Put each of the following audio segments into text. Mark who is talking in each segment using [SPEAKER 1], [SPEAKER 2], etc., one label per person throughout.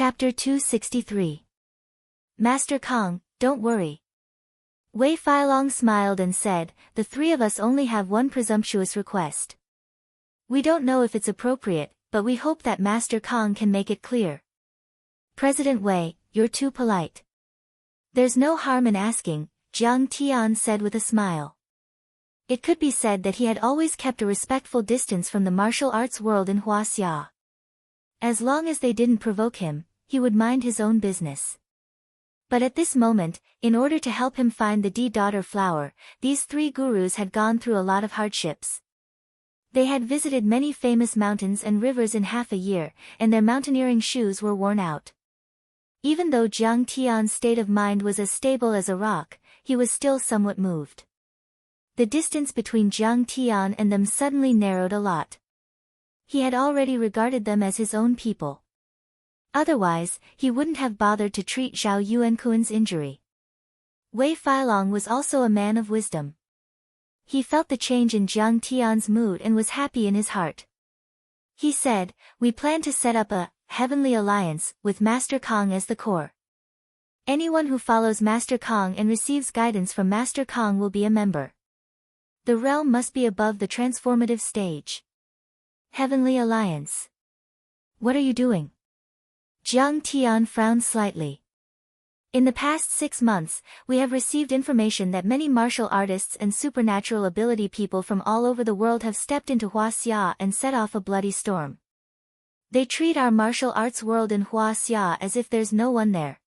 [SPEAKER 1] Chapter 263. Master Kong, don't worry. Wei Failong smiled and said, the three of us only have one presumptuous request. We don't know if it's appropriate, but we hope that Master Kong can make it clear. President Wei, you're too polite. There's no harm in asking, Jiang Tian said with a smile. It could be said that he had always kept a respectful distance from the martial arts world in Huaxia. As long as they didn't provoke him, he would mind his own business. But at this moment, in order to help him find the D-daughter flower, these three gurus had gone through a lot of hardships. They had visited many famous mountains and rivers in half a year, and their mountaineering shoes were worn out. Even though Jiang Tian's state of mind was as stable as a rock, he was still somewhat moved. The distance between Jiang Tian and them suddenly narrowed a lot. He had already regarded them as his own people. Otherwise, he wouldn't have bothered to treat Zhao Yuankuan's injury. Wei Failong was also a man of wisdom. He felt the change in Jiang Tian's mood and was happy in his heart. He said, we plan to set up a heavenly alliance with Master Kong as the core. Anyone who follows Master Kong and receives guidance from Master Kong will be a member. The realm must be above the transformative stage. Heavenly alliance. What are you doing? Jiang Tian frowned slightly. In the past 6 months, we have received information that many martial artists and supernatural ability people from all over the world have stepped into Huaxia and set off a bloody storm. They treat our martial arts world in Huaxia as if there's no one there.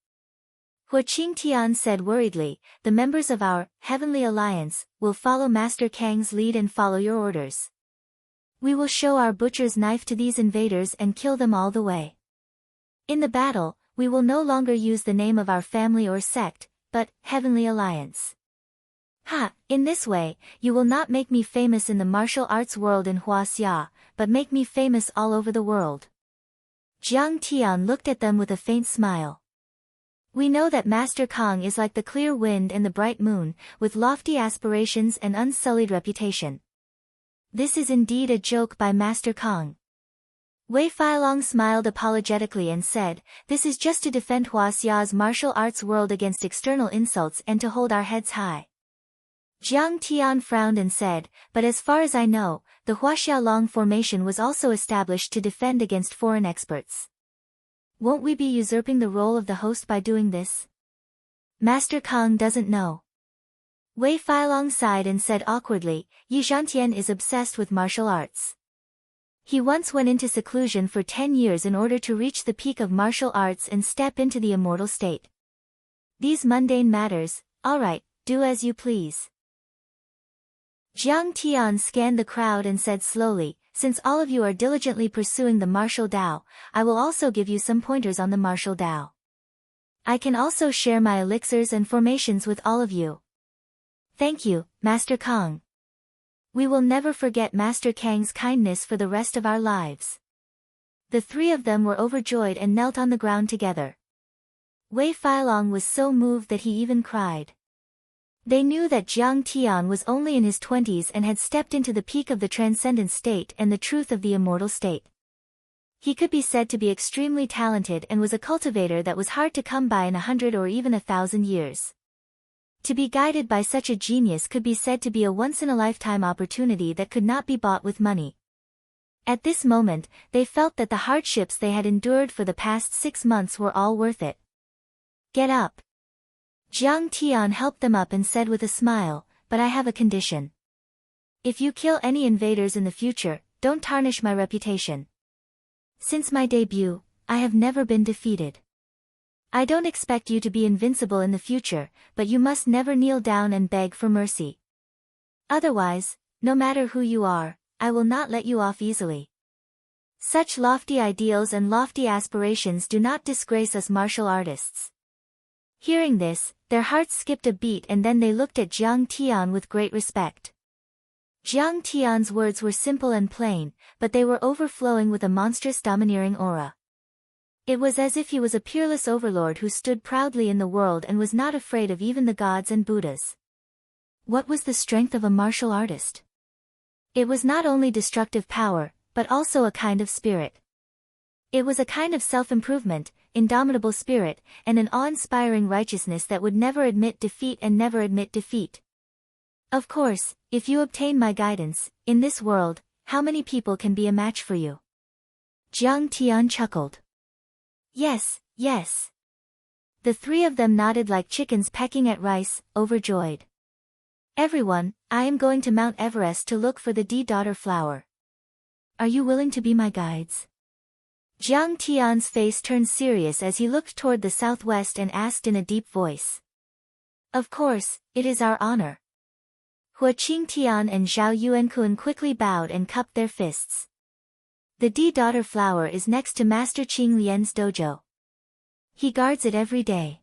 [SPEAKER 1] Hua Qingtian said worriedly, the members of our Heavenly Alliance will follow Master Kang's lead and follow your orders. We will show our butcher's knife to these invaders and kill them all the way. In the battle, we will no longer use the name of our family or sect, but Heavenly Alliance. In this way, you will not make me famous in the martial arts world in Huaxia, but make me famous all over the world. Jiang Tian looked at them with a faint smile. We know that Master Kong is like the clear wind and the bright moon, with lofty aspirations and unsullied reputation. This is indeed a joke by Master Kong. Wei Failong smiled apologetically and said, this is just to defend Huaxia's martial arts world against external insults and to hold our heads high. Jiang Tian frowned and said, but as far as I know, the Huaxia Long Formation was also established to defend against foreign experts. Won't we be usurping the role of the host by doing this? Master Kong doesn't know. Wei Failong sighed and said awkwardly, Yi Zhantian is obsessed with martial arts. He once went into seclusion for 10 years in order to reach the peak of martial arts and step into the immortal state. These mundane matters, alright, do as you please. Jiang Tian scanned the crowd and said slowly, since all of you are diligently pursuing the martial Dao, I will also give you some pointers on the martial Dao. I can also share my elixirs and formations with all of you. Thank you, Master Kong. We will never forget Master Kang's kindness for the rest of our lives. The three of them were overjoyed and knelt on the ground together. Wei Failong was so moved that he even cried. They knew that Jiang Tian was only in his 20s and had stepped into the peak of the transcendent state and the truth of the immortal state. He could be said to be extremely talented and was a cultivator that was hard to come by in 100 or even 1,000 years. To be guided by such a genius could be said to be a once-in-a-lifetime opportunity that could not be bought with money. At this moment, they felt that the hardships they had endured for the past 6 months were all worth it. Get up. Jiang Tian helped them up and said with a smile, but I have a condition. If you kill any invaders in the future, don't tarnish my reputation. Since my debut, I have never been defeated. I don't expect you to be invincible in the future, but you must never kneel down and beg for mercy. Otherwise, no matter who you are, I will not let you off easily. Such lofty ideals and lofty aspirations do not disgrace us martial artists. Hearing this, their hearts skipped a beat and then they looked at Jiang Tian with great respect. Jiang Tian's words were simple and plain, but they were overflowing with a monstrous domineering aura. It was as if he was a peerless overlord who stood proudly in the world and was not afraid of even the gods and Buddhas. What was the strength of a martial artist? It was not only destructive power, but also a kind of spirit. It was a kind of self-improvement, indomitable spirit, and an awe-inspiring righteousness that would never admit defeat and never admit defeat. Of course, if you obtain my guidance, in this world, how many people can be a match for you? Jiang Tian chuckled. Yes, yes. The three of them nodded like chickens pecking at rice, overjoyed. Everyone, I am going to Mount Everest to look for the D-Daughter flower. Are you willing to be my guides? Jiang Tian's face turned serious as he looked toward the southwest and asked in a deep voice. Of course, it is our honor. Hua Qingtian and Zhao Yuankun quickly bowed and cupped their fists. The D-Daughter flower is next to Master Qing Lian's dojo. He guards it every day.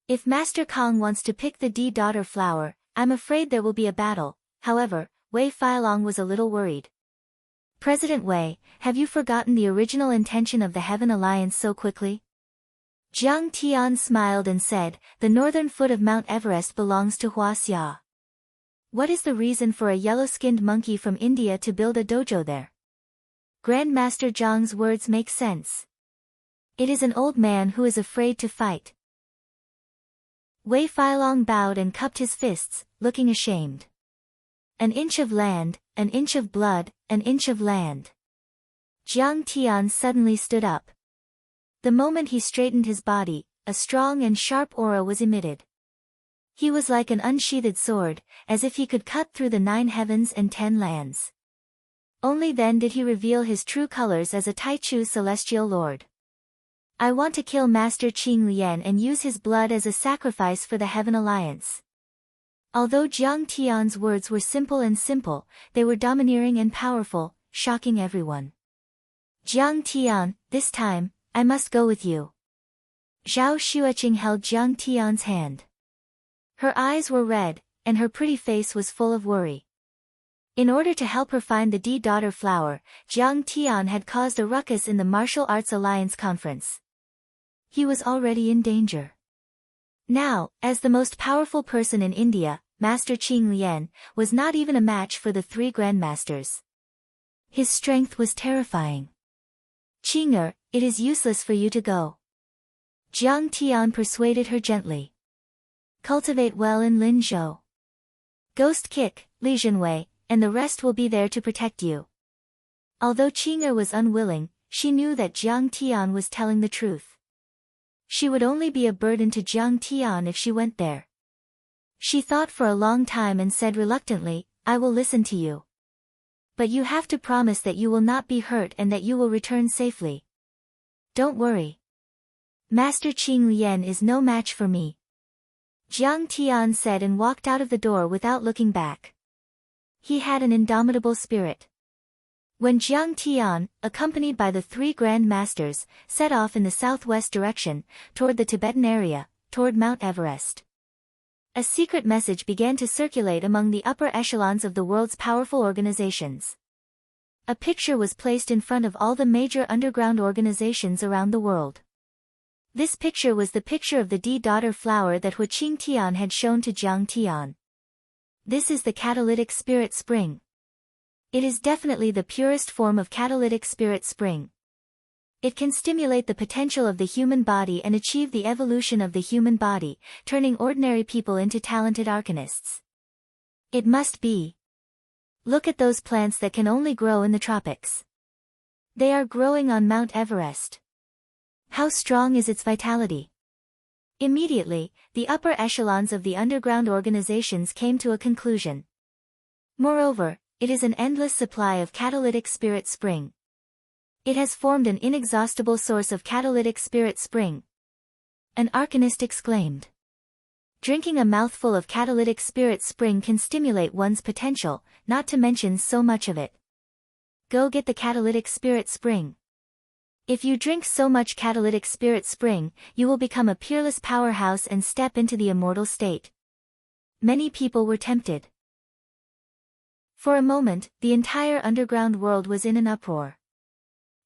[SPEAKER 1] If Master Kong wants to pick the D-Daughter flower, I'm afraid there will be a battle. However, Wei Failong was a little worried. President Wei, have you forgotten the original intention of the Heaven Alliance so quickly? Jiang Tian smiled and said, the northern foot of Mount Everest belongs to Huaxia. What is the reason for a yellow-skinned monkey from India to build a dojo there? Grandmaster Zhang's words make sense. It is an old man who is afraid to fight. Wei Failong bowed and cupped his fists, looking ashamed. An inch of land, an inch of blood, an inch of land. Jiang Tian suddenly stood up. The moment he straightened his body, a strong and sharp aura was emitted. He was like an unsheathed sword, as if he could cut through the 9 heavens and 10 lands. Only then did he reveal his true colors as a Taichu celestial lord. I want to kill Master Qing Lian and use his blood as a sacrifice for the Heaven Alliance. Although Jiang Tian's words were simple, they were domineering and powerful, shocking everyone. Jiang Tian, this time, I must go with you. Zhao Xueqing held Jiang Tian's hand. Her eyes were red, and her pretty face was full of worry. In order to help her find the D-Daughter flower, Jiang Tian had caused a ruckus in the Martial Arts Alliance conference. He was already in danger. Now, as the most powerful person in India, Master Qing Lian was not even a match for the 3 grandmasters. His strength was terrifying. Qing'er, it is useless for you to go. Jiang Tian persuaded her gently. Cultivate well in Linzhou. Ghost kick, Li Zhenwei, and the rest will be there to protect you. Although Qing'er was unwilling, she knew that Jiang Tian was telling the truth. She would only be a burden to Jiang Tian if she went there. She thought for a long time and said reluctantly, I will listen to you. But you have to promise that you will not be hurt and that you will return safely. Don't worry. Master Qing Lian is no match for me. Jiang Tian said and walked out of the door without looking back. He had an indomitable spirit. When Jiang Tian, accompanied by the 3 Grand Masters, set off in the southwest direction, toward the Tibetan area, toward Mount Everest, a secret message began to circulate among the upper echelons of the world's powerful organizations. A picture was placed in front of all the major underground organizations around the world. This picture was the picture of the D-Daughter flower that Hua Qingtian had shown to Jiang Tian. This is the catalytic spirit spring. It is definitely the purest form of catalytic spirit spring. It can stimulate the potential of the human body and achieve the evolution of the human body, turning ordinary people into talented arcanists. It must be. Look at those plants that can only grow in the tropics. They are growing on Mount Everest. How strong is its vitality? Immediately, the upper echelons of the underground organizations came to a conclusion. Moreover, it is an endless supply of catalytic spirit spring. It has formed an inexhaustible source of catalytic spirit spring. An arcanist exclaimed. Drinking a mouthful of catalytic spirit spring can stimulate one's potential, not to mention so much of it. Go get the catalytic spirit spring. If you drink so much catalytic spirit spring, you will become a peerless powerhouse and step into the immortal state. Many people were tempted. For a moment, the entire underground world was in an uproar.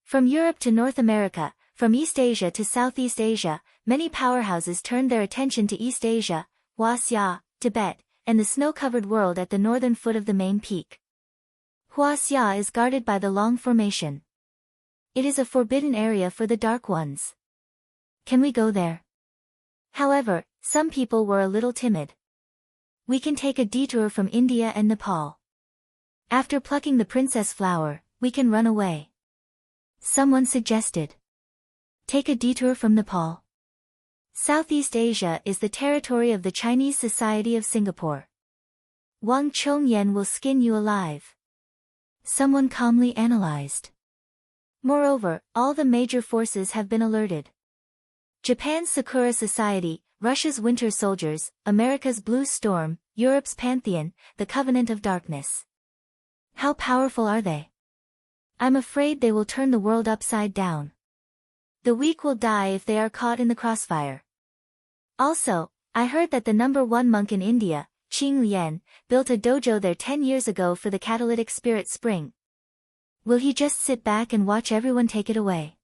[SPEAKER 1] From Europe to North America, from East Asia to Southeast Asia, many powerhouses turned their attention to East Asia, Huaxia, Tibet, and the snow-covered world at the northern foot of the main peak. Huaxia is guarded by the Long Formation. It is a forbidden area for the Dark Ones. Can we go there? However, some people were a little timid. We can take a detour from India and Nepal. After plucking the princess flower, we can run away. Someone suggested. Take a detour from Nepal. Southeast Asia is the territory of the Chinese Society of Singapore. Wang Chongyan will skin you alive. Someone calmly analyzed. Moreover, all the major forces have been alerted. Japan's Sakura Society, Russia's Winter Soldiers, America's Blue Storm, Europe's Pantheon, the Covenant of Darkness. How powerful are they? I'm afraid they will turn the world upside down. The weak will die if they are caught in the crossfire. Also, I heard that the #1 monk in India, Qing Lian, built a dojo there 10 years ago for the catalytic spirit spring. Will he just sit back and watch everyone take it away?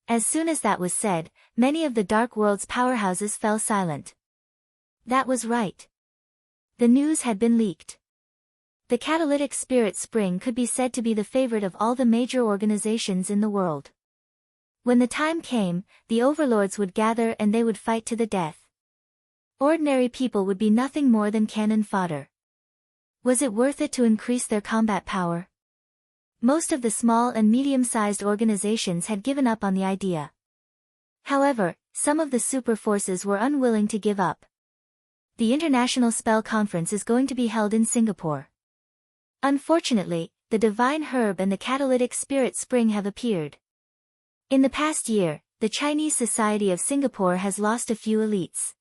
[SPEAKER 1] As soon as that was said, many of the Dark World's powerhouses fell silent. That was right. The news had been leaked. The catalytic spirit spring could be said to be the favorite of all the major organizations in the world. When the time came, the overlords would gather and they would fight to the death. Ordinary people would be nothing more than cannon fodder. Was it worth it to increase their combat power? Most of the small and medium-sized organizations had given up on the idea. However, some of the super forces were unwilling to give up. The International Spell Conference is going to be held in Singapore. Unfortunately, the Divine Herb and the Catalytic Spirit Spring have appeared. In the past year, the Chinese Society of Singapore has lost a few elites.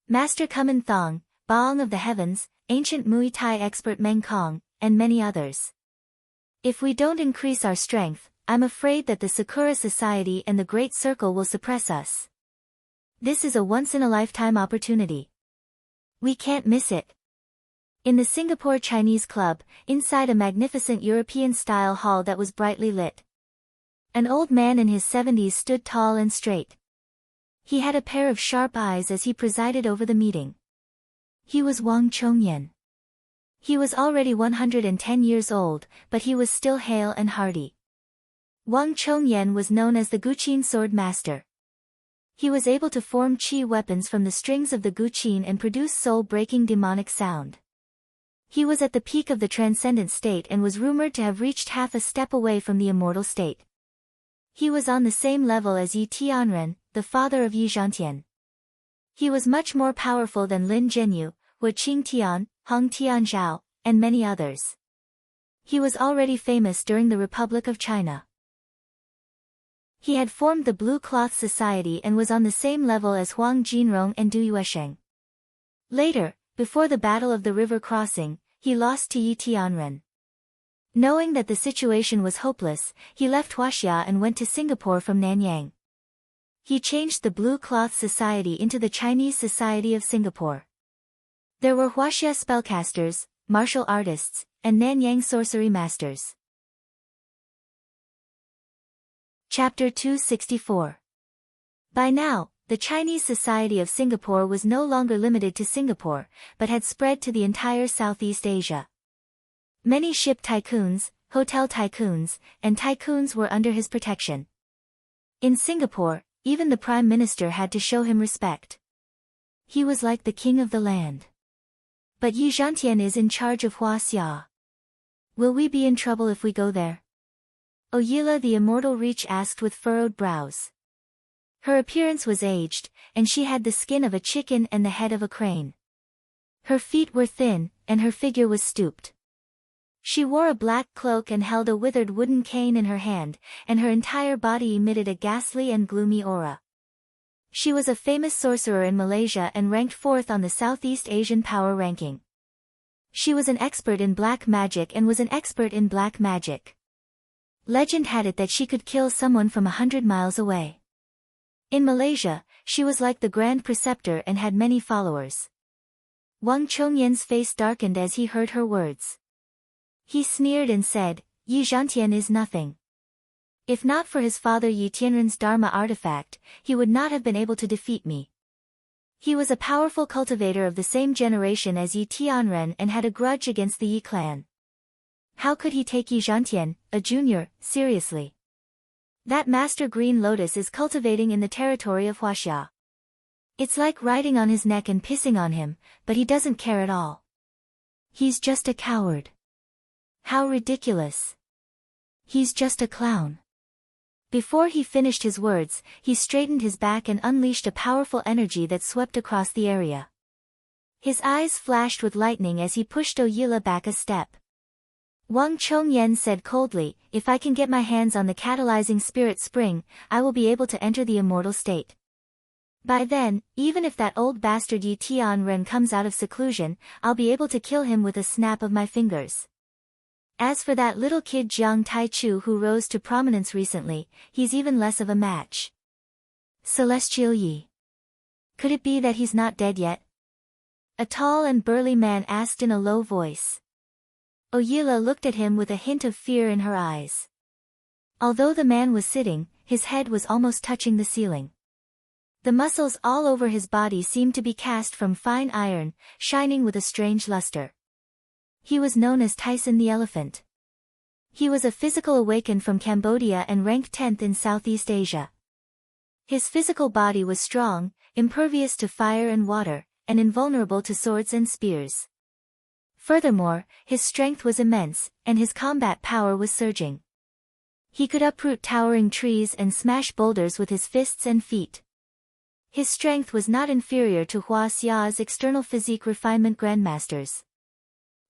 [SPEAKER 1] Master Kuman Thong, Baong of the Heavens, ancient Muay Thai expert Meng Kong, and many others. If we don't increase our strength, I'm afraid that the Sakura Society and the Great Circle will suppress us. This is a once-in-a-lifetime opportunity. We can't miss it. In the Singapore Chinese Club, inside a magnificent European-style hall that was brightly lit, an old man in his 70s stood tall and straight. He had a pair of sharp eyes as he presided over the meeting. He was Wang Chongyan. He was already 110 years old, but he was still hale and hearty. Wang Chongyan was known as the Guqin sword master. He was able to form qi weapons from the strings of the Guqin and produce soul-breaking demonic sound. He was at the peak of the transcendent state and was rumored to have reached half a step away from the immortal state. He was on the same level as Yi Tianren, the father of Yi Zhantian. He was much more powerful than Lin Zhenyu, Wu Qingtian, Hong Tianzhao, and many others. He was already famous during the Republic of China. He had formed the Blue Cloth Society and was on the same level as Huang Jinrong and Du Yuesheng. Later, before the Battle of the River Crossing, he lost to Yi Tianren. Knowing that the situation was hopeless, he left Huaxia and went to Singapore from Nanyang. He changed the Blue Cloth Society into the Chinese Society of Singapore. There were Huaxia spellcasters, martial artists, and Nanyang sorcery masters. Chapter 264. By now, the Chinese Society of Singapore was no longer limited to Singapore, but had spread to the entire Southeast Asia. Many ship tycoons, hotel tycoons, and tycoons were under his protection. In Singapore, even the Prime Minister had to show him respect. He was like the king of the land. But Yi Zhantian is in charge of Huaxia. Will we be in trouble if we go there? Oyila the Immortal Reach asked with furrowed brows. Her appearance was aged, and she had the skin of a chicken and the head of a crane. Her feet were thin, and her figure was stooped. She wore a black cloak and held a withered wooden cane in her hand, and her entire body emitted a ghastly and gloomy aura. She was a famous sorcerer in Malaysia and ranked 4th on the Southeast Asian power ranking. She was an expert in black magic and was an expert in black magic. Legend had it that she could kill someone from 100 miles away. In Malaysia, she was like the Grand Preceptor and had many followers. Wang Chongyan's face darkened as he heard her words. He sneered and said, Yi Zhantian is nothing. If not for his father Yi Tianren's Dharma artifact, he would not have been able to defeat me. He was a powerful cultivator of the same generation as Yi Tianren and had a grudge against the Yi clan. How could he take Yi Zhantian, a junior, seriously? That Master Green Lotus is cultivating in the territory of Huaxia. It's like riding on his neck and pissing on him, but he doesn't care at all. He's just a coward. How ridiculous. He's just a clown. Before he finished his words, he straightened his back and unleashed a powerful energy that swept across the area. His eyes flashed with lightning as he pushed Oyila back a step. Wang Chongyan said coldly, "If I can get my hands on the catalyzing spirit spring, I will be able to enter the immortal state. By then, even if that old bastard Yi Tianren comes out of seclusion, I'll be able to kill him with a snap of my fingers. As for that little kid Jiang Taichu who rose to prominence recently, he's even less of a match." Celestial Yi. Could it be that he's not dead yet? A tall and burly man asked in a low voice. Oyila looked at him with a hint of fear in her eyes. Although the man was sitting, his head was almost touching the ceiling. The muscles all over his body seemed to be cast from fine iron, shining with a strange luster. He was known as Tyson the Elephant. He was a physical awakened from Cambodia and ranked 10th in Southeast Asia. His physical body was strong, impervious to fire and water, and invulnerable to swords and spears. Furthermore, his strength was immense, and his combat power was surging. He could uproot towering trees and smash boulders with his fists and feet. His strength was not inferior to Hua Xia's external physique refinement grandmasters.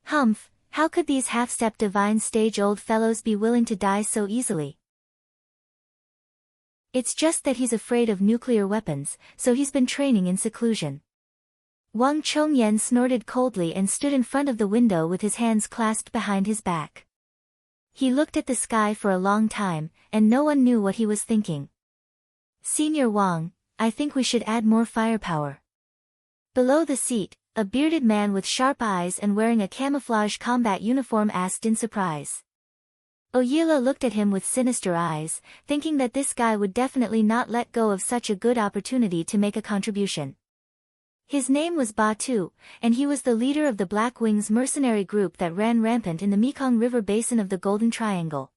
[SPEAKER 1] Humph, how could these half-step divine stage-old fellows be willing to die so easily? It's just that he's afraid of nuclear weapons, so he's been training in seclusion. Wang Chongyan snorted coldly and stood in front of the window with his hands clasped behind his back. He looked at the sky for a long time, and no one knew what he was thinking. "Senior Wang, I think we should add more firepower." Below the seat, a bearded man with sharp eyes and wearing a camouflage combat uniform asked in surprise. Oyila looked at him with sinister eyes, thinking that this guy would definitely not let go of such a good opportunity to make a contribution. His name was Ba Tu, and he was the leader of the Black Wings mercenary group that ran rampant in the Mekong River basin of the Golden Triangle.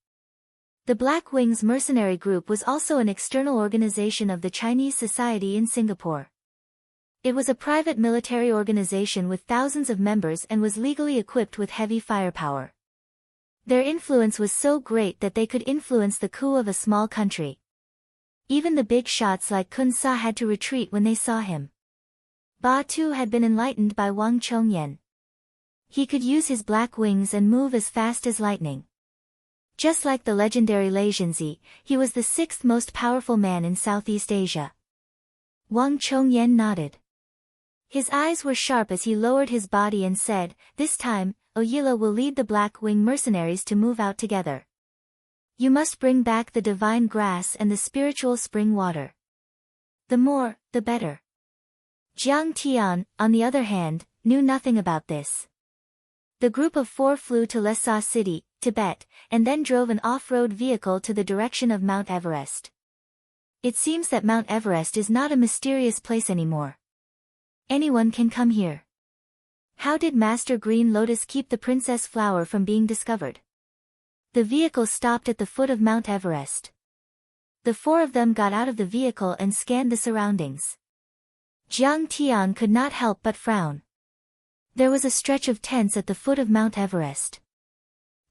[SPEAKER 1] The Black Wings mercenary group was also an external organization of the Chinese society in Singapore. It was a private military organization with thousands of members and was legally equipped with heavy firepower. Their influence was so great that they could influence the coup of a small country. Even the big shots like Kun Sa had to retreat when they saw him. Ba Tu had been enlightened by Wang Chongyan. He could use his black wings and move as fast as lightning. Just like the legendary Lei Zhenzi, he was the 6th most powerful man in Southeast Asia. Wang Chongyan nodded. His eyes were sharp as he lowered his body and said, "This time, Oyila will lead the Black Wing mercenaries to move out together. You must bring back the divine grass and the spiritual spring water. The more, the better." Jiang Tian, on the other hand, knew nothing about this. The group of 4 flew to Lhasa City, Tibet, and then drove an off-road vehicle to the direction of Mount Everest. It seems that Mount Everest is not a mysterious place anymore. Anyone can come here. How did Master Green Lotus keep the Princess Flower from being discovered? The vehicle stopped at the foot of Mount Everest. The 4 of them got out of the vehicle and scanned the surroundings. Jiang Tian could not help but frown. There was a stretch of tents at the foot of Mount Everest.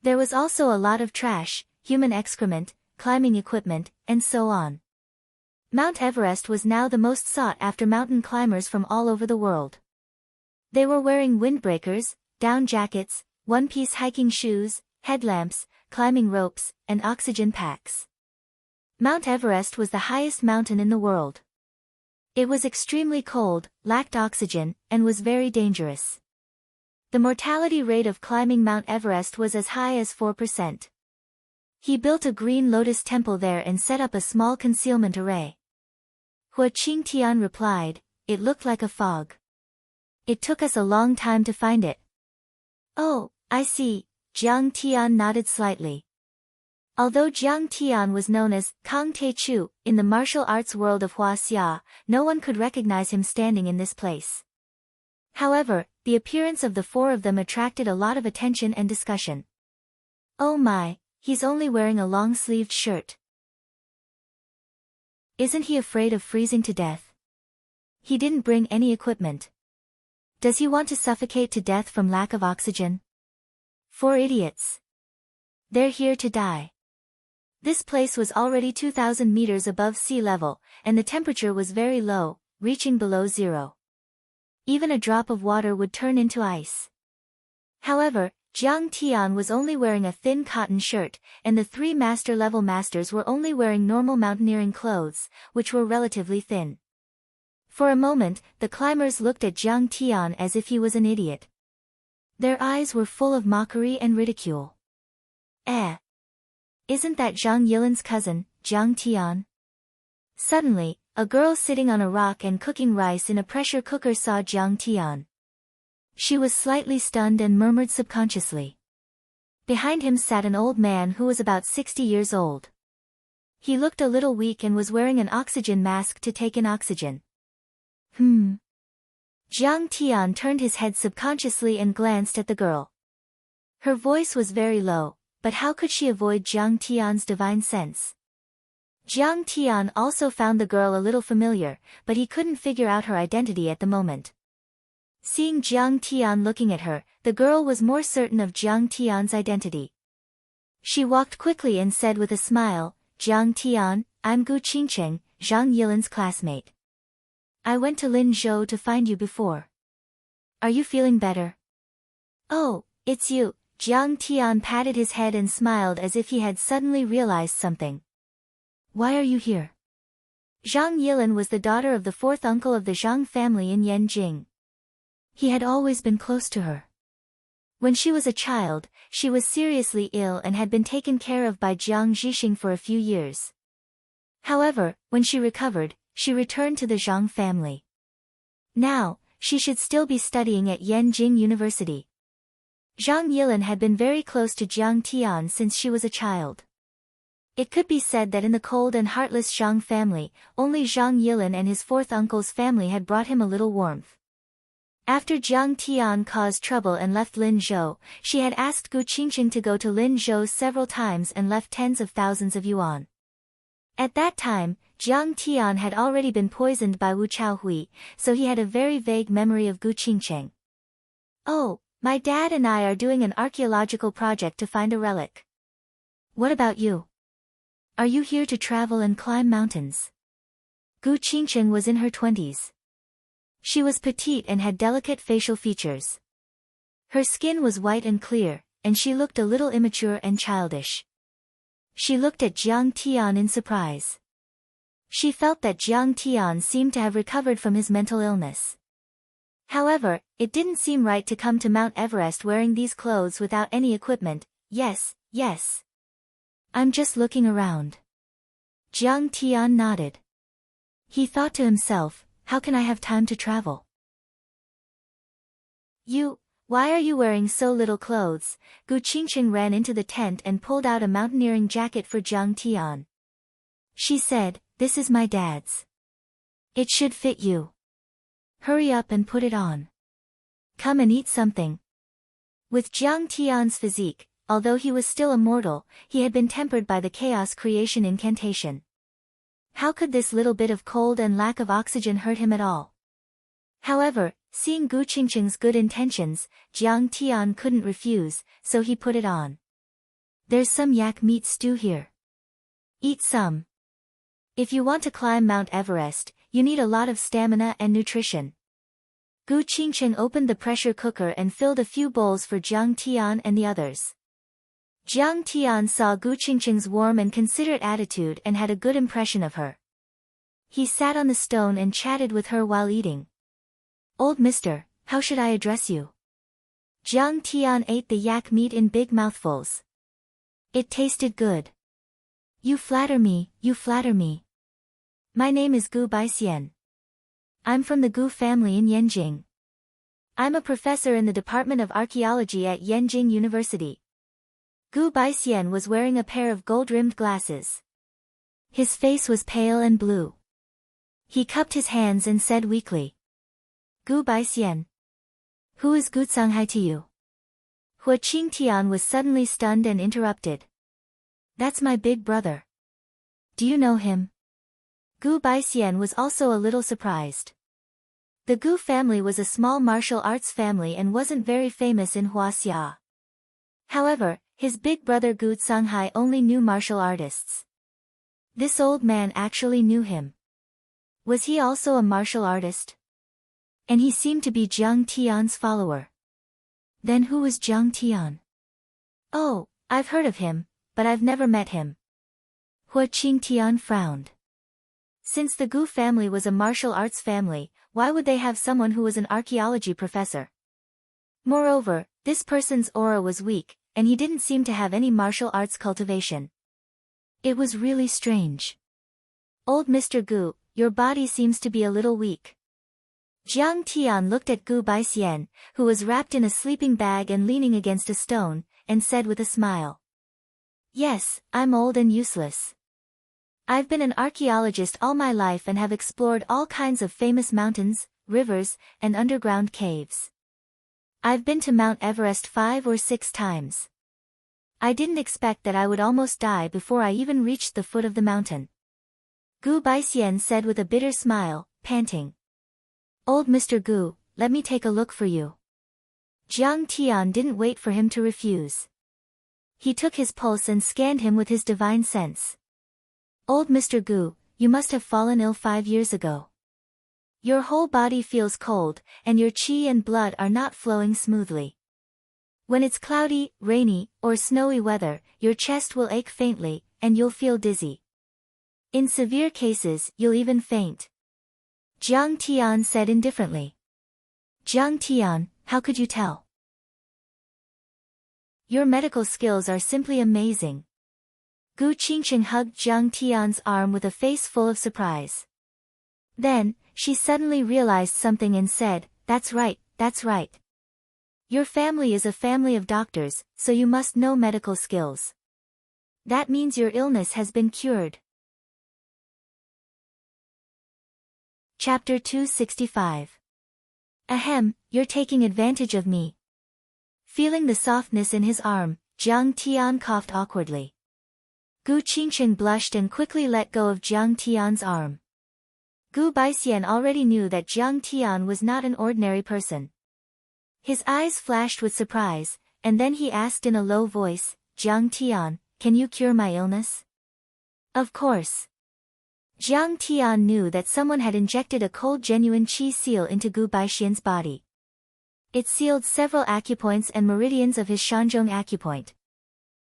[SPEAKER 1] There was also a lot of trash, human excrement, climbing equipment, and so on. Mount Everest was now the most sought-after mountain climbers from all over the world. They were wearing windbreakers, down jackets, one-piece hiking shoes, headlamps, climbing ropes, and oxygen packs. Mount Everest was the highest mountain in the world. It was extremely cold, lacked oxygen, and was very dangerous. The mortality rate of climbing Mount Everest was as high as 4%. He built a green lotus temple there and set up a small concealment array. Hua Qingtian replied, "It looked like a fog. It took us a long time to find it." "Oh, I see," Jiang Tian nodded slightly. Although Jiang Tian was known as Kang Te Chu in the martial arts world of Hua Xia, no one could recognize him standing in this place. However, the appearance of the 4 of them attracted a lot of attention and discussion. "Oh my, he's only wearing a long-sleeved shirt. Isn't he afraid of freezing to death? He didn't bring any equipment. Does he want to suffocate to death from lack of oxygen? 4 idiots. They're here to die. This place was already 2,000 meters above sea level, and the temperature was very low, reaching below zero. Even a drop of water would turn into ice. However, Jiang Tian was only wearing a thin cotton shirt, and the 3 master-level masters were only wearing normal mountaineering clothes, which were relatively thin. For a moment, the climbers looked at Jiang Tian as if he was an idiot. Their eyes were full of mockery and ridicule. Isn't that Zhang Yilin's cousin, Jiang Tian? Suddenly, a girl sitting on a rock and cooking rice in a pressure cooker saw Jiang Tian. She was slightly stunned and murmured subconsciously. Behind him sat an old man who was about 60 years old. He looked a little weak and was wearing an oxygen mask to take in oxygen. Jiang Tian turned his head subconsciously and glanced at the girl. Her voice was very low, but how could she avoid Jiang Tian's divine sense? Jiang Tian also found the girl a little familiar, but he couldn't figure out her identity at the moment. Seeing Jiang Tian looking at her, the girl was more certain of Jiang Tian's identity. She walked quickly and said with a smile, "Jiang Tian, I'm Gu Qingcheng, Zhang Yilin's classmate. I went to Linzhou to find you before. Are you feeling better?" "Oh, it's you." Jiang Tian patted his head and smiled as if he had suddenly realized something. "Why are you here?" Zhang Yilin was the daughter of the 4th uncle of the Zhang family in Yanjing. He had always been close to her. When she was a child, she was seriously ill and had been taken care of by Jiang Zhixing for a few years. However, when she recovered, she returned to the Zhang family. Now, she should still be studying at Yanjing University. Zhang Yilin had been very close to Jiang Tian since she was a child. It could be said that in the cold and heartless Zhang family, only Zhang Yilin and his 4th uncle's family had brought him a little warmth. After Jiang Tian caused trouble and left Linzhou, she had asked Gu Qingcheng to go to Linzhou several times and left tens of thousands of yuan. At that time, Jiang Tian had already been poisoned by Wu Chaohui, so he had a very vague memory of Gu Qingcheng. "Oh, my dad and I are doing an archaeological project to find a relic. What about you? Are you here to travel and climb mountains?" Gu Qingcheng was in her 20s. She was petite and had delicate facial features. Her skin was white and clear, and she looked a little immature and childish. She looked at Jiang Tian in surprise. She felt that Jiang Tian seemed to have recovered from his mental illness. However, it didn't seem right to come to Mount Everest wearing these clothes without any equipment. Yes. I'm just looking around." Jiang Tian nodded. He thought to himself, how can I have time to travel? Why are you wearing so little clothes?" Gu Qingcheng ran into the tent and pulled out a mountaineering jacket for Jiang Tian. She said, "This is my dad's. It should fit you. Hurry up and put it on. Come and eat something." With Jiang Tian's physique, although he was still a mortal, he had been tempered by the chaos creation incantation. How could this little bit of cold and lack of oxygen hurt him at all? However, seeing Gu Qingcheng's good intentions, Jiang Tian couldn't refuse, so he put it on. "There's some yak meat stew here. Eat some. If you want to climb Mount Everest, you need a lot of stamina and nutrition." Gu Qingcheng opened the pressure cooker and filled a few bowls for Jiang Tian and the others. Jiang Tian saw Gu Qingcheng's warm and considerate attitude and had a good impression of her. He sat on the stone and chatted with her while eating. "Old mister, how should I address you?" Jiang Tian ate the yak meat in big mouthfuls. It tasted good. You flatter me. My name is Gu Baixian. I'm from the Gu family in Yanjing. I'm a professor in the Department of Archaeology at Yanjing University." Gu Baixian was wearing a pair of gold-rimmed glasses. His face was pale and blue. He cupped his hands and said weakly, "Gu Baixian. Who is Gu Canghai to you?" Hua Qingtian was suddenly stunned and interrupted. "That's my big brother. Do you know him?" Gu Baixian was also a little surprised. The Gu family was a small martial arts family and wasn't very famous in Huaxia. However, his big brother Gu Songhai only knew martial artists. This old man actually knew him. Was he also a martial artist? And he seemed to be Jiang Tian's follower. Then who was Jiang Tian? Oh, I've heard of him, but I've never met him. Hua Qingtian frowned. Since the Gu family was a martial arts family, why would they have someone who was an archaeology professor? Moreover, this person's aura was weak, and he didn't seem to have any martial arts cultivation. It was really strange. Old Mr. Gu, your body seems to be a little weak. Jiang Tian looked at Gu Baixian, who was wrapped in a sleeping bag and leaning against a stone, and said with a smile. Yes, I'm old and useless. I've been an archaeologist all my life and have explored all kinds of famous mountains, rivers, and underground caves. I've been to Mount Everest 5 or 6 times. I didn't expect that I would almost die before I even reached the foot of the mountain. Gu Baixian said with a bitter smile, panting. Old Mr. Gu, let me take a look for you. Jiang Tian didn't wait for him to refuse. He took his pulse and scanned him with his divine sense. Old Mr. Gu, you must have fallen ill 5 years ago. Your whole body feels cold, and your qi and blood are not flowing smoothly. When it's cloudy, rainy, or snowy weather, your chest will ache faintly, and you'll feel dizzy. In severe cases, you'll even faint. Jiang Tian said indifferently. Jiang Tian, how could you tell? Your medical skills are simply amazing. Gu Qingqing hugged Jiang Tian's arm with a face full of surprise. Then, she suddenly realized something and said, That's right, that's right. Your family is a family of doctors, so you must know medical skills. That means your illness has been cured. Chapter 265. Ahem, you're taking advantage of me. Feeling the softness in his arm, Jiang Tian coughed awkwardly. Gu Qingqing blushed and quickly let go of Jiang Tian's arm. Gu Baixian already knew that Jiang Tian was not an ordinary person. His eyes flashed with surprise, and then he asked in a low voice, Jiang Tian, can you cure my illness? Of course. Jiang Tian knew that someone had injected a cold genuine qi seal into Gu Baixian's body. It sealed several acupoints and meridians of his Shanzhong acupoint.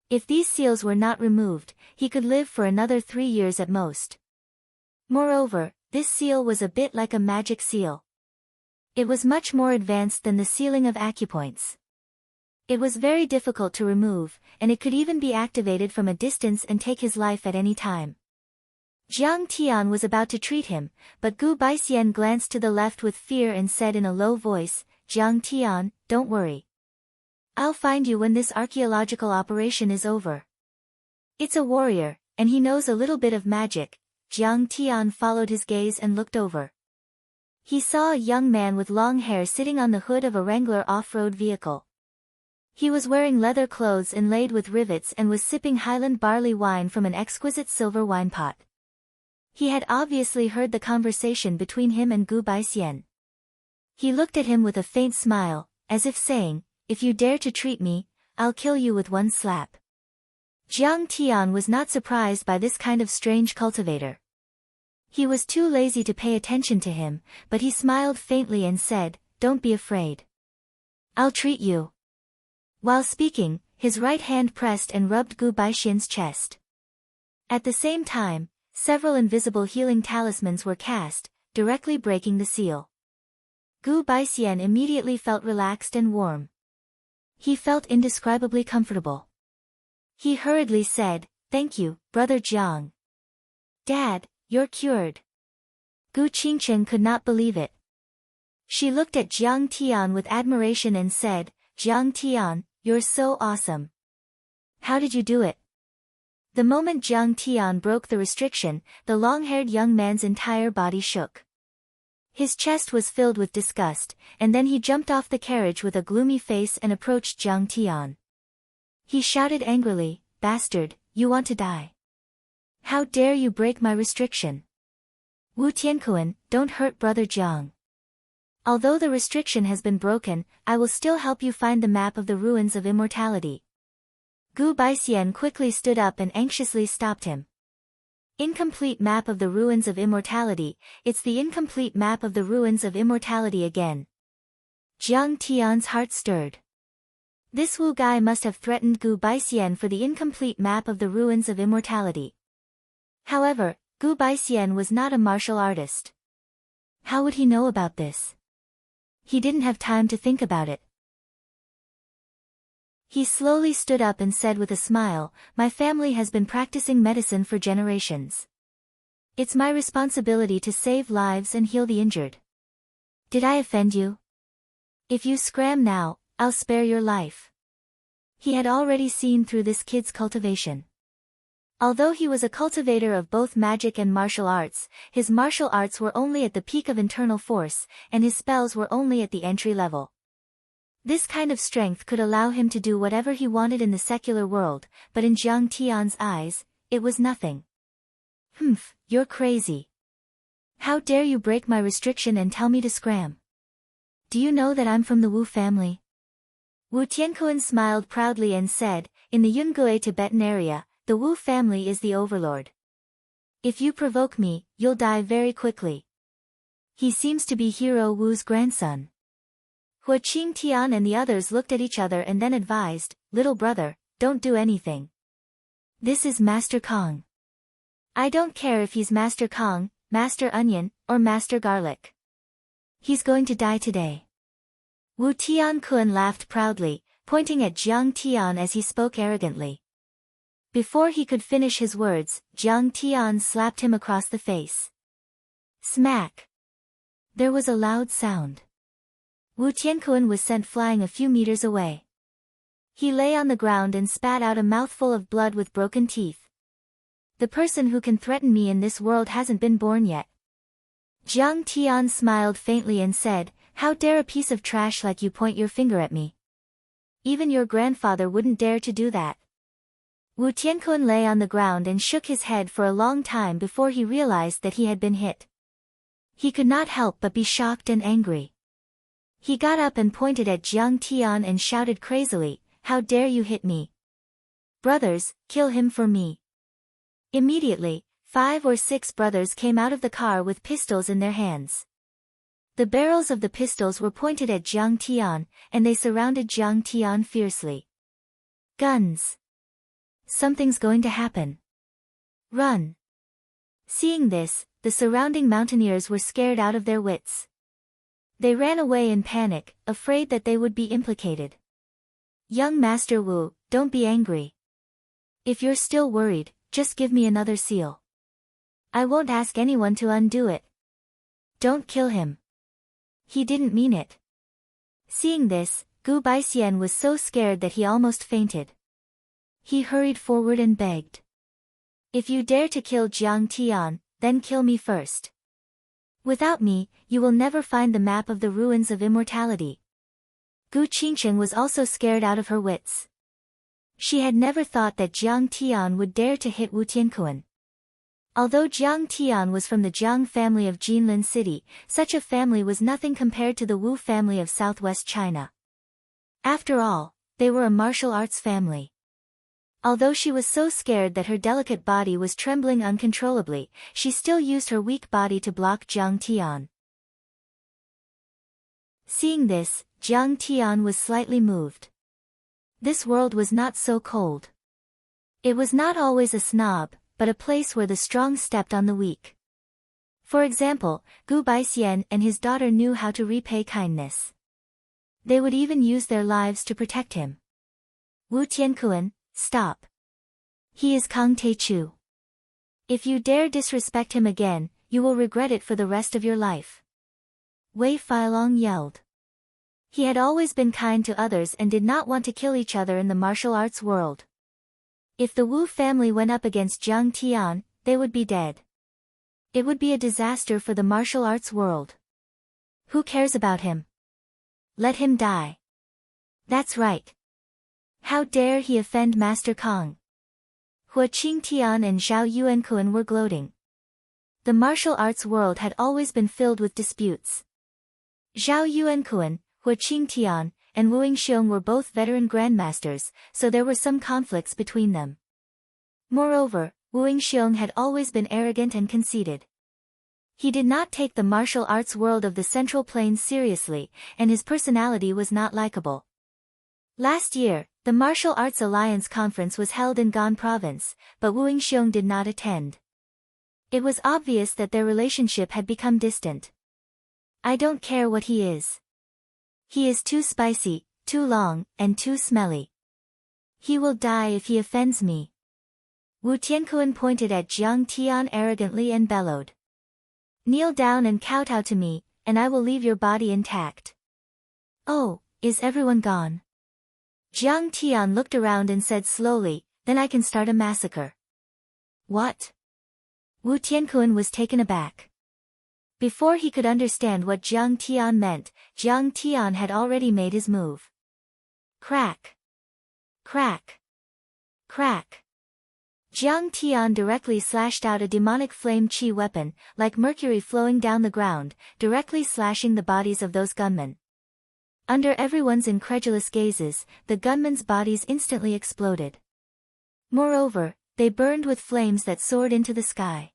[SPEAKER 1] If these seals were not removed, he could live for another 3 years at most. Moreover, this seal was a bit like a magic seal. It was much more advanced than the sealing of acupoints. It was very difficult to remove, and it could even be activated from a distance and take his life at any time. Jiang Tian was about to treat him, but Gu Baixian glanced to the left with fear and said in a low voice, Jiang Tian, don't worry. I'll find you when this archaeological operation is over. It's a warrior, and he knows a little bit of magic. Jiang Tian followed his gaze and looked over. He saw a young man with long hair sitting on the hood of a Wrangler off-road vehicle. He was wearing leather clothes inlaid with rivets and was sipping Highland barley wine from an exquisite silver wine pot. He had obviously heard the conversation between him and Gu Baixian. He looked at him with a faint smile, as if saying, if you dare to treat me, I'll kill you with one slap. Jiang Tian was not surprised by this kind of strange cultivator. He was too lazy to pay attention to him, but he smiled faintly and said, don't be afraid. I'll treat you. While speaking, his right hand pressed and rubbed Gu Baixian's chest. At the same time, several invisible healing talismans were cast, directly breaking the seal. Gu Baixian immediately felt relaxed and warm. He felt indescribably comfortable. He hurriedly said, thank you, Brother Jiang. Dad, you're cured. Gu Qingqing could not believe it. She looked at Jiang Tian with admiration and said, Jiang Tian, you're so awesome. How did you do it? The moment Jiang Tian broke the restriction, the long-haired young man's entire body shook. His chest was filled with disgust, and then he jumped off the carriage with a gloomy face and approached Jiang Tian. He shouted angrily, bastard, you want to die. How dare you break my restriction? Wu Tiankuan, don't hurt brother Jiang. Although the restriction has been broken, I will still help you find the map of the ruins of immortality. Gu Baixian quickly stood up and anxiously stopped him. Incomplete map of the ruins of immortality, it's the incomplete map of the ruins of immortality again. Jiang Tian's heart stirred. This Wu guy must have threatened Gu Baixian for the incomplete map of the ruins of immortality. However, Gu Baixian was not a martial artist. How would he know about this? He didn't have time to think about it. He slowly stood up and said with a smile, my family has been practicing medicine for generations. It's my responsibility to save lives and heal the injured. Did I offend you? If you scram now, I'll spare your life. He had already seen through this kid's cultivation. Although he was a cultivator of both magic and martial arts, his martial arts were only at the peak of internal force, and his spells were only at the entry level. This kind of strength could allow him to do whatever he wanted in the secular world, but in Jiang Tian's eyes, it was nothing. Humph, you're crazy. How dare you break my restriction and tell me to scram? Do you know that I'm from the Wu family? Wu Tiankuan smiled proudly and said, in the Yungue Tibetan area, the Wu family is the overlord. If you provoke me, you'll die very quickly. He seems to be Hero Wu's grandson. Hua Qing Tian and the others looked at each other and then advised, little brother, don't do anything. This is Master Kong. I don't care if he's Master Kong, Master Onion, or Master Garlic. He's going to die today. Wu Tiankuan laughed proudly, pointing at Jiang Tian as he spoke arrogantly. Before he could finish his words, Jiang Tian slapped him across the face. Smack! There was a loud sound. Wu Tiankuan was sent flying a few meters away. He lay on the ground and spat out a mouthful of blood with broken teeth. The person who can threaten me in this world hasn't been born yet. Jiang Tian smiled faintly and said, how dare a piece of trash like you point your finger at me? Even your grandfather wouldn't dare to do that. Wu Tiankuan lay on the ground and shook his head for a long time before he realized that he had been hit. He could not help but be shocked and angry. He got up and pointed at Jiang Tian and shouted crazily, how dare you hit me? Brothers, kill him for me. Immediately, 5 or 6 brothers came out of the car with pistols in their hands. The barrels of the pistols were pointed at Jiang Tian, and they surrounded Jiang Tian fiercely. Guns! Something's going to happen. Run! Seeing this, the surrounding mountaineers were scared out of their wits. They ran away in panic, afraid that they would be implicated. Young Master Wu, don't be angry. If you're still worried, just give me another seal. I won't ask anyone to undo it. Don't kill him. He didn't mean it. Seeing this, Gu Baixian was so scared that he almost fainted. He hurried forward and begged. If you dare to kill Jiang Tian, then kill me first. Without me, you will never find the map of the ruins of immortality. Gu Qingcheng was also scared out of her wits. She had never thought that Jiang Tian would dare to hit Wu Tiankuan. Although Jiang Tian was from the Jiang family of Jinlin City, such a family was nothing compared to the Wu family of southwest China. After all, they were a martial arts family. Although she was so scared that her delicate body was trembling uncontrollably, she still used her weak body to block Jiang Tian. Seeing this, Jiang Tian was slightly moved. This world was not so cold. It was not always a snob, but a place where the strong stepped on the weak. For example, Gu Baixian and his daughter knew how to repay kindness. They would even use their lives to protect him. Wu Tiankuan, stop. He is Kang Teichu. If you dare disrespect him again, you will regret it for the rest of your life. Wei Feilong yelled. He had always been kind to others and did not want to kill each other in the martial arts world. If the Wu family went up against Jiang Tian, they would be dead. It would be a disaster for the martial arts world. Who cares about him? Let him die. That's right. How dare he offend Master Kong? Hua Qing Tian and Zhao Yuankuan were gloating. The martial arts world had always been filled with disputes. Zhao Yuankuan, Hua Qingtian, and Wu Yingxiong were both veteran grandmasters, so there were some conflicts between them. Moreover, Wu Yingxiong had always been arrogant and conceited. He did not take the martial arts world of the Central Plains seriously, and his personality was not likable. Last year, the Martial Arts Alliance Conference was held in Gan Province, but Wu Yingxiong did not attend. It was obvious that their relationship had become distant. I don't care what he is. He is too spicy, too long, and too smelly. He will die if he offends me. Wu Tiankuan pointed at Jiang Tian arrogantly and bellowed. Kneel down and kowtow to me, and I will leave your body intact. Oh, is everyone gone? Jiang Tian looked around and said slowly, then I can start a massacre. What? Wu Tiankuan was taken aback. Before he could understand what Jiang Tian meant, Jiang Tian had already made his move. Crack! Crack! Crack! Jiang Tian directly slashed out a demonic flame chi weapon, like mercury flowing down the ground, directly slashing the bodies of those gunmen. Under everyone's incredulous gazes, the gunmen's bodies instantly exploded. Moreover, they burned with flames that soared into the sky.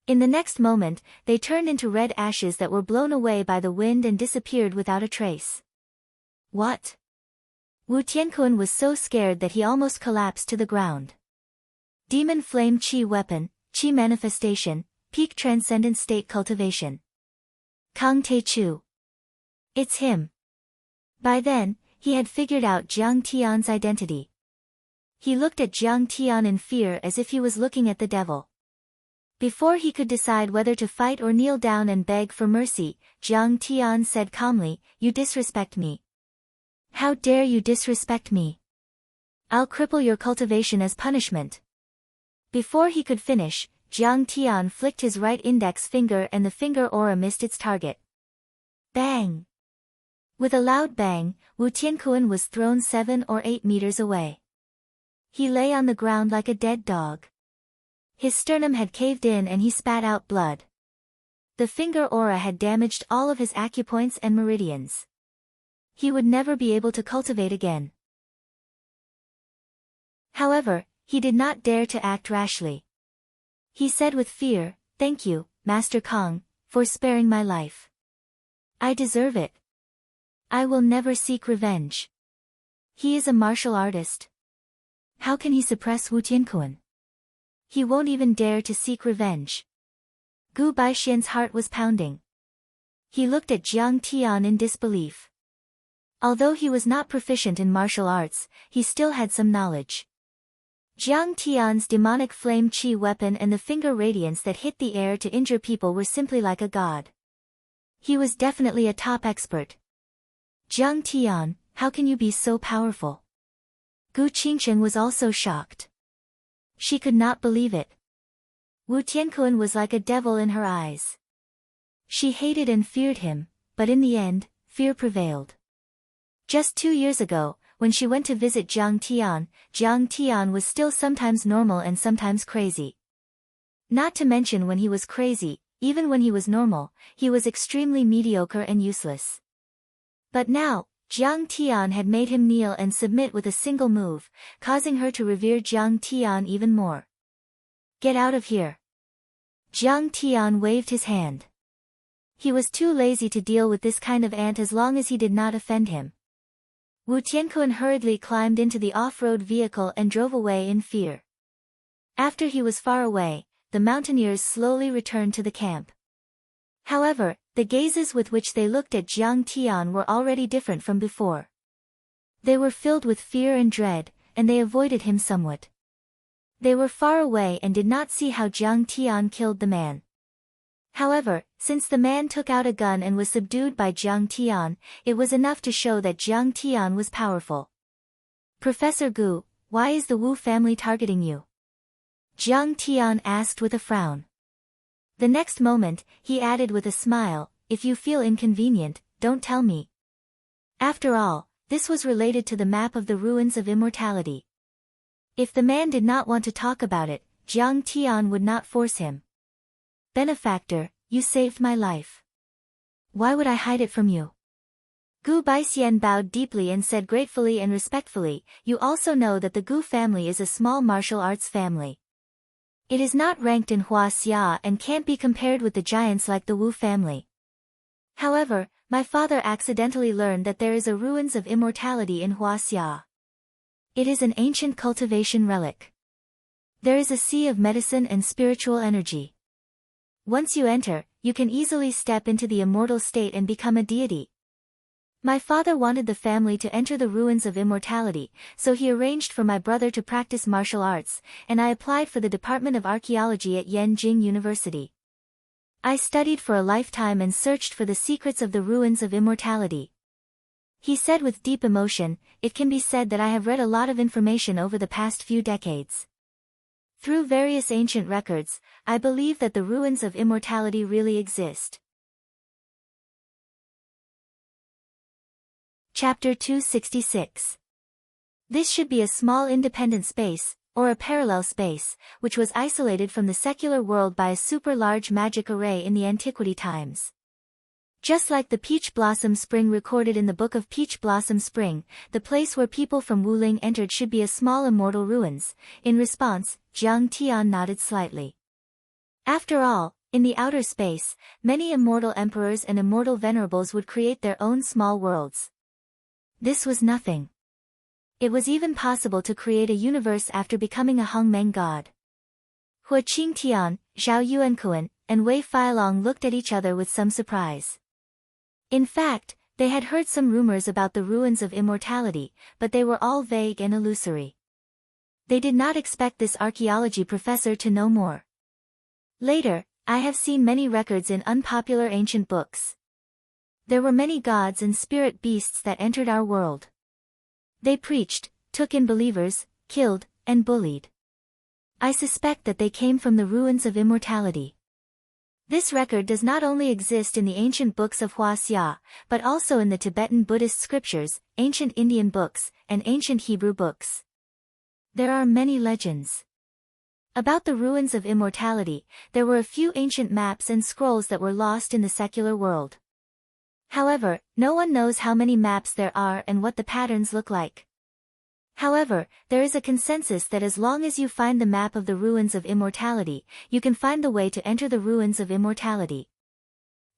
[SPEAKER 1] In the next moment, they turned into red ashes that were blown away by the wind and disappeared without a trace. What? Wu Tiankuan was so scared that he almost collapsed to the ground. Demon Flame Chi Weapon, Chi Manifestation, Peak Transcendent State Cultivation. Kang Te Chu. It's him. By then, he had figured out Jiang Tian's identity. He looked at Jiang Tian in fear as if he was looking at the devil. Before he could decide whether to fight or kneel down and beg for mercy, Jiang Tian said calmly, "You disrespect me. How dare you disrespect me? I'll cripple your cultivation as punishment." Before he could finish, Jiang Tian flicked his right index finger and the finger aura missed its target. Bang! With a loud bang, Wu Tiankuan was thrown 7 or 8 meters away. He lay on the ground like a dead dog. His sternum had caved in and he spat out blood. The finger aura had damaged all of his acupoints and meridians. He would never be able to cultivate again. However, he did not dare to act rashly. He said with fear, "Thank you, Master Kong, for sparing my life. I deserve it. I will never seek revenge." He is a martial artist. How can he suppress Wu Tiankuan? He won't even dare to seek revenge. Gu Baixian's heart was pounding. He looked at Jiang Tian in disbelief. Although he was not proficient in martial arts, he still had some knowledge. Jiang Tian's demonic flame chi weapon and the finger radiance that hit the air to injure people were simply like a god. He was definitely a top expert. Jiang Tian, how can you be so powerful? Gu Qingchen was also shocked. She could not believe it. Wu Tiankuan was like a devil in her eyes. She hated and feared him, but in the end, fear prevailed. Just 2 years ago, when she went to visit Jiang Tian was still sometimes normal and sometimes crazy. Not to mention when he was crazy, even when he was normal, he was extremely mediocre and useless. But now, Jiang Tian had made him kneel and submit with a single move, causing her to revere Jiang Tian even more. Get out of here. Jiang Tian waved his hand. He was too lazy to deal with this kind of ant as long as he did not offend him. Wu Tiankuan hurriedly climbed into the off-road vehicle and drove away in fear. After he was far away, the mountaineers slowly returned to the camp. However, the gazes with which they looked at Jiang Tian were already different from before. They were filled with fear and dread, and they avoided him somewhat. They were far away and did not see how Jiang Tian killed the man. However, since the man took out a gun and was subdued by Jiang Tian, it was enough to show that Jiang Tian was powerful. Professor Gu, why is the Wu family targeting you? Jiang Tian asked with a frown. The next moment, he added with a smile, if you feel inconvenient, don't tell me. After all, this was related to the map of the ruins of immortality. If the man did not want to talk about it, Jiang Tian would not force him. benefactor, you saved my life. Why would I hide it from you? Gu Baixian bowed deeply and said gratefully and respectfully, you also know that the Gu family is a small martial arts family. It is not ranked in Huaxia and can't be compared with the giants like the Wu family. However, my father accidentally learned that there is a ruins of immortality in Huaxia. It is an ancient cultivation relic. There is a sea of medicine and spiritual energy. Once you enter, you can easily step into the immortal state and become a deity. My father wanted the family to enter the ruins of immortality, so he arranged for my brother to practice martial arts, and I applied for the Department of Archaeology at Yenjing University. I studied for a lifetime and searched for the secrets of the ruins of immortality. He said with deep emotion, it can be said that I have read a lot of information over the past few decades. Through various ancient records, I believe that the ruins of immortality really exist. Chapter 266. This should be a small independent space, or a parallel space, which was isolated from the secular world by a super-large magic array in the antiquity times. Just like the Peach Blossom Spring recorded in the Book of Peach Blossom Spring, the place where people from Wuling entered should be a small immortal ruins. In response, Jiang Tian nodded slightly. After all, in the outer space, many immortal emperors and immortal venerables would create their own small worlds. This was nothing. It was even possible to create a universe after becoming a Hongmeng god. Hua Qingtian, Zhao Yuankuan, and Wei Feilong looked at each other with some surprise. In fact, they had heard some rumors about the ruins of immortality, but they were all vague and illusory. They did not expect this archaeology professor to know more. Later, I have seen many records in unpopular ancient books. There were many gods and spirit beasts that entered our world. They preached, took in believers, killed, and bullied. I suspect that they came from the ruins of immortality. This record does not only exist in the ancient books of Huaxia, but also in the Tibetan Buddhist scriptures, ancient Indian books, and ancient Hebrew books. There are many legends. About the ruins of immortality, there were a few ancient maps and scrolls that were lost in the secular world. However, no one knows how many maps there are and what the patterns look like. However, there is a consensus that as long as you find the map of the ruins of immortality, you can find the way to enter the ruins of immortality.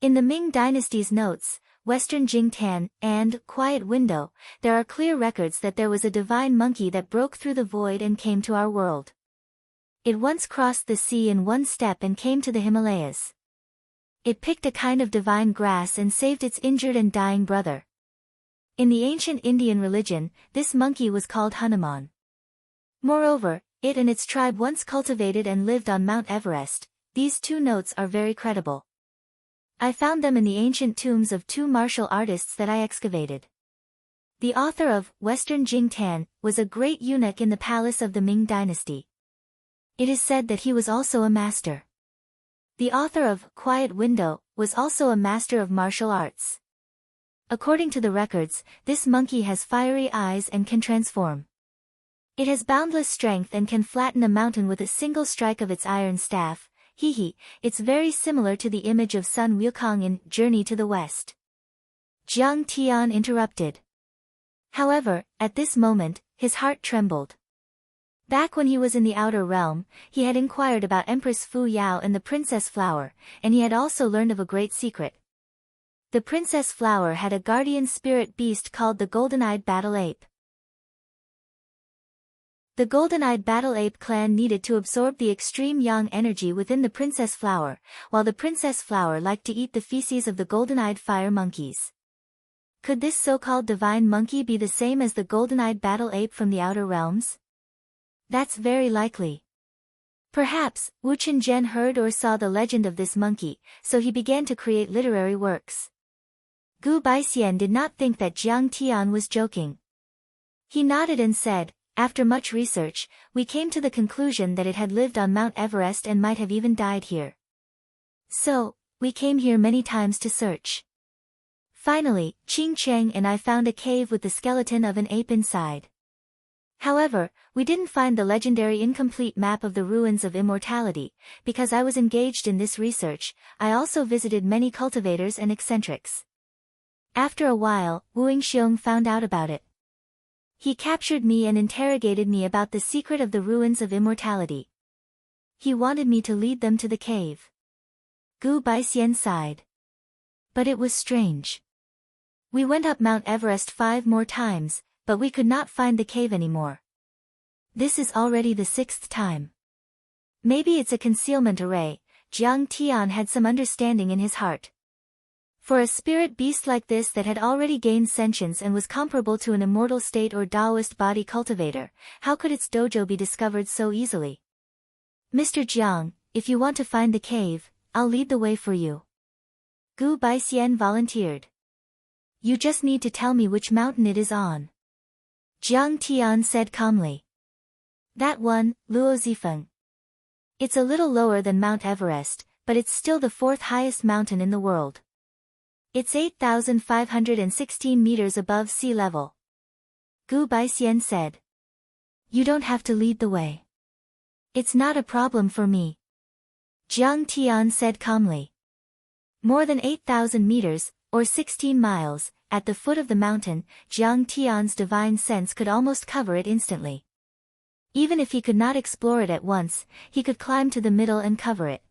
[SPEAKER 1] In the Ming Dynasty's notes, Western Jingtan, and Quiet Window, there are clear records that there was a divine monkey that broke through the void and came to our world. It once crossed the sea in one step and came to the Himalayas. It picked a kind of divine grass and saved its injured and dying brother. In the ancient Indian religion, this monkey was called Hanuman. Moreover, it and its tribe once cultivated and lived on Mount Everest. These two notes are very credible. I found them in the ancient tombs of two martial artists that I excavated. The author of Western Jingtan was a great eunuch in the palace of the Ming Dynasty. It is said that he was also a master. The author of Quiet Window was also a master of martial arts. According to the records, this monkey has fiery eyes and can transform. It has boundless strength and can flatten a mountain with a single strike of its iron staff. It's very similar to the image of Sun Wukong in Journey to the West. Jiang Tian interrupted. However, at this moment, his heart trembled. Back when he was in the outer realm, he had inquired about Empress Fu Yao and the Princess Flower, and he had also learned of a great secret. The Princess Flower had a guardian spirit beast called the Golden-Eyed Battle Ape. The Golden-Eyed Battle Ape clan needed to absorb the extreme yang energy within the Princess Flower, while the Princess Flower liked to eat the feces of the Golden-Eyed Fire Monkeys. Could this so-called divine monkey be the same as the Golden-Eyed Battle Ape from the Outer Realms? That's very likely. Perhaps, Wu Qinzhen heard or saw the legend of this monkey, so he began to create literary works. Gu Baixian did not think that Jiang Tian was joking. He nodded and said, after much research, we came to the conclusion that it had lived on Mount Everest and might have even died here. So, we came here many times to search. Finally, Qing Cheng and I found a cave with the skeleton of an ape inside. However, we didn't find the legendary incomplete map of the ruins of immortality. Because I was engaged in this research, I also visited many cultivators and eccentrics. After a while, Wu Xiong found out about it. He captured me and interrogated me about the secret of the ruins of immortality. He wanted me to lead them to the cave. Gu Baixian sighed. But it was strange. We went up Mount Everest 5 more times, but we could not find the cave anymore. This is already the 6th time. Maybe it's a concealment array. Jiang Tian had some understanding in his heart. For a spirit beast like this that had already gained sentience and was comparable to an immortal state or Taoist body cultivator, how could its dojo be discovered so easily? Mr. Jiang, if you want to find the cave, I'll lead the way for you. Gu Baixian volunteered. You just need to tell me which mountain it is on. Jiang Tian said calmly. That one, Luozifeng. It's a little lower than Mount Everest, but it's still the 4th highest mountain in the world. It's 8,516 meters above sea level. Gu Baixian said. You don't have to lead the way. It's not a problem for me. Jiang Tian said calmly. More than 8,000 meters, or 16 miles, at the foot of the mountain, Jiang Tian's divine sense could almost cover it instantly. Even if he could not explore it at once, he could climb to the middle and cover it.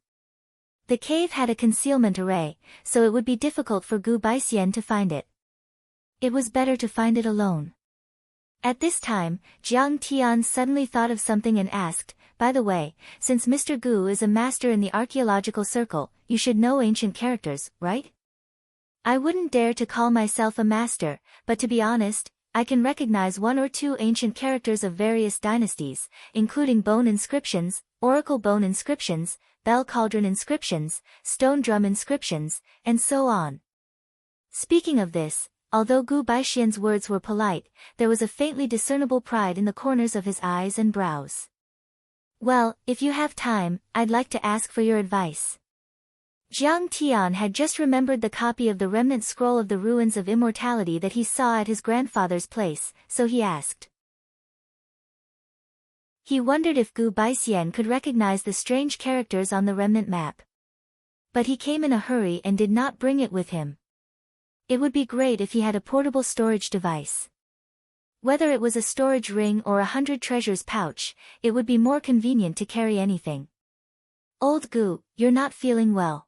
[SPEAKER 1] The cave had a concealment array, so it would be difficult for Gu Baixian to find it. It was better to find it alone. At this time, Jiang Tian suddenly thought of something and asked, by the way, since Mr. Gu is a master in the archaeological circle, you should know ancient characters, right? I wouldn't dare to call myself a master, but to be honest, I can recognize 1 or 2 ancient characters of various dynasties, including bone inscriptions, oracle bone inscriptions, bell cauldron inscriptions, stone drum inscriptions, and so on. Speaking of this, although Gu Baixian's words were polite, there was a faintly discernible pride in the corners of his eyes and brows. Well, if you have time, I'd like to ask for your advice. Jiang Tian had just remembered the copy of the remnant scroll of the ruins of immortality that he saw at his grandfather's place, so he asked. He wondered if Gu Baixian could recognize the strange characters on the remnant map. But he came in a hurry and did not bring it with him. It would be great if he had a portable storage device. Whether it was a storage ring or 100 treasures pouch, it would be more convenient to carry anything. Old Gu, you're not feeling well.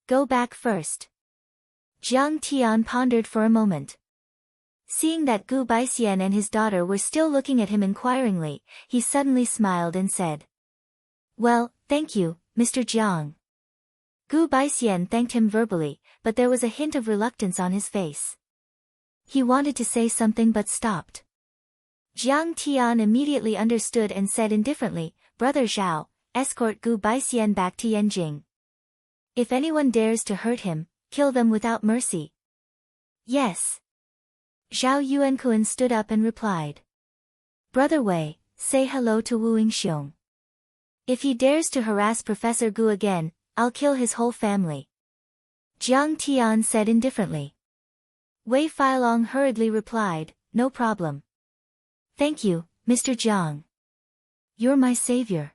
[SPEAKER 1] Go back first. Jiang Tian pondered for a moment. Seeing that Gu Baixian and his daughter were still looking at him inquiringly, he suddenly smiled and said. Well, thank you, Mr. Jiang. Gu Baixian thanked him verbally, but there was a hint of reluctance on his face. He wanted to say something but stopped. Jiang Tian immediately understood and said indifferently, Brother Zhao, escort Gu Baixian back to Yanjing. If anyone dares to hurt him, kill them without mercy. Yes. Zhao Yuankuan stood up and replied. Brother Wei, say hello to Wu Xiong. If he dares to harass Professor Gu again, I'll kill his whole family. Jiang Tian said indifferently. Wei Feilong hurriedly replied, no problem. Thank you, Mr. Jiang. You're my savior.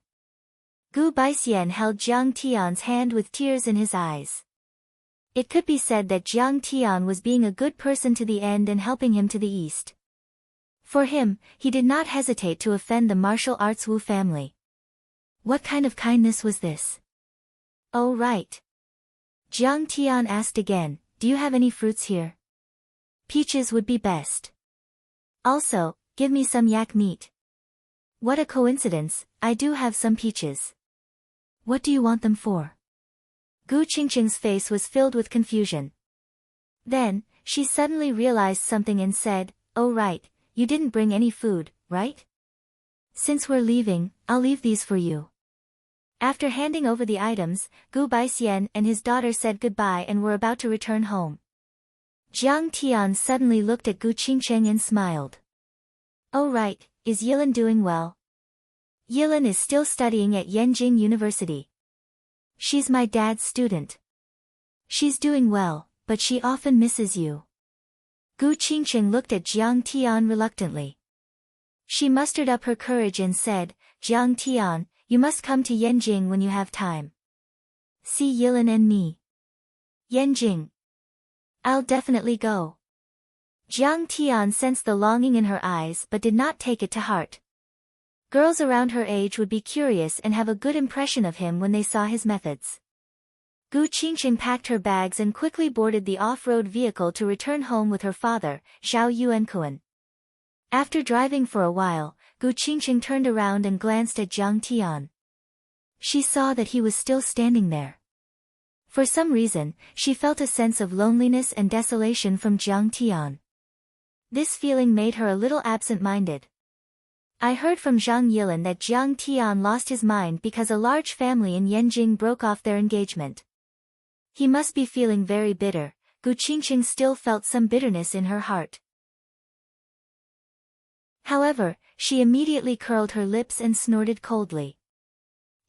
[SPEAKER 1] Gu Baixian held Jiang Tian's hand with tears in his eyes. It could be said that Jiang Tian was being a good person to the end and helping him to the east. For him, he did not hesitate to offend the martial arts Wu family. What kind of kindness was this? Oh right. Jiang Tian asked again, do you have any fruits here? Peaches would be best. Also, give me some yak meat. What a coincidence, I do have some peaches. What do you want them for? Gu Qingqing's face was filled with confusion. Then, she suddenly realized something and said, oh right, you didn't bring any food, right? Since we're leaving, I'll leave these for you. After handing over the items, Gu Baixian and his daughter said goodbye and were about to return home. Jiang Tian suddenly looked at Gu Qingqing and smiled. Oh right, is Yilin doing well? Yilin is still studying at Yanjing University. She's my dad's student. She's doing well, but she often misses you. Gu Qingqing looked at Jiang Tian reluctantly. She mustered up her courage and said, Jiang Tian, you must come to Yanjing when you have time. See Yilin and me. Yanjing. I'll definitely go. Jiang Tian sensed the longing in her eyes but did not take it to heart. Girls around her age would be curious and have a good impression of him when they saw his methods. Gu Qingqing packed her bags and quickly boarded the off-road vehicle to return home with her father, Zhao Yuankuan. After driving for a while, Gu Qingqing turned around and glanced at Jiang Tian. She saw that he was still standing there. For some reason, she felt a sense of loneliness and desolation from Jiang Tian. This feeling made her a little absent-minded. I heard from Zhang Yilin that Jiang Tian lost his mind because a large family in Yanjing broke off their engagement. He must be feeling very bitter. Gu Qingqing still felt some bitterness in her heart. However, she immediately curled her lips and snorted coldly.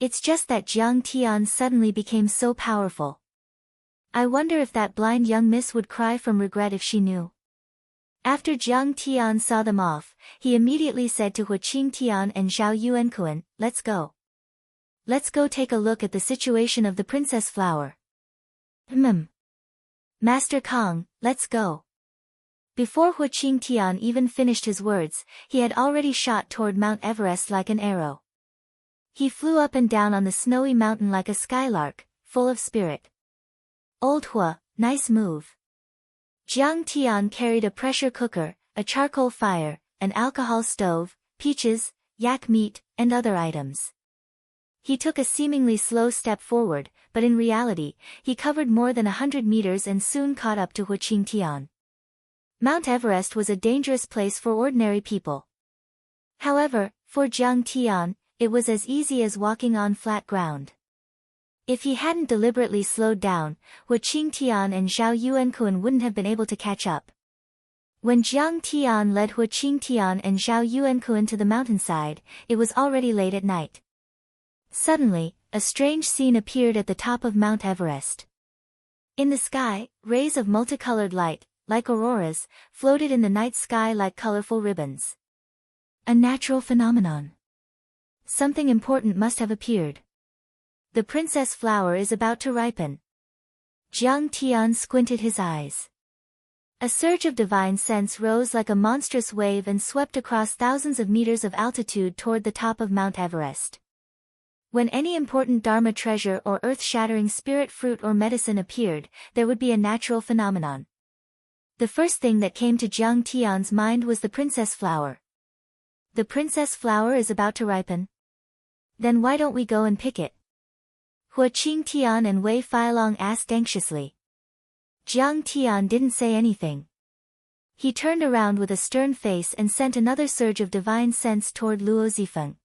[SPEAKER 1] It's just that Jiang Tian suddenly became so powerful. I wonder if that blind young miss would cry from regret if she knew. After Jiang Tian saw them off, he immediately said to Hu Qingtian and Zhao Yuankuan, let's go. Let's go take a look at the situation of the princess flower. Master Kong, let's go. Before Hu Qingtian even finished his words, he had already shot toward Mount Everest like an arrow. He flew up and down on the snowy mountain like a skylark, full of spirit. Old Hua, nice move. Jiang Tian carried a pressure cooker, a charcoal fire, an alcohol stove, peaches, yak meat, and other items. He took a seemingly slow step forward, but in reality, he covered more than 100 meters and soon caught up to Hu Qingtian. Mount Everest was a dangerous place for ordinary people. However, for Jiang Tian, it was as easy as walking on flat ground. If he hadn't deliberately slowed down, Hu Qingtian and Zhao Yuankuan wouldn't have been able to catch up. When Jiang Tian led Hu Qingtian and Zhao Yuankuan to the mountainside, it was already late at night. Suddenly, a strange scene appeared at the top of Mount Everest. In the sky, rays of multicolored light, like auroras, floated in the night sky like colorful ribbons. A natural phenomenon. Something important must have appeared. The princess flower is about to ripen. Jiang Tian squinted his eyes. A surge of divine sense rose like a monstrous wave and swept across thousands of meters of altitude toward the top of Mount Everest. When any important Dharma treasure or earth-shattering spirit fruit or medicine appeared, there would be a natural phenomenon. The first thing that came to Jiang Tian's mind was the princess flower. The princess flower is about to ripen? Then why don't we go and pick it? Hu Qingtian and Wei Feilong asked anxiously. Jiang Tian didn't say anything. He turned around with a stern face and sent another surge of divine sense toward Luo Zifeng.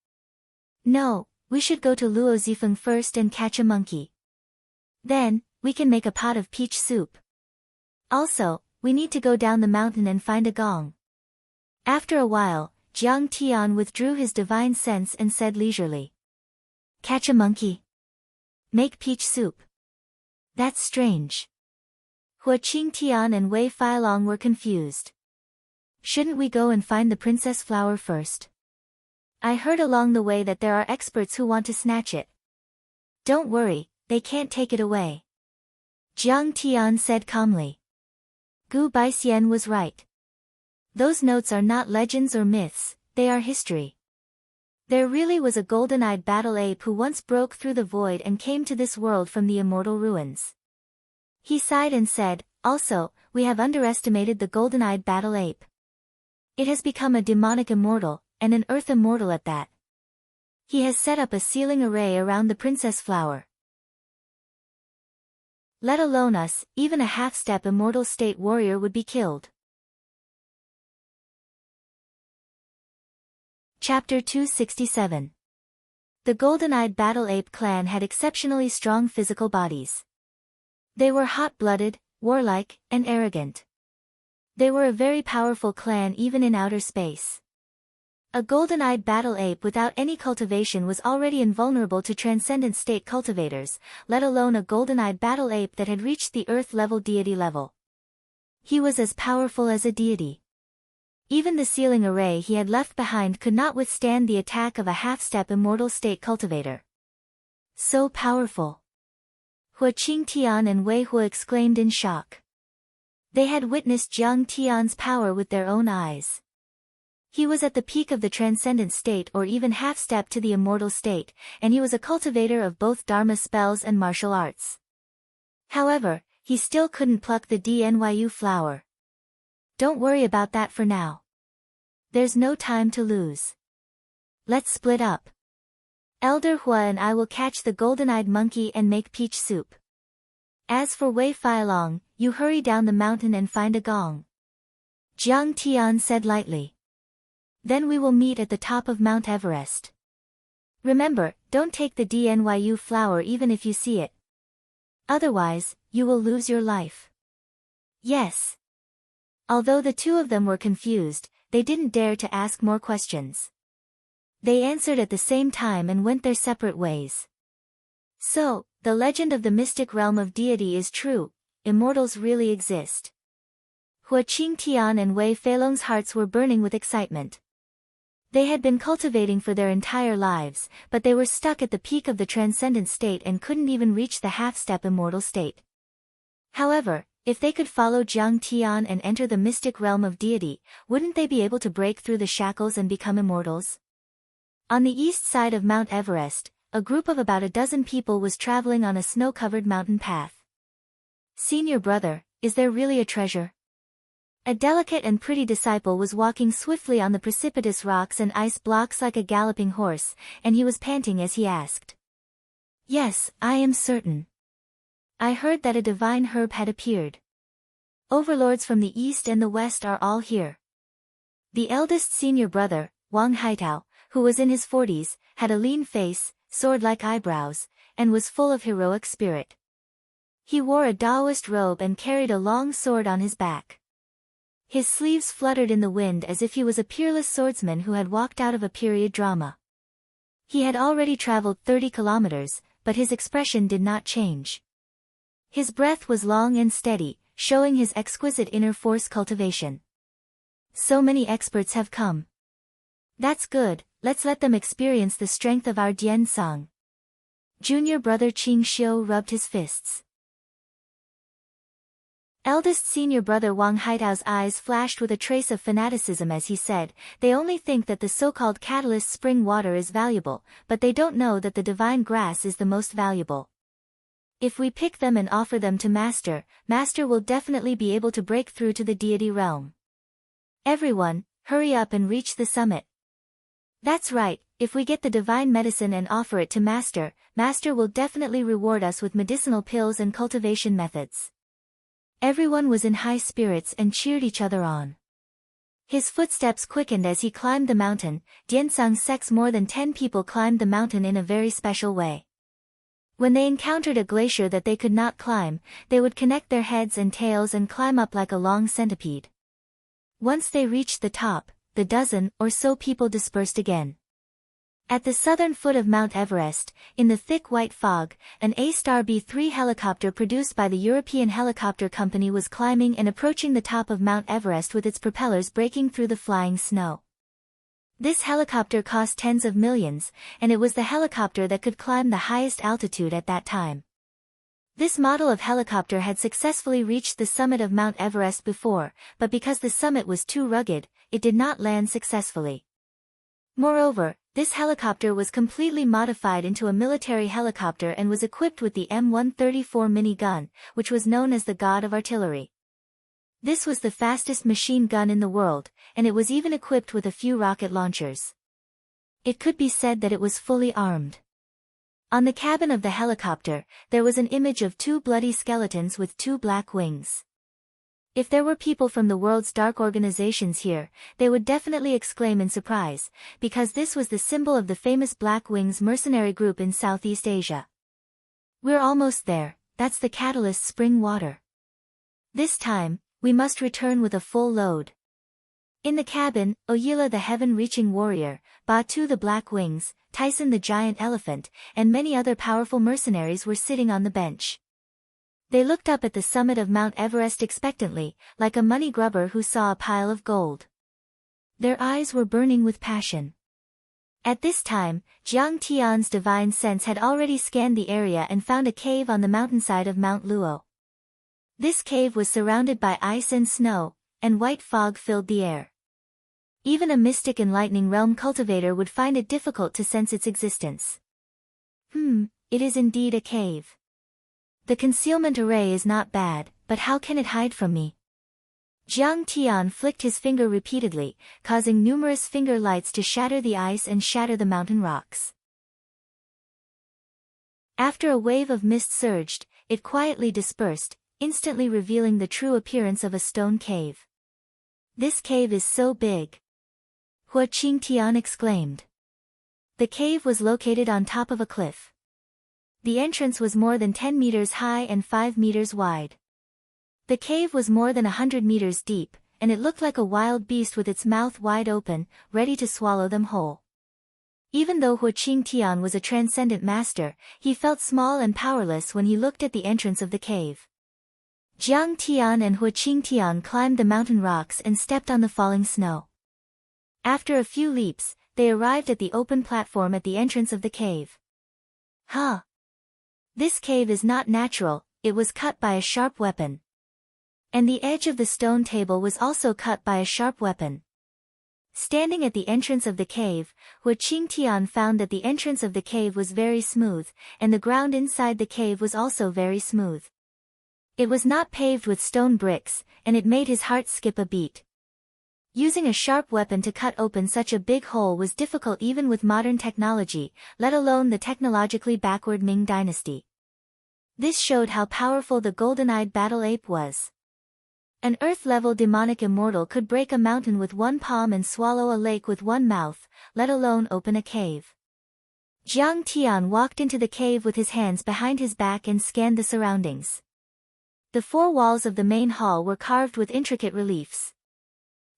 [SPEAKER 1] No, we should go to Luo Zifeng first and catch a monkey. Then, we can make a pot of peach soup. Also, we need to go down the mountain and find a gong. After a while, Jiang Tian withdrew his divine sense and said leisurely. Catch a monkey. Make peach soup. That's strange. Hu Qingtian and Wei Feilong were confused. Shouldn't we go and find the princess flower first? I heard along the way that there are experts who want to snatch it. Don't worry, they can't take it away. Jiang Tian said calmly. Gu Baixian was right. Those notes are not legends or myths, they are history. There really was a golden-eyed battle ape who once broke through the void and came to this world from the immortal ruins. He sighed and said, also, we have underestimated the golden-eyed battle ape. It has become a demonic immortal, and an earth immortal at that. He has set up a sealing array around the princess flower. Let alone us, even a half-step immortal state warrior would be killed. Chapter 267. The golden-eyed battle ape clan had exceptionally strong physical bodies. They were hot-blooded, warlike, and arrogant. They were a very powerful clan even in outer space. A golden-eyed battle ape without any cultivation was already invulnerable to transcendent state cultivators, let alone a golden-eyed battle ape that had reached the earth-level deity level. He was as powerful as a deity. Even the sealing array he had left behind could not withstand the attack of a half-step immortal state cultivator. So powerful! Hua Qingtian and Wei Hua exclaimed in shock. They had witnessed Jiang Tian's power with their own eyes. He was at the peak of the transcendent state or even half-step to the immortal state, and he was a cultivator of both Dharma spells and martial arts. However, he still couldn't pluck the DNYU flower. Don't worry about that for now. There's no time to lose. Let's split up. Elder Hua and I will catch the golden-eyed monkey and make peach soup. As for Wei Failong, you hurry down the mountain and find a gong. Jiang Tian said lightly. Then we will meet at the top of Mount Everest. Remember, don't take the DNYU flower even if you see it. Otherwise, you will lose your life. Yes. Although the two of them were confused, they didn't dare to ask more questions. They answered at the same time and went their separate ways. So, the legend of the mystic realm of deity is true, immortals really exist. Hua Qingtian and Wei Feilong's hearts were burning with excitement. They had been cultivating for their entire lives, but they were stuck at the peak of the transcendent state and couldn't even reach the half-step immortal state. However, if they could follow Jiang Tian and enter the mystic realm of deity, wouldn't they be able to break through the shackles and become immortals? On the east side of Mount Everest, a group of about a dozen people was traveling on a snow-covered mountain path. Senior brother, is there really a treasure? A delicate and pretty disciple was walking swiftly on the precipitous rocks and ice blocks like a galloping horse, and he was panting as he asked. Yes, I am certain. I heard that a divine herb had appeared. Overlords from the east and the west are all here. The eldest senior brother, Wang Haitao, who was in his 40s, had a lean face, sword-like eyebrows, and was full of heroic spirit. He wore a Taoist robe and carried a long sword on his back. His sleeves fluttered in the wind as if he was a peerless swordsman who had walked out of a period drama. He had already traveled 30 kilometers, but his expression did not change. His breath was long and steady, showing his exquisite inner force cultivation. So many experts have come. That's good, let's let them experience the strength of our Dian Song. Junior brother Qing Xiu rubbed his fists. Eldest senior brother Wang Haitao's eyes flashed with a trace of fanaticism as he said, they only think that the so-called catalyst spring water is valuable, but they don't know that the divine grass is the most valuable. If we pick them and offer them to Master, Master will definitely be able to break through to the deity realm. Everyone, hurry up and reach the summit. That's right, if we get the divine medicine and offer it to Master, Master will definitely reward us with medicinal pills and cultivation methods. Everyone was in high spirits and cheered each other on. His footsteps quickened as he climbed the mountain. Diansang's sects more than 10 people climbed the mountain in a very special way. When they encountered a glacier that they could not climb, they would connect their heads and tails and climb up like a long centipede. Once they reached the top, the dozen or so people dispersed again. At the southern foot of Mount Everest, in the thick white fog, an A-Star B-3 helicopter produced by the European Helicopter Company was climbing and approaching the top of Mount Everest with its propellers breaking through the flying snow. This helicopter cost tens of millions, and it was the helicopter that could climb the highest altitude at that time. This model of helicopter had successfully reached the summit of Mount Everest before, but because the summit was too rugged, it did not land successfully. Moreover, this helicopter was completely modified into a military helicopter and was equipped with the M134 minigun, which was known as the God of Artillery. This was the fastest machine gun in the world, and it was even equipped with a few rocket launchers. It could be said that it was fully armed. On the cabin of the helicopter, there was an image of 2 bloody skeletons with 2 black wings. If there were people from the world's dark organizations here, they would definitely exclaim in surprise, because this was the symbol of the famous Black Wings mercenary group in Southeast Asia. We're almost there, that's the catalyst spring water. This time, we must return with a full load. In the cabin, Oyila the heaven-reaching warrior, Batu the Black Wings, Tyson the giant elephant, and many other powerful mercenaries were sitting on the bench. They looked up at the summit of Mount Everest expectantly, like a money grubber who saw a pile of gold. Their eyes were burning with passion. At this time, Jiang Tian's divine sense had already scanned the area and found a cave on the mountainside of Mount Luo. This cave was surrounded by ice and snow, and white fog filled the air. Even a mystic enlightening realm cultivator would find it difficult to sense its existence. It is indeed a cave. The concealment array is not bad, but how can it hide from me? Jiang Tian flicked his finger repeatedly, causing numerous finger lights to shatter the ice and shatter the mountain rocks. After a wave of mist surged, it quietly dispersed, instantly revealing the true appearance of a stone cave. This cave is so big! Hua Qingtian exclaimed. The cave was located on top of a cliff. The entrance was more than 10 meters high and 5 meters wide. The cave was more than 100 meters deep, and it looked like a wild beast with its mouth wide open, ready to swallow them whole. Even though Hua Qingtian was a transcendent master, he felt small and powerless when he looked at the entrance of the cave. Jiang Tian and Hua Qingtian climbed the mountain rocks and stepped on the falling snow. After a few leaps, they arrived at the open platform at the entrance of the cave. This cave is not natural, it was cut by a sharp weapon. And the edge of the stone table was also cut by a sharp weapon. Standing at the entrance of the cave, Hua Qingtian found that the entrance of the cave was very smooth, and the ground inside the cave was also very smooth. It was not paved with stone bricks, and it made his heart skip a beat. Using a sharp weapon to cut open such a big hole was difficult even with modern technology, let alone the technologically backward Ming dynasty. This showed how powerful the golden-eyed battle ape was. An Earth-level demonic immortal could break a mountain with one palm and swallow a lake with one mouth, let alone open a cave. Jiang Tian walked into the cave with his hands behind his back and scanned the surroundings. The four walls of the main hall were carved with intricate reliefs.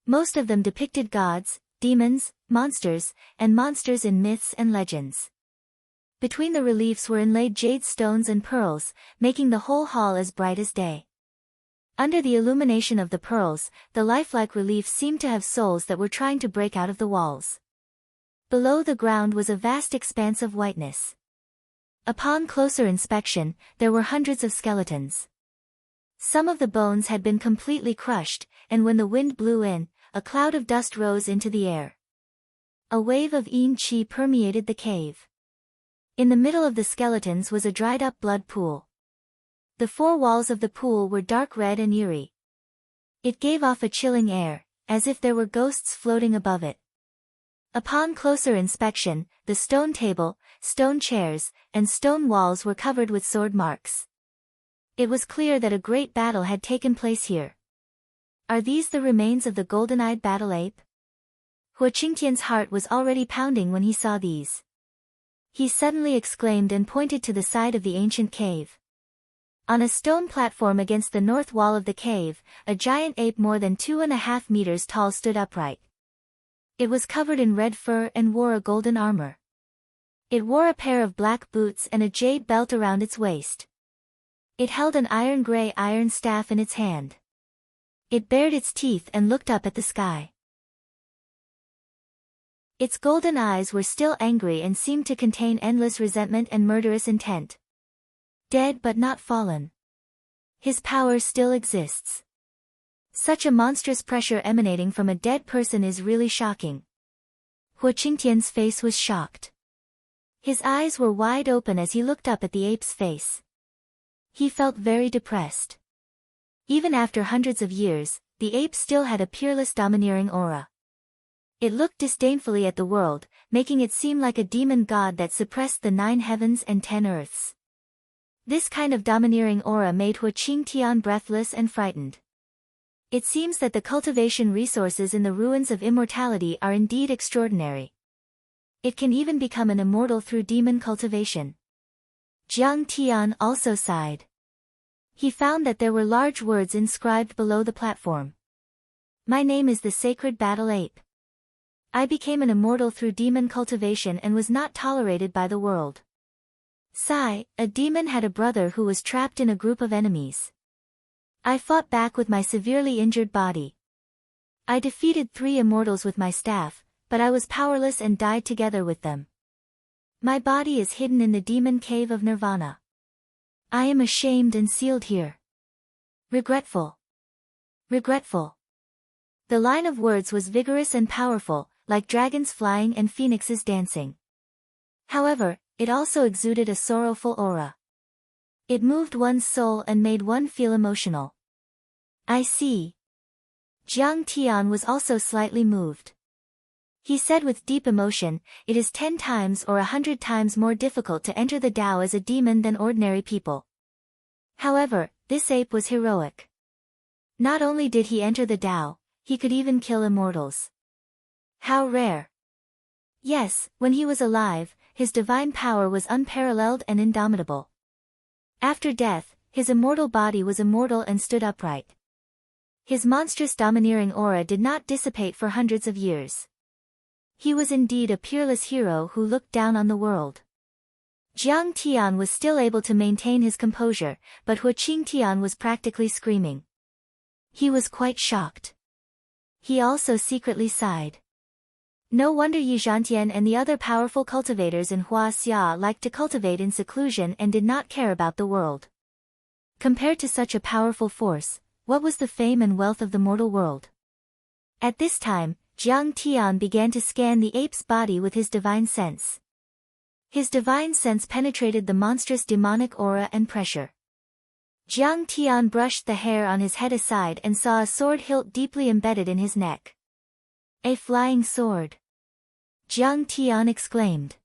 [SPEAKER 1] Most of them depicted gods, demons, monsters, and monsters in myths and legends. Between the reliefs were inlaid jade stones and pearls, making the whole hall as bright as day. Under the illumination of the pearls, the lifelike reliefs seemed to have souls that were trying to break out of the walls. Below the ground was a vast expanse of whiteness. Upon closer inspection, there were hundreds of skeletons. Some of the bones had been completely crushed, and when the wind blew in, a cloud of dust rose into the air. A wave of yin qi permeated the cave. In the middle of the skeletons was a dried-up blood pool. The four walls of the pool were dark red and eerie. It gave off a chilling air, as if there were ghosts floating above it. Upon closer inspection, the stone table, stone chairs, and stone walls were covered with sword marks. It was clear that a great battle had taken place here. Are these the remains of the golden-eyed battle ape? Hua Qingtian's heart was already pounding when he saw these. He suddenly exclaimed and pointed to the side of the ancient cave. On a stone platform against the north wall of the cave, a giant ape more than 2.5 meters tall stood upright. It was covered in red fur and wore a golden armor. It wore a pair of black boots and a jade belt around its waist. It held an iron-gray iron staff in its hand. It bared its teeth and looked up at the sky. Its golden eyes were still angry and seemed to contain endless resentment and murderous intent. Dead but not fallen. His power still exists. Such a monstrous pressure emanating from a dead person is really shocking. Hua Qingtian's face was shocked. His eyes were wide open as he looked up at the ape's face. He felt very depressed. Even after hundreds of years, the ape still had a peerless domineering aura. It looked disdainfully at the world, making it seem like a demon god that suppressed the 9 heavens and 10 earths. This kind of domineering aura made Hua Qingtian breathless and frightened. It seems that the cultivation resources in the ruins of immortality are indeed extraordinary. It can even become an immortal through demon cultivation. Jiang Tian also sighed. He found that there were large words inscribed below the platform. My name is the Sacred Battle Ape. I became an immortal through demon cultivation and was not tolerated by the world. Sai, a demon had a brother who was trapped in a group of enemies. I fought back with my severely injured body. I defeated 3 immortals with my staff, but I was powerless and died together with them. My body is hidden in the demon cave of Nirvana. I am ashamed and sealed here. Regretful. Regretful. The line of words was vigorous and powerful, like dragons flying and phoenixes dancing. However, it also exuded a sorrowful aura. It moved one's soul and made one feel emotional. I see. Jiang Tian was also slightly moved. He said with deep emotion, it is 10 times or 100 times more difficult to enter the Tao as a demon than ordinary people. However, this ape was heroic. Not only did he enter the Tao, he could even kill immortals. How rare. Yes, when he was alive, his divine power was unparalleled and indomitable. After death, his immortal body was immortal and stood upright. His monstrous domineering aura did not dissipate for hundreds of years. He was indeed a peerless hero who looked down on the world. Jiang Tian was still able to maintain his composure, but Hua Qingtian was practically screaming. He was quite shocked. He also secretly sighed. No wonder Yi Zhantian and the other powerful cultivators in Huaxia liked to cultivate in seclusion and did not care about the world. Compared to such a powerful force, what was the fame and wealth of the mortal world? At this time, Jiang Tian began to scan the ape's body with his divine sense. His divine sense penetrated the monstrous demonic aura and pressure. Jiang Tian brushed the hair on his head aside and saw a sword hilt deeply embedded in his neck. A flying sword. Jiang Tian exclaimed.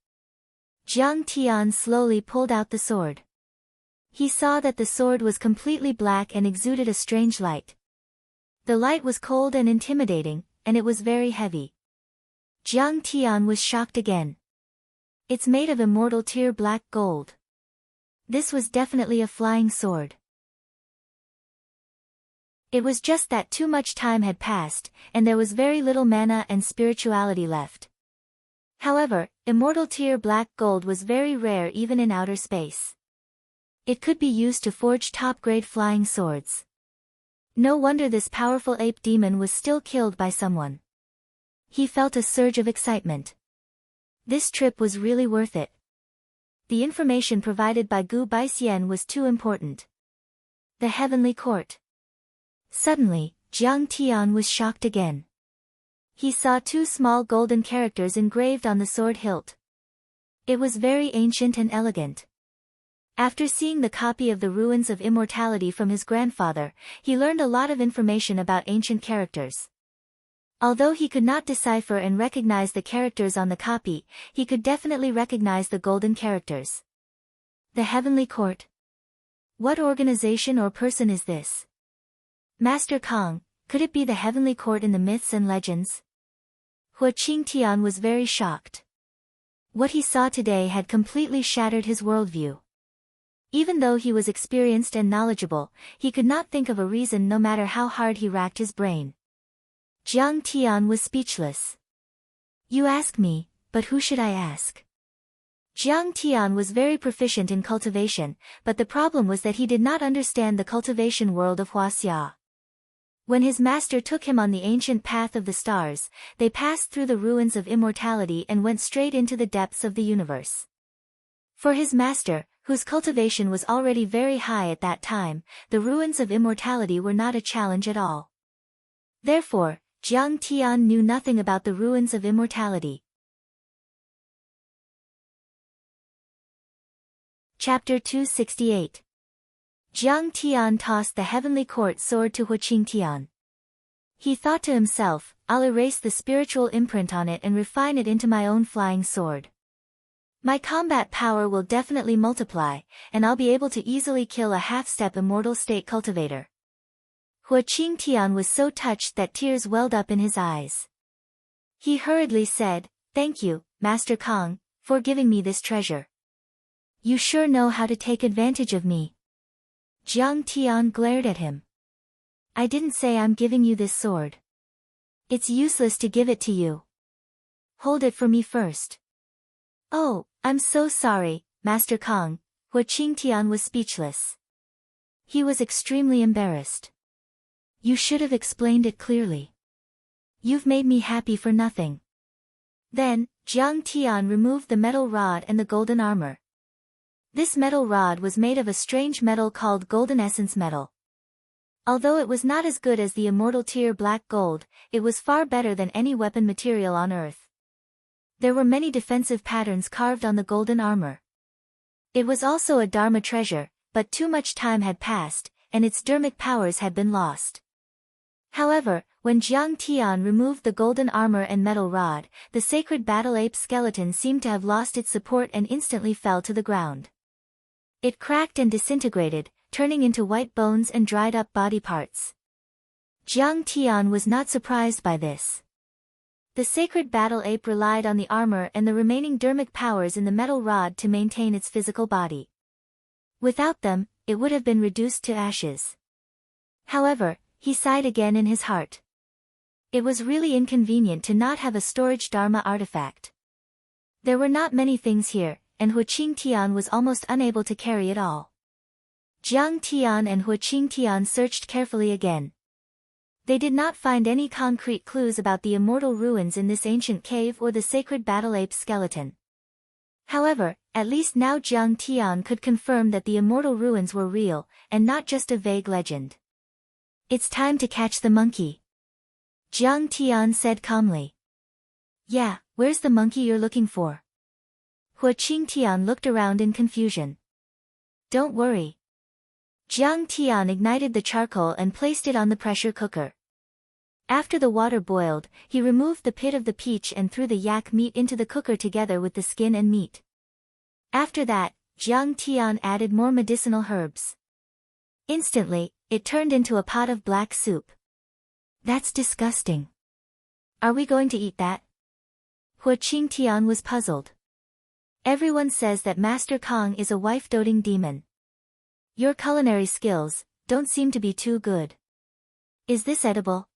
[SPEAKER 1] Jiang Tian slowly pulled out the sword. He saw that the sword was completely black and exuded a strange light. The light was cold and intimidating, and it was very heavy. Jiang Tian was shocked again. It's made of immortal tear black gold. This was definitely a flying sword. It was just that too much time had passed, and there was very little mana and spirituality left. However, immortal tear black gold was very rare even in outer space. It could be used to forge top-grade flying swords. No wonder this powerful ape demon was still killed by someone. He felt a surge of excitement. This trip was really worth it. The information provided by Gu Baixian was too important. The Heavenly Court. Suddenly, Jiang Tian was shocked again. He saw 2 small golden characters engraved on the sword hilt. It was very ancient and elegant. After seeing the copy of the Ruins of Immortality from his grandfather, he learned a lot of information about ancient characters. Although he could not decipher and recognize the characters on the copy, he could definitely recognize the golden characters. The Heavenly Court. What organization or person is this? Master Kong, could it be the Heavenly Court in the myths and legends? Hua Qingtian was very shocked. What he saw today had completely shattered his worldview. Even though he was experienced and knowledgeable, he could not think of a reason no matter how hard he racked his brain. Jiang Tian was speechless. You ask me, but who should I ask? Jiang Tian was very proficient in cultivation, but the problem was that he did not understand the cultivation world of Huaxia. When his master took him on the ancient path of the stars, they passed through the ruins of immortality and went straight into the depths of the universe. For his master, whose cultivation was already very high at that time, the ruins of immortality were not a challenge at all. Therefore, Jiang Tian knew nothing about the ruins of immortality. Chapter 268. Jiang Tian tossed the Heavenly Court sword to Hua Qingtian. He thought to himself, I'll erase the spiritual imprint on it and refine it into my own flying sword. My combat power will definitely multiply, and I'll be able to easily kill a half-step immortal state cultivator. Hua Qingtian was so touched that tears welled up in his eyes. He hurriedly said, Thank you, Master Kong, for giving me this treasure. You sure know how to take advantage of me. Jiang Tian glared at him. I didn't say I'm giving you this sword. It's useless to give it to you. Hold it for me first. Oh, I'm so sorry, Master Kong. Hua Qingtian was speechless. He was extremely embarrassed. You should have explained it clearly. You've made me happy for nothing. Then, Jiang Tian removed the metal rod and the golden armor. This metal rod was made of a strange metal called golden essence metal. Although it was not as good as the immortal tier black gold, it was far better than any weapon material on earth. There were many defensive patterns carved on the golden armor. It was also a Dharma treasure, but too much time had passed, and its dharmic powers had been lost. However, when Jiang Tian removed the golden armor and metal rod, the sacred battle ape skeleton seemed to have lost its support and instantly fell to the ground. It cracked and disintegrated, turning into white bones and dried-up body parts. Jiang Tian was not surprised by this. The sacred battle ape relied on the armor and the remaining dharmic powers in the metal rod to maintain its physical body. Without them, it would have been reduced to ashes. However, he sighed again in his heart. It was really inconvenient to not have a storage dharma artifact. There were not many things here, and Huaqing Tian was almost unable to carry it all. Jiang Tian and Huaqing Tian searched carefully again. They did not find any concrete clues about the immortal ruins in this ancient cave or the sacred battle ape skeleton. However, at least now Jiang Tian could confirm that the immortal ruins were real, and not just a vague legend. It's time to catch the monkey. Jiang Tian said calmly. Yeah, where's the monkey you're looking for? Huaqing Tian looked around in confusion. Don't worry. Jiang Tian ignited the charcoal and placed it on the pressure cooker. After the water boiled, he removed the pit of the peach and threw the yak meat into the cooker together with the skin and meat. After that, Jiang Tian added more medicinal herbs. Instantly, it turned into a pot of black soup. That's disgusting. Are we going to eat that? Huaqing Tian was puzzled. Everyone says that Master Kong is a wife-doting demon. Your culinary skills don't seem to be too good. Is this edible?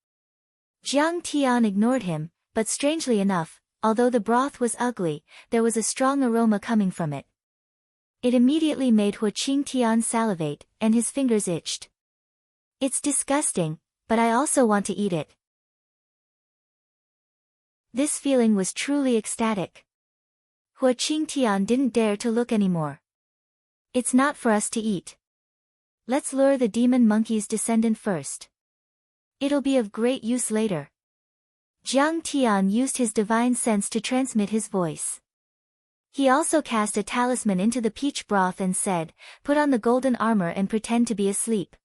[SPEAKER 1] Jiang Tian ignored him, but strangely enough, although the broth was ugly, there was a strong aroma coming from it. It immediately made Huaqing Tian salivate, and his fingers itched. It's disgusting, but I also want to eat it. This feeling was truly ecstatic. Huaqing Tian didn't dare to look anymore. It's not for us to eat. Let's lure the demon monkey's descendant first. It'll be of great use later. Jiang Tian used his divine sense to transmit his voice. He also cast a talisman into the peach broth and said, "Put on the golden armor and pretend to be asleep."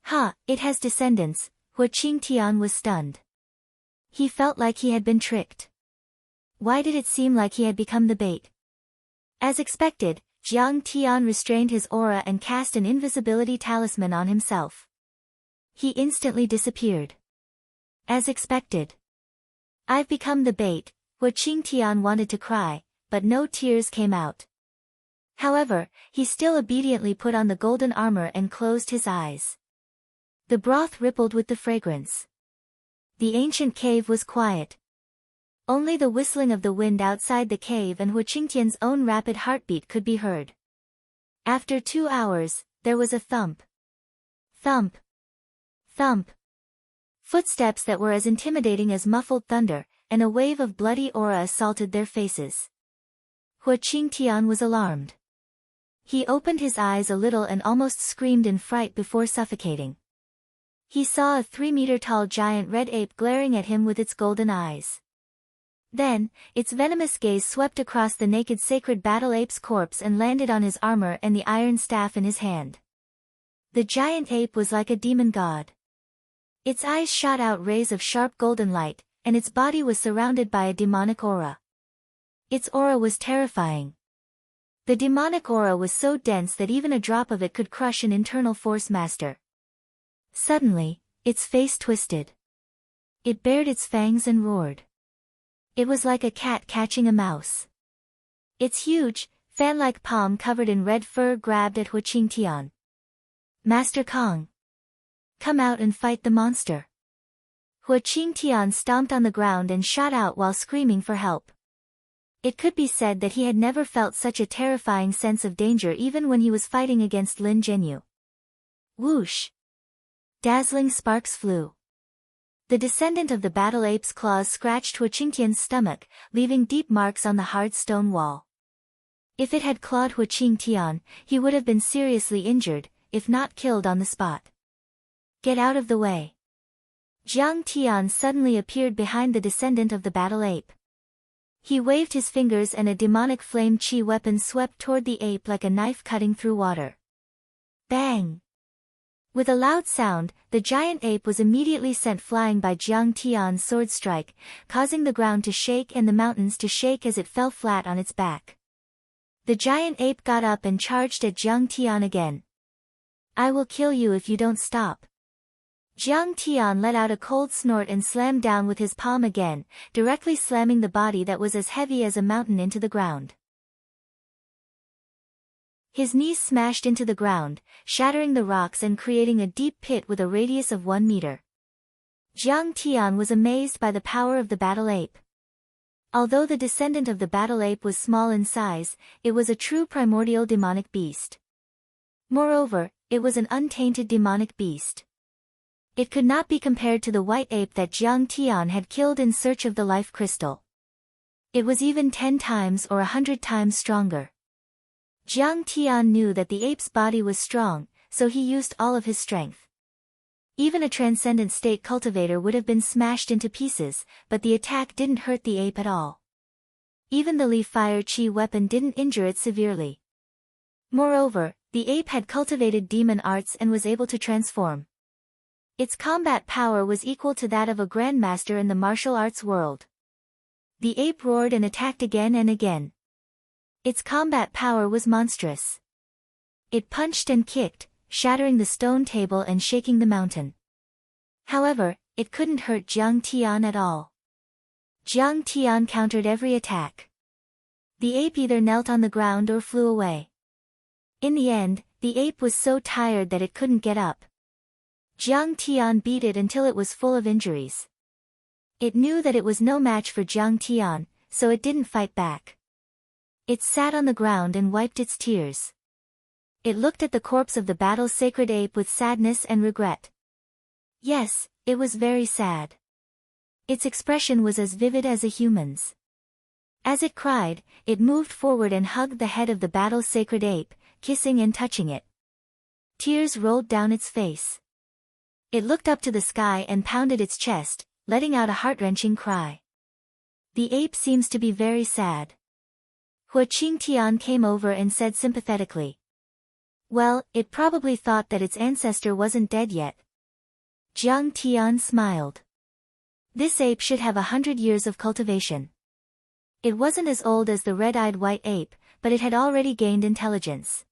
[SPEAKER 1] Ha, it has descendants. Huaqing Tian was stunned. He felt like he had been tricked. Why did it seem like he had become the bait? As expected, Jiang Tian restrained his aura and cast an invisibility talisman on himself. He instantly disappeared. As expected. I've become the bait. Huaqing Tian wanted to cry, but no tears came out. However, he still obediently put on the golden armor and closed his eyes. The broth rippled with the fragrance. The ancient cave was quiet. Only the whistling of the wind outside the cave and Huaqing Tian's own rapid heartbeat could be heard. After 2 hours, there was a thump. Thump. Thump. Footsteps that were as intimidating as muffled thunder, and a wave of bloody aura assaulted their faces. Huaqing Tian was alarmed. He opened his eyes a little and almost screamed in fright before suffocating. He saw a 3-meter-tall giant red ape glaring at him with its golden eyes. Then, its venomous gaze swept across the naked sacred battle ape's corpse and landed on his armor and the iron staff in his hand. The giant ape was like a demon god. Its eyes shot out rays of sharp golden light, and its body was surrounded by a demonic aura. Its aura was terrifying. The demonic aura was so dense that even a drop of it could crush an internal force master. Suddenly, its face twisted. It bared its fangs and roared. It was like a cat catching a mouse. Its huge, fan-like palm covered in red fur grabbed at Huaqing Tian. Master Kong. Come out and fight the monster. Huaqing Tian stomped on the ground and shot out while screaming for help. It could be said that he had never felt such a terrifying sense of danger even when he was fighting against Lin Zhenyu. Whoosh! Dazzling sparks flew. The descendant of the battle ape's claws scratched Hua Qingtian's stomach, leaving deep marks on the hard stone wall. If it had clawed Hua Qingtian, he would have been seriously injured, if not killed on the spot. Get out of the way. Jiang Tian suddenly appeared behind the descendant of the battle ape. He waved his fingers and a demonic flame chi weapon swept toward the ape like a knife cutting through water. Bang! With a loud sound, the giant ape was immediately sent flying by Jiang Tian's sword strike, causing the ground to shake and the mountains to shake as it fell flat on its back. The giant ape got up and charged at Jiang Tian again. I will kill you if you don't stop. Jiang Tian let out a cold snort and slammed down with his palm again, directly slamming the body that was as heavy as a mountain into the ground. His knees smashed into the ground, shattering the rocks and creating a deep pit with a radius of 1 meter. Jiang Tian was amazed by the power of the battle ape. Although the descendant of the battle ape was small in size, it was a true primordial demonic beast. Moreover, it was an untainted demonic beast. It could not be compared to the white ape that Jiang Tian had killed in search of the life crystal. It was even 10 times or 100 times stronger. Jiang Tian knew that the ape's body was strong, so he used all of his strength. Even a transcendent state cultivator would have been smashed into pieces, but the attack didn't hurt the ape at all. Even the leaf fire chi weapon didn't injure it severely. Moreover, the ape had cultivated demon arts and was able to transform. Its combat power was equal to that of a grandmaster in the martial arts world. The ape roared and attacked again and again. Its combat power was monstrous. It punched and kicked, shattering the stone table and shaking the mountain. However, it couldn't hurt Jiang Tian at all. Jiang Tian countered every attack. The ape either knelt on the ground or flew away. In the end, the ape was so tired that it couldn't get up. Jiang Tian beat it until it was full of injuries. It knew that it was no match for Jiang Tian, so it didn't fight back. It sat on the ground and wiped its tears. It looked at the corpse of the battle's sacred ape with sadness and regret. Yes, it was very sad. Its expression was as vivid as a human's. As it cried, it moved forward and hugged the head of the battle's sacred ape, kissing and touching it. Tears rolled down its face. It looked up to the sky and pounded its chest, letting out a heart-wrenching cry. The ape seems to be very sad. Hua Qingtian came over and said sympathetically. Well, it probably thought that its ancestor wasn't dead yet. Jiang Tian smiled. This ape should have 100 years of cultivation. It wasn't as old as the red-eyed white ape, but it had already gained intelligence.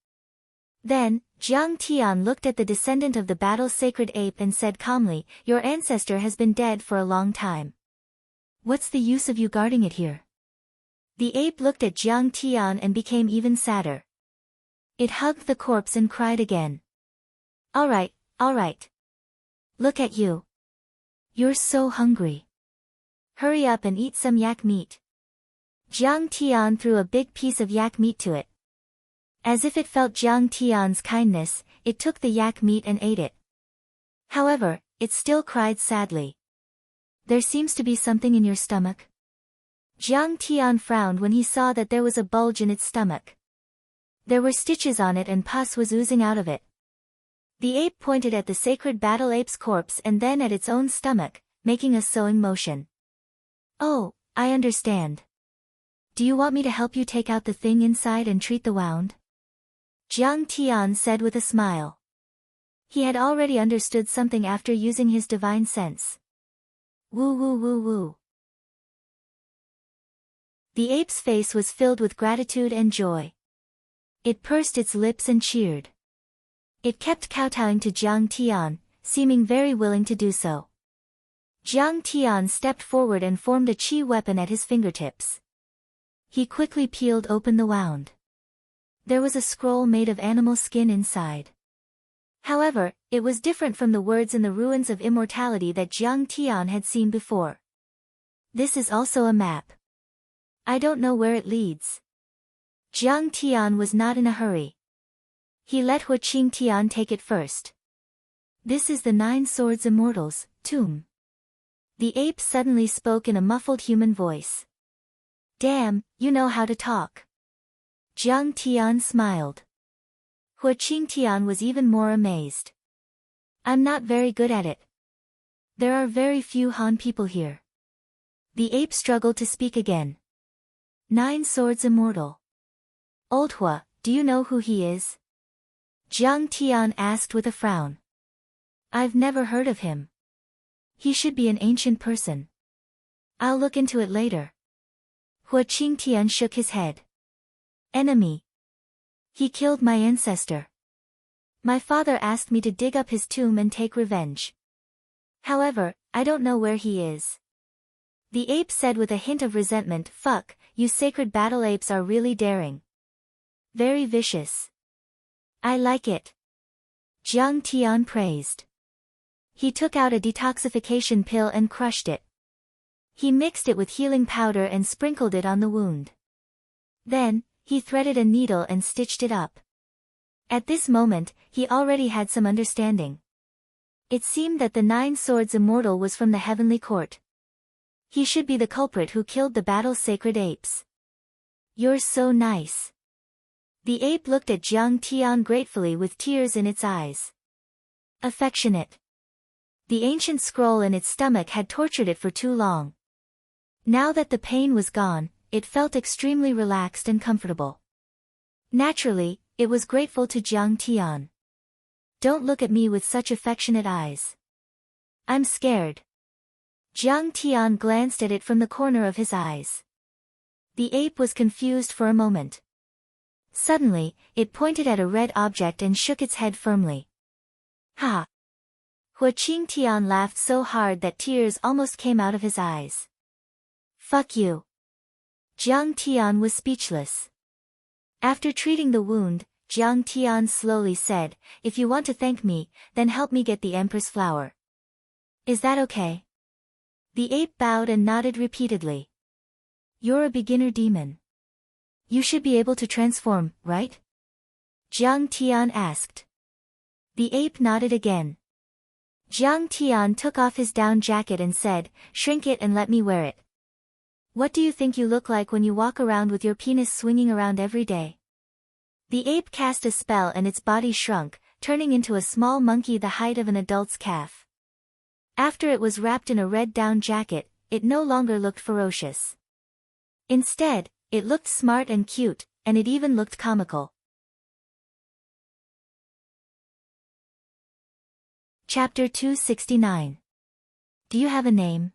[SPEAKER 1] Then, Jiang Tian looked at the descendant of the battle's sacred ape and said calmly, Your ancestor has been dead for a long time. What's the use of you guarding it here? The ape looked at Jiang Tian and became even sadder. It hugged the corpse and cried again. All right. Look at you. You're so hungry. Hurry up and eat some yak meat. Jiang Tian threw a big piece of yak meat to it. As if it felt Jiang Tian's kindness, it took the yak meat and ate it. However, it still cried sadly. There seems to be something in your stomach. Jiang Tian frowned when he saw that there was a bulge in its stomach. There were stitches on it and pus was oozing out of it. The ape pointed at the sacred battle ape's corpse and then at its own stomach, making a sewing motion. Oh, I understand. Do you want me to help you take out the thing inside and treat the wound? Jiang Tian said with a smile. He had already understood something after using his divine sense. Woo woo woo woo. The ape's face was filled with gratitude and joy. It pursed its lips and cheered. It kept kowtowing to Jiang Tian, seeming very willing to do so. Jiang Tian stepped forward and formed a chi weapon at his fingertips. He quickly peeled open the wound. There was a scroll made of animal skin inside. However, it was different from the words in the ruins of immortality that Jiang Tian had seen before. This is also a map. I don't know where it leads. Jiang Tian was not in a hurry. He let Hua Qingtian take it first. This is the 9 Swords Immortals, tomb. The ape suddenly spoke in a muffled human voice. Damn, you know how to talk. Jiang Tian smiled. Hua Qingtian was even more amazed. I'm not very good at it. There are very few Han people here. The ape struggled to speak again. 9 Swords Immortal. Old Hua, do you know who he is? Jiang Tian asked with a frown. I've never heard of him. He should be an ancient person. I'll look into it later. Hua Qingtian shook his head. Enemy. He killed my ancestor. My father asked me to dig up his tomb and take revenge. However, I don't know where he is. The ape said with a hint of resentment, fuck, you sacred battle apes are really daring. Very vicious. I like it. Jiang Tian praised. He took out a detoxification pill and crushed it. He mixed it with healing powder and sprinkled it on the wound. Then, he threaded a needle and stitched it up. At this moment, he already had some understanding. It seemed that the 9 Swords Immortal was from the heavenly court. He should be the culprit who killed the battle's sacred apes. You're so nice. The ape looked at Jiang Tian gratefully with tears in its eyes. Affectionate. The ancient scroll in its stomach had tortured it for too long. Now that the pain was gone, it felt extremely relaxed and comfortable. Naturally, it was grateful to Jiang Tian. Don't look at me with such affectionate eyes. I'm scared. Jiang Tian glanced at it from the corner of his eyes. The ape was confused for a moment. Suddenly, it pointed at a red object and shook its head firmly. Ha! Hua Qingtian laughed so hard that tears almost came out of his eyes. Fuck you. Jiang Tian was speechless. After treating the wound, Jiang Tian slowly said, if you want to thank me, then help me get the Empress Flower. Is that okay? The ape bowed and nodded repeatedly. You're a beginner demon. You should be able to transform, right? Jiang Tian asked. The ape nodded again. Jiang Tian took off his down jacket and said, shrink it and let me wear it. What do you think you look like when you walk around with your penis swinging around every day? The ape cast a spell and its body shrunk, turning into a small monkey the height of an adult's calf. After it was wrapped in a red down jacket, it no longer looked ferocious. Instead, it looked smart and cute, and it even looked comical. Chapter 269. Do you have a name?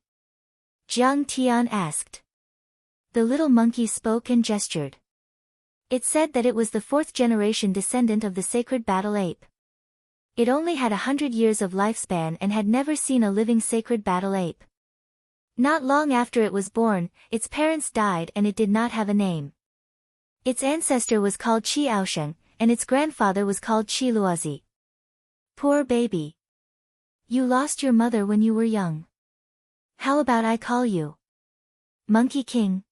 [SPEAKER 1] Jiang Tian asked. The little monkey spoke and gestured. It said that it was the 4th-generation descendant of the sacred battle ape. It only had 100 years of lifespan and had never seen a living sacred battle ape. Not long after it was born, its parents died and it did not have a name. Its ancestor was called Qi Aosheng, and its grandfather was called Qi Luozi. Poor baby. You lost your mother when you were young. How about I call you Monkey King?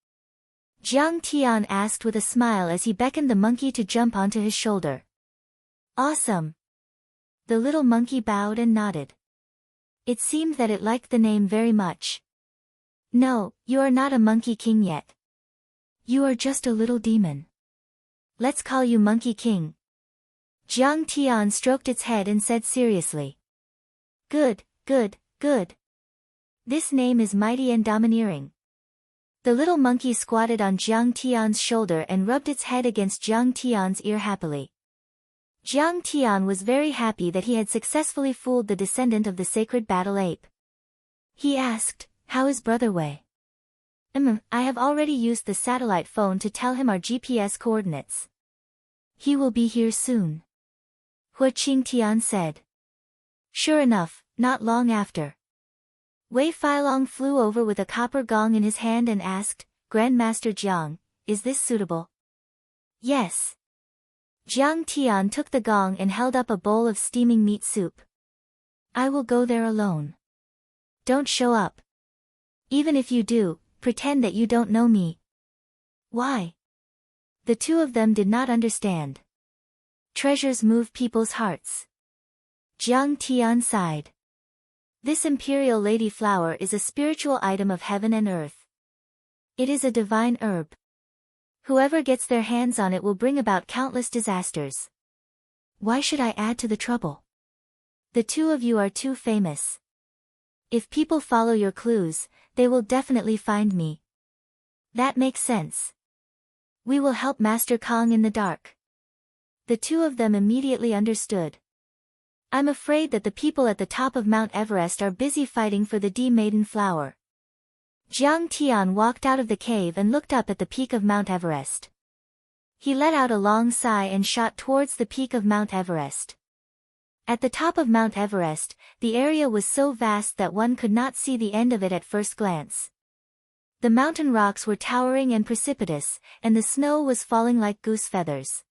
[SPEAKER 1] Jiang Tian asked with a smile as he beckoned the monkey to jump onto his shoulder. Awesome. The little monkey bowed and nodded. It seemed that it liked the name very much. No, you are not a Monkey King yet. You are just a little demon. Let's call you Monkey King. Jiang Tian stroked its head and said seriously. Good, good, good. This name is mighty and domineering. The little monkey squatted on Jiang Tian's shoulder and rubbed its head against Jiang Tian's ear happily. Jiang Tian was very happy that he had successfully fooled the descendant of the sacred battle ape. He asked, how is Brother Wei? I have already used the satellite phone to tell him our GPS coordinates. He will be here soon. Hua Qingtian said. Sure enough, not long after. Wei Filong flew over with a copper gong in his hand and asked, Grandmaster Jiang, is this suitable? Yes. Jiang Tian took the gong and held up a bowl of steaming meat soup. I will go there alone. Don't show up. Even if you do, pretend that you don't know me. Why? The two of them did not understand. Treasures move people's hearts. Jiang Tian sighed. This imperial lady flower is a spiritual item of heaven and earth. It is a divine herb. Whoever gets their hands on it will bring about countless disasters. Why should I add to the trouble? The two of you are too famous. If people follow your clues, they will definitely find me. That makes sense. We will help Master Kong in the dark. The two of them immediately understood. I'm afraid that the people at the top of Mount Everest are busy fighting for the D-Maiden flower. Jiang Tian walked out of the cave and looked up at the peak of Mount Everest. He let out a long sigh and shot towards the peak of Mount Everest. At the top of Mount Everest, the area was so vast that one could not see the end of it at first glance. The mountain rocks were towering and precipitous, and the snow was falling like goose feathers.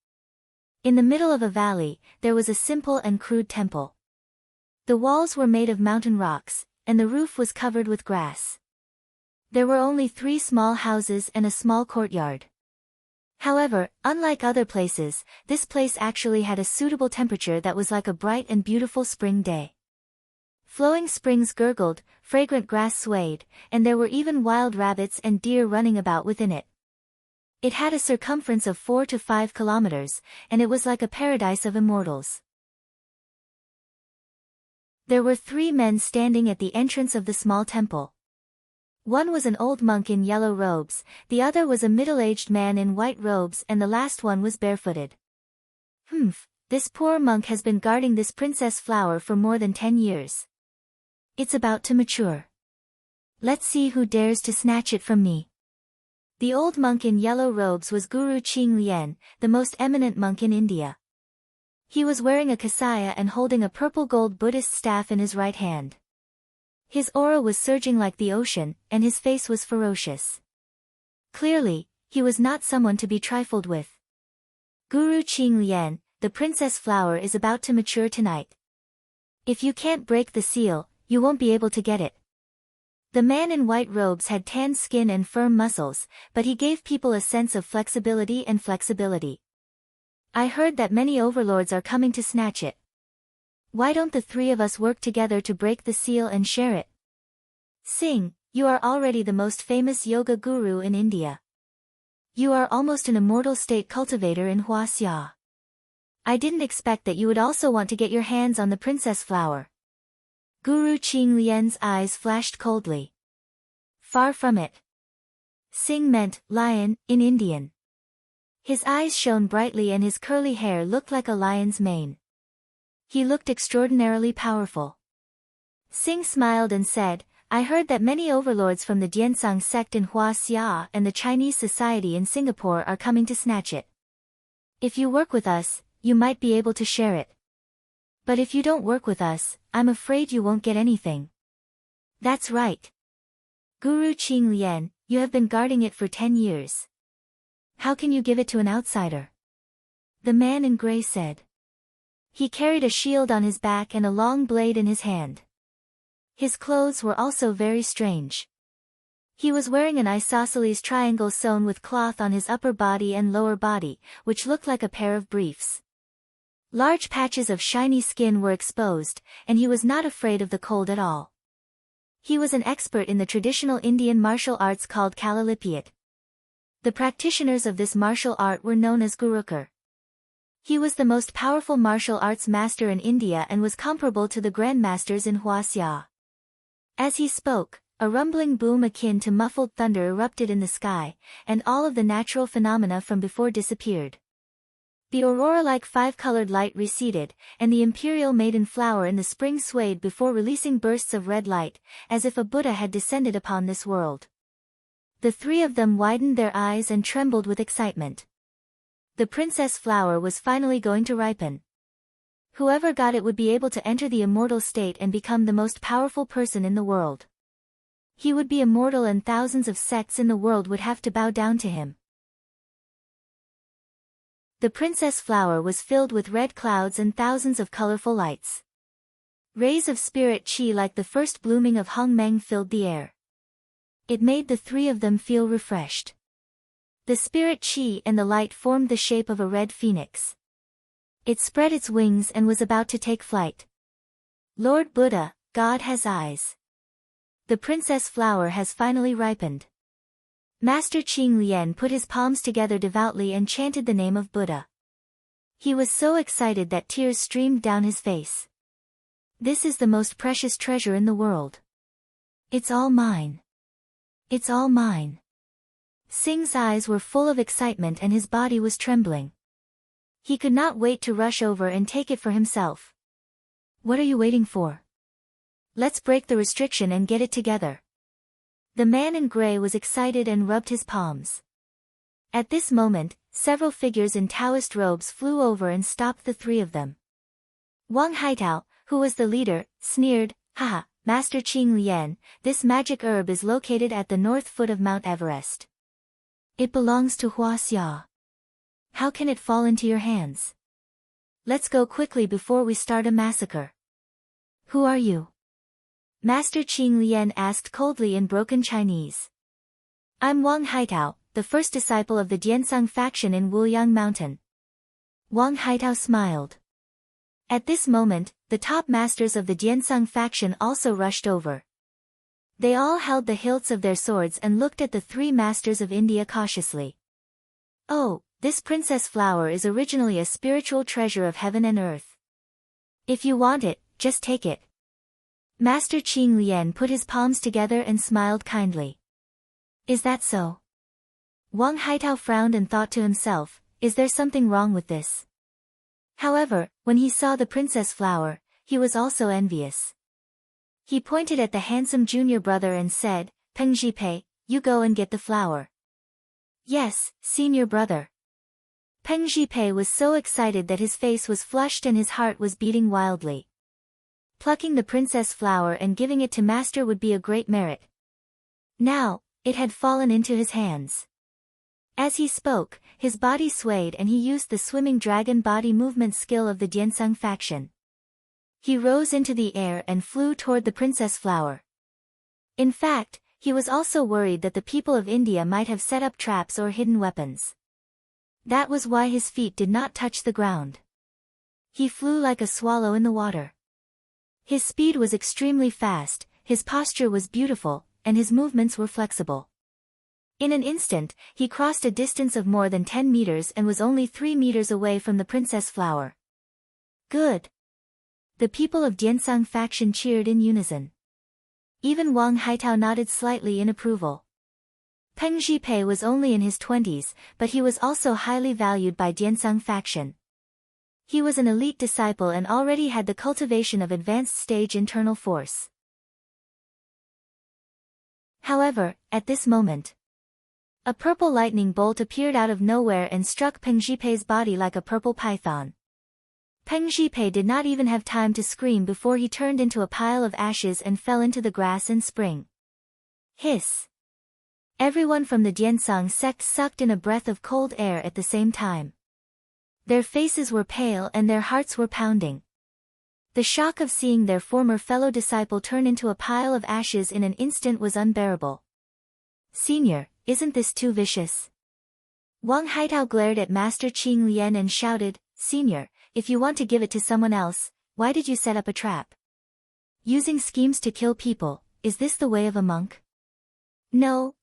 [SPEAKER 1] In the middle of a valley, there was a simple and crude temple. The walls were made of mountain rocks, and the roof was covered with grass. There were only 3 small houses and a small courtyard. However, unlike other places, this place actually had a suitable temperature that was like a bright and beautiful spring day. Flowing springs gurgled, fragrant grass swayed, and there were even wild rabbits and deer running about within it. It had a circumference of 4 to 5 kilometers, and it was like a paradise of immortals. There were 3 men standing at the entrance of the small temple. One was an old monk in yellow robes, the other was a middle-aged man in white robes, and the last one was barefooted. This poor monk has been guarding this princess flower for more than 10 years. It's about to mature. Let's see who dares to snatch it from me. The old monk in yellow robes was Guru Qing Lian, the most eminent monk in India. He was wearing a kasaya and holding a purple-gold Buddhist staff in his right hand. His aura was surging like the ocean, and his face was ferocious. Clearly, he was not someone to be trifled with. Guru Qing Lian, the princess flower is about to mature tonight. If you can't break the seal, you won't be able to get it. The man in white robes had tanned skin and firm muscles, but he gave people a sense of flexibility. I heard that many overlords are coming to snatch it. Why don't the 3 of us work together to break the seal and share it? Sing, you are already the most famous yoga guru in India. You are almost an immortal state cultivator in Huaxia. I didn't expect that you would also want to get your hands on the princess flower. Guru Qing Lian's eyes flashed coldly. Far from it. Sing meant lion in Indian. His eyes shone brightly and his curly hair looked like a lion's mane. He looked extraordinarily powerful. Sing smiled and said, I heard that many overlords from the Diansang sect in Huaxia and the Chinese society in Singapore are coming to snatch it. If you work with us, you might be able to share it. But if you don't work with us, I'm afraid you won't get anything. That's right. Guru Qing Lian, you have been guarding it for 10 years. How can you give it to an outsider? The man in gray said. He carried a shield on his back and a long blade in his hand. His clothes were also very strange. He was wearing an isosceles triangle sewn with cloth on his upper body and lower body, which looked like a pair of briefs. Large patches of shiny skin were exposed, and he was not afraid of the cold at all. He was an expert in the traditional Indian martial arts called Kalalipayat. The practitioners of this martial art were known as Gurukar. He was the most powerful martial arts master in India and was comparable to the grandmasters in Huaxia. As he spoke, a rumbling boom akin to muffled thunder erupted in the sky, and all of the natural phenomena from before disappeared. The aurora-like 5-colored light receded, and the imperial maiden flower in the spring swayed before releasing bursts of red light, as if a Buddha had descended upon this world. The 3 of them widened their eyes and trembled with excitement. The princess flower was finally going to ripen. Whoever got it would be able to enter the immortal state and become the most powerful person in the world. He would be immortal and thousands of sects in the world would have to bow down to him. The princess flower was filled with red clouds and thousands of colorful lights. Rays of spirit qi like the first blooming of hongmeng filled the air. It made the 3 of them feel refreshed. The spirit qi and the light formed the shape of a red phoenix. It spread its wings and was about to take flight. Lord Buddha, God has eyes. The princess flower has finally ripened. Master Qing Lian put his palms together devoutly and chanted the name of Buddha. He was so excited that tears streamed down his face. This is the most precious treasure in the world. It's all mine. It's all mine. Sing's eyes were full of excitement and his body was trembling. He could not wait to rush over and take it for himself. What are you waiting for? Let's break the restriction and get it together. The man in gray was excited and rubbed his palms. At this moment, several figures in Taoist robes flew over and stopped the three of them. Wang Haitao, who was the leader, sneered, "Haha, Master Qing Lian, this magic herb is located at the north foot of Mount Everest. It belongs to Huaxia. How can it fall into your hands? Let's go quickly before we start a massacre." "Who are you?" Master Qing Lian asked coldly in broken Chinese. "I'm Wang Haitao, the first disciple of the Diansang faction in Wuliang Mountain." Wang Haitao smiled. At this moment, the top masters of the Diansang faction also rushed over. They all held the hilts of their swords and looked at the three masters of India cautiously. "Oh, this princess flower is originally a spiritual treasure of heaven and earth. If you want it, just take it." Master Qing Lian put his palms together and smiled kindly. "Is that so?" Wang Haitao frowned and thought to himself, is there something wrong with this? However, when he saw the princess flower, he was also envious. He pointed at the handsome junior brother and said, "Peng Jipei, you go and get the flower." "Yes, senior brother." Peng Jipei was so excited that his face was flushed and his heart was beating wildly. Plucking the princess flower and giving it to master would be a great merit. Now, it had fallen into his hands. As he spoke, his body swayed and he used the swimming dragon body movement skill of the Diansang faction. He rose into the air and flew toward the princess flower. In fact, he was also worried that the people of India might have set up traps or hidden weapons. That was why his feet did not touch the ground. He flew like a swallow in the water. His speed was extremely fast, his posture was beautiful, and his movements were flexible. In an instant, he crossed a distance of more than 10 meters and was only 3 meters away from the princess flower. Good. The people of Diansang faction cheered in unison. Even Wang Haitao nodded slightly in approval. Peng Jipei was only in his 20s, but he was also highly valued by Diansang faction. He was an elite disciple and already had the cultivation of advanced stage internal force. However, at this moment, a purple lightning bolt appeared out of nowhere and struck Peng Jipei's body like a purple python. Peng Jipei did not even have time to scream before he turned into a pile of ashes and fell into the grass and spring. Hiss! Everyone from the Diansang sect sucked in a breath of cold air at the same time. Their faces were pale and their hearts were pounding. The shock of seeing their former fellow disciple turn into a pile of ashes in an instant was unbearable. "Senior, isn't this too vicious?" Wang Haitao glared at Master Qing Lian and shouted, "Senior, if you want to give it to someone else, why did you set up a trap? Using schemes to kill people, is this the way of a monk?" No,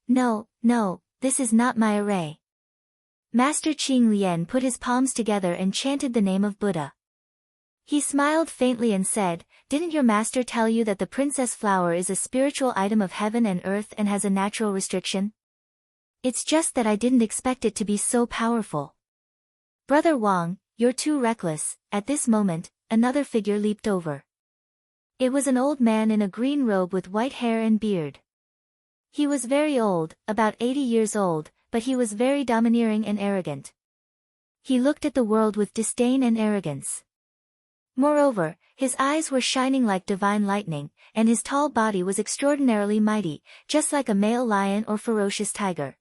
[SPEAKER 1] this is not my array." Master Qing Lian put his palms together and chanted the name of Buddha. He smiled faintly and said, "Didn't your master tell you that the princess flower is a spiritual item of heaven and earth and has a natural restriction? It's just that I didn't expect it to be so powerful." "Brother Wang, you're too reckless." At this moment, another figure leaped over. It was an old man in a green robe with white hair and beard. He was very old, about 80 years old, but he was very domineering and arrogant. He looked at the world with disdain and arrogance. Moreover, his eyes were shining like divine lightning, and his tall body was extraordinarily mighty, just like a male lion or ferocious tiger.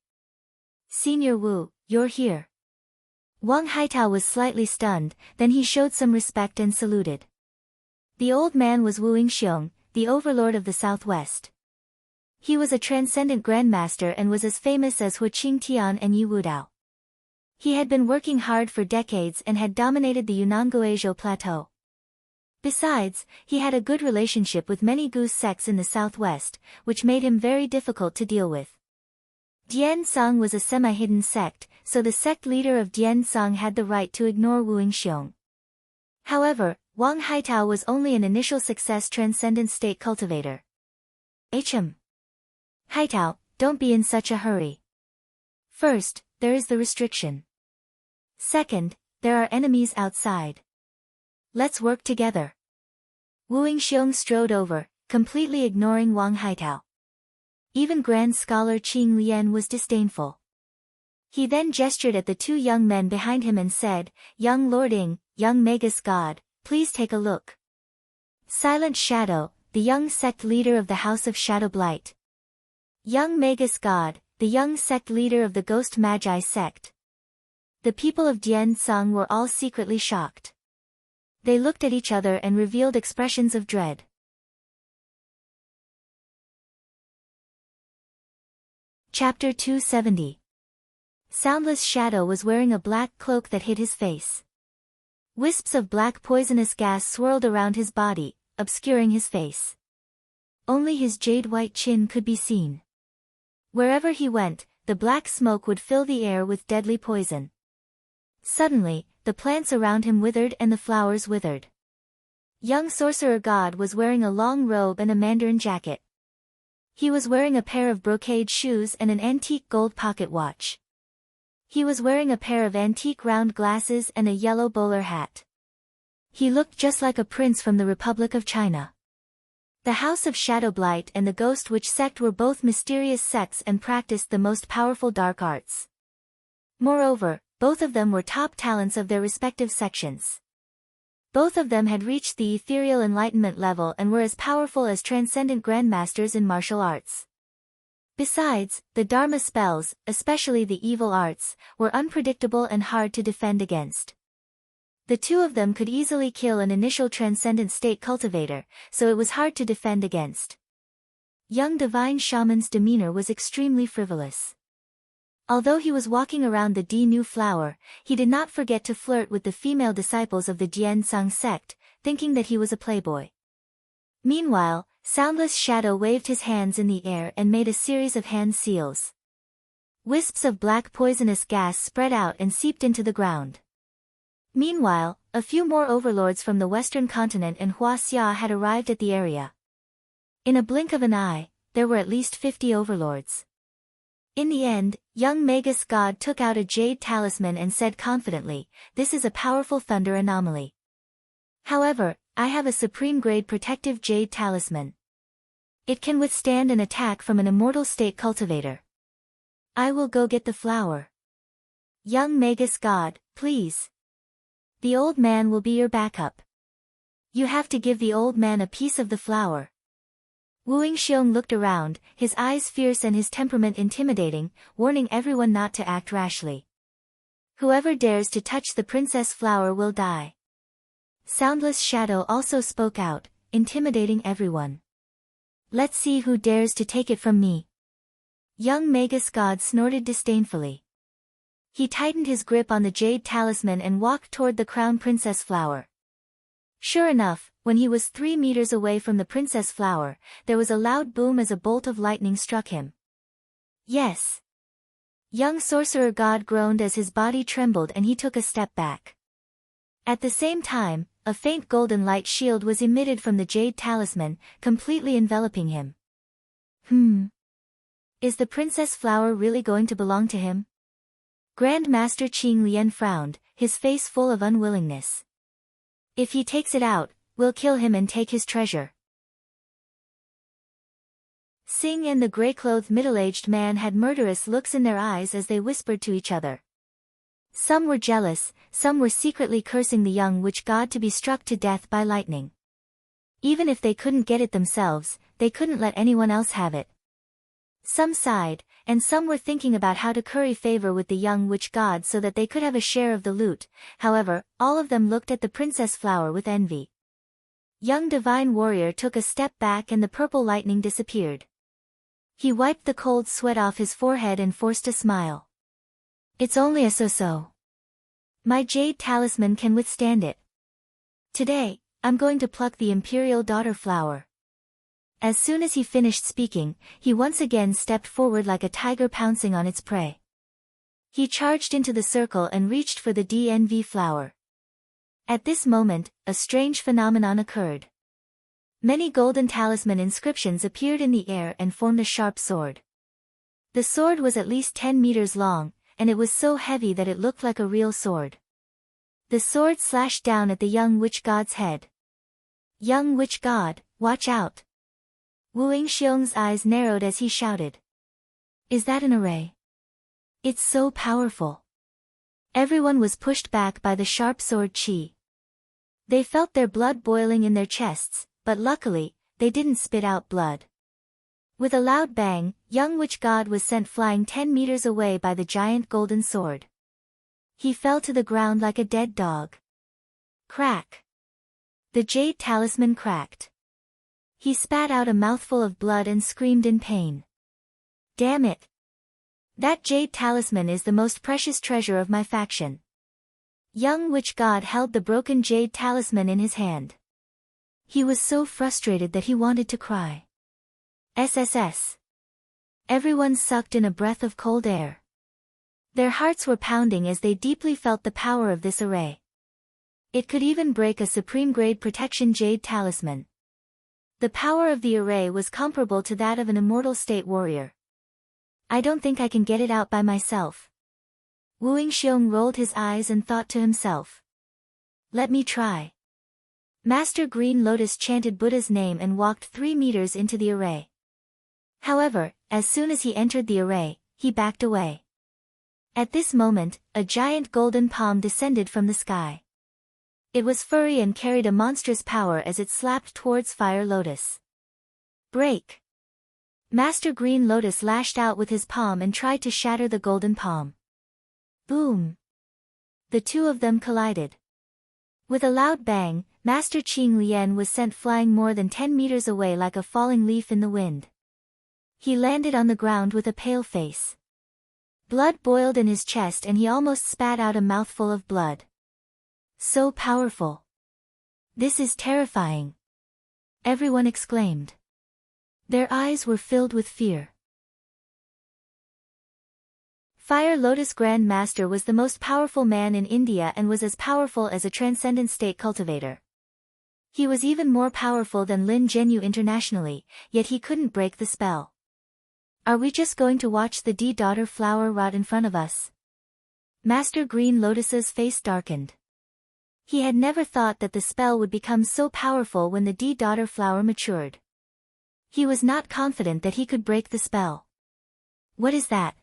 [SPEAKER 1] "Senior Wu, you're here." Wang Haitao was slightly stunned, then he showed some respect and saluted. The old man was Wu Yingxiong, the overlord of the southwest. He was a transcendent grandmaster and was as famous as Hu Qingtian and Yi Wudao. He had been working hard for decades and had dominated the Yunnan Guizhou plateau. Besides, he had a good relationship with many goose sects in the southwest, which made him very difficult to deal with. Dian Song was a semi-hidden sect, so the sect leader of Dian Song had the right to ignore Wu Xiong. However, Wang Haitao was only an initial success transcendent state cultivator. Haitao, don't be in such a hurry. First, there is the restriction. Second, there are enemies outside. Let's work together. Wu Xiong strode over, completely ignoring Wang Haitao. Even Grand Scholar Qing Lian was disdainful. He then gestured at the two young men behind him and said, "Young Lord Ing, young Magus God, please take a look." Silent Shadow, the young sect leader of the House of Shadow Blight. Young Magus God, the young sect leader of the Ghost Magi sect. The people of Dian Song were all secretly shocked. They looked at each other and revealed expressions of dread. Chapter 270. Soundless Shadow was wearing a black cloak that hid his face. Wisps of black poisonous gas swirled around his body, obscuring his face. Only his jade-white chin could be seen. Wherever he went, the black smoke would fill the air with deadly poison. Suddenly, the plants around him withered and the flowers withered. Young Sorcerer God was wearing a long robe and a mandarin jacket. He was wearing a pair of brocade shoes and an antique gold pocket watch. He was wearing a pair of antique round glasses and a yellow bowler hat. He looked just like a prince from the Republic of China. The House of Shadow Blight and the Ghost Witch sect were both mysterious sects and practiced the most powerful dark arts. Moreover, both of them were top talents of their respective sections. Both of them had reached the ethereal enlightenment level and were as powerful as transcendent grandmasters in martial arts. Besides, the Dharma spells, especially the evil arts, were unpredictable and hard to defend against. The two of them could easily kill an initial transcendent state cultivator, so it was hard to defend against. Young Divine Shaman's demeanor was extremely frivolous. Although he was walking around the Di-Nu flower, he did not forget to flirt with the female disciples of the Dian Song sect, thinking that he was a playboy. Meanwhile, Soundless Shadow waved his hands in the air and made a series of hand seals. Wisps of black poisonous gas spread out and seeped into the ground. Meanwhile, a few more overlords from the western continent and Huaxia had arrived at the area. In a blink of an eye, there were at least 50 overlords. In the end, young Magus God took out a jade talisman and said confidently, "This is a powerful thunder anomaly. However, I have a supreme-grade protective jade talisman. It can withstand an attack from an immortal state cultivator. I will go get the flower. Young Magus God, please. The old man will be your backup. You have to give the old man a piece of the flower." Wu Xiong looked around, his eyes fierce and his temperament intimidating, warning everyone not to act rashly. "Whoever dares to touch the princess flower will die." Soundless Shadow also spoke out, intimidating everyone. "Let's see who dares to take it from me." Young Magus God snorted disdainfully. He tightened his grip on the jade talisman and walked toward the crown princess flower. Sure enough, when he was 3 meters away from the princess flower, there was a loud boom as a bolt of lightning struck him. "Yes!" Young Sorcerer God groaned as his body trembled and he took a step back. At the same time, a faint golden light shield was emitted from the jade talisman, completely enveloping him. Is the princess flower really going to belong to him? Grand Master Qing Lian frowned, his face full of unwillingness. "If he takes it out, we'll kill him and take his treasure." Sing and the gray-clothed middle-aged man had murderous looks in their eyes as they whispered to each other. Some were jealous, some were secretly cursing the young witch god to be struck to death by lightning. Even if they couldn't get it themselves, they couldn't let anyone else have it. Some sighed, and some were thinking about how to curry favor with the young witch god so that they could have a share of the loot. However, all of them looked at the princess flower with envy. Young divine warrior took a step back and the purple lightning disappeared. He wiped the cold sweat off his forehead and forced a smile. "It's only a so-so. My jade talisman can withstand it." Today, I'm going to pluck the imperial daughter flower. As soon as he finished speaking, he once again stepped forward like a tiger pouncing on its prey. He charged into the circle and reached for the DNV flower. At this moment, a strange phenomenon occurred. Many golden talisman inscriptions appeared in the air and formed a sharp sword. The sword was at least 10 meters long, and it was so heavy that it looked like a real sword. The sword slashed down at the young witch god's head. Young witch god, watch out! Wu Yingxiong's eyes narrowed as he shouted. Is that an array? It's so powerful. Everyone was pushed back by the sharp sword chi. They felt their blood boiling in their chests, but luckily, they didn't spit out blood. With a loud bang, young witch god was sent flying 10 meters away by the giant golden sword. He fell to the ground like a dead dog. Crack! The jade talisman cracked. He spat out a mouthful of blood and screamed in pain. Damn it! That jade talisman is the most precious treasure of my faction. Young witch god held the broken jade talisman in his hand. He was so frustrated that he wanted to cry. SSS. Everyone sucked in a breath of cold air. Their hearts were pounding as they deeply felt the power of this array. It could even break a supreme-grade protection jade talisman. The power of the array was comparable to that of an immortal state warrior. I don't think I can get it out by myself. Wu Yingxiong rolled his eyes and thought to himself. Let me try. Master Green Lotus chanted Buddha's name and walked 3 meters into the array. However, as soon as he entered the array, he backed away. At this moment, a giant golden palm descended from the sky. It was furry and carried a monstrous power as it slapped towards Fire Lotus. Break! Master Green Lotus lashed out with his palm and tried to shatter the golden palm. Boom! The two of them collided. With a loud bang, Master Qing Lian was sent flying more than 10 meters away like a falling leaf in the wind. He landed on the ground with a pale face. Blood boiled in his chest and he almost spat out a mouthful of blood. So powerful. This is terrifying. Everyone exclaimed. Their eyes were filled with fear. Fire Lotus Grand Master was the most powerful man in India and was as powerful as a transcendent state cultivator. He was even more powerful than Lin Zhenyu internationally, yet he couldn't break the spell. Are we just going to watch the D-Daughter flower rot in front of us? Master Green Lotus's face darkened. He had never thought that the spell would become so powerful when the D-Daughter flower matured. He was not confident that he could break the spell. What is that?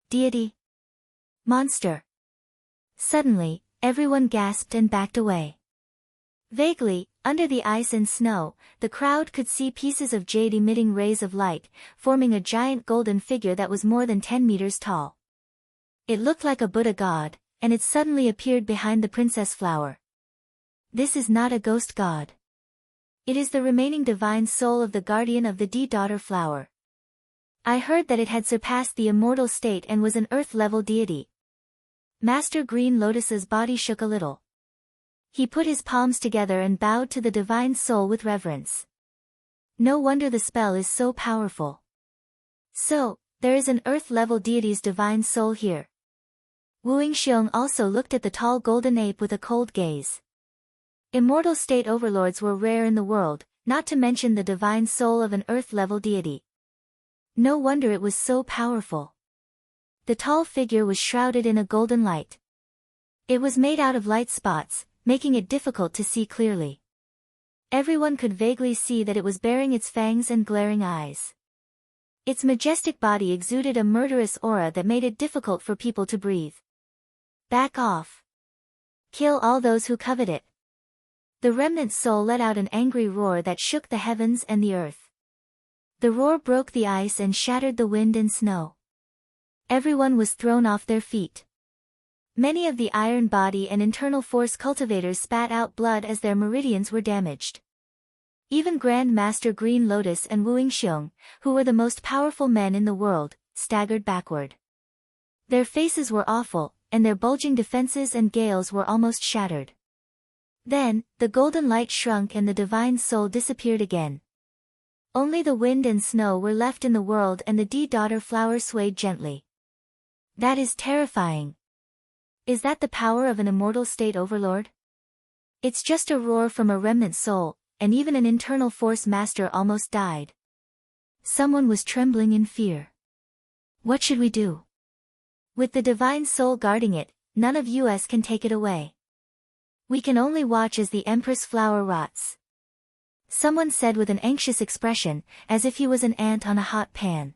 [SPEAKER 1] Deity? Monster? Suddenly, everyone gasped and backed away. Vaguely, under the ice and snow, the crowd could see pieces of jade emitting rays of light, forming a giant golden figure that was more than 10 meters tall. It looked like a Buddha god, and it suddenly appeared behind the princess flower. This is not a ghost god. It is the remaining divine soul of the guardian of the D-Daughter flower. I heard that it had surpassed the immortal state and was an earth-level deity. Master Green Lotus's body shook a little. He put his palms together and bowed to the divine soul with reverence. No wonder the spell is so powerful. So, there is an earth-level deity's divine soul here. Wu Yingxiong also looked at the tall golden ape with a cold gaze. Immortal state overlords were rare in the world, not to mention the divine soul of an earth-level deity. No wonder it was so powerful. The tall figure was shrouded in a golden light. It was made out of light spots, making it difficult to see clearly. Everyone could vaguely see that it was baring its fangs and glaring eyes. Its majestic body exuded a murderous aura that made it difficult for people to breathe. Back off. Kill all those who covet it. The remnant soul let out an angry roar that shook the heavens and the earth. The roar broke the ice and shattered the wind and snow. Everyone was thrown off their feet. Many of the iron body and internal force cultivators spat out blood as their meridians were damaged. Even Grand Master Green Lotus and Wu Yingxiong, who were the most powerful men in the world, staggered backward. Their faces were awful, and their bulging defenses and gales were almost shattered. Then, the golden light shrunk and the divine soul disappeared again. Only the wind and snow were left in the world and the D-daughter flower swayed gently. That is terrifying. Is that the power of an immortal state overlord? It's just a roar from a remnant soul, and even an internal force master almost died. Someone was trembling in fear. What should we do? With the divine soul guarding it, none of us can take it away. We can only watch as the Empress flower rots. Someone said with an anxious expression, as if he was an ant on a hot pan.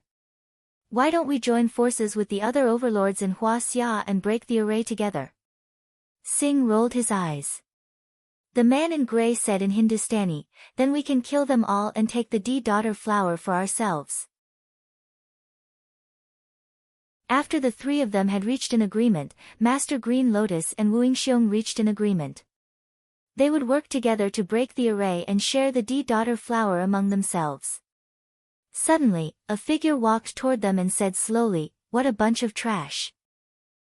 [SPEAKER 1] Why don't we join forces with the other overlords in Huaxia and break the array together? Singh rolled his eyes. The man in grey said in Hindustani, then we can kill them all and take the D-daughter flower for ourselves. After the three of them had reached an agreement, Master Green Lotus and Wu Yingxiong reached an agreement. They would work together to break the array and share the D-daughter flower among themselves. Suddenly, a figure walked toward them and said slowly, "What a bunch of trash.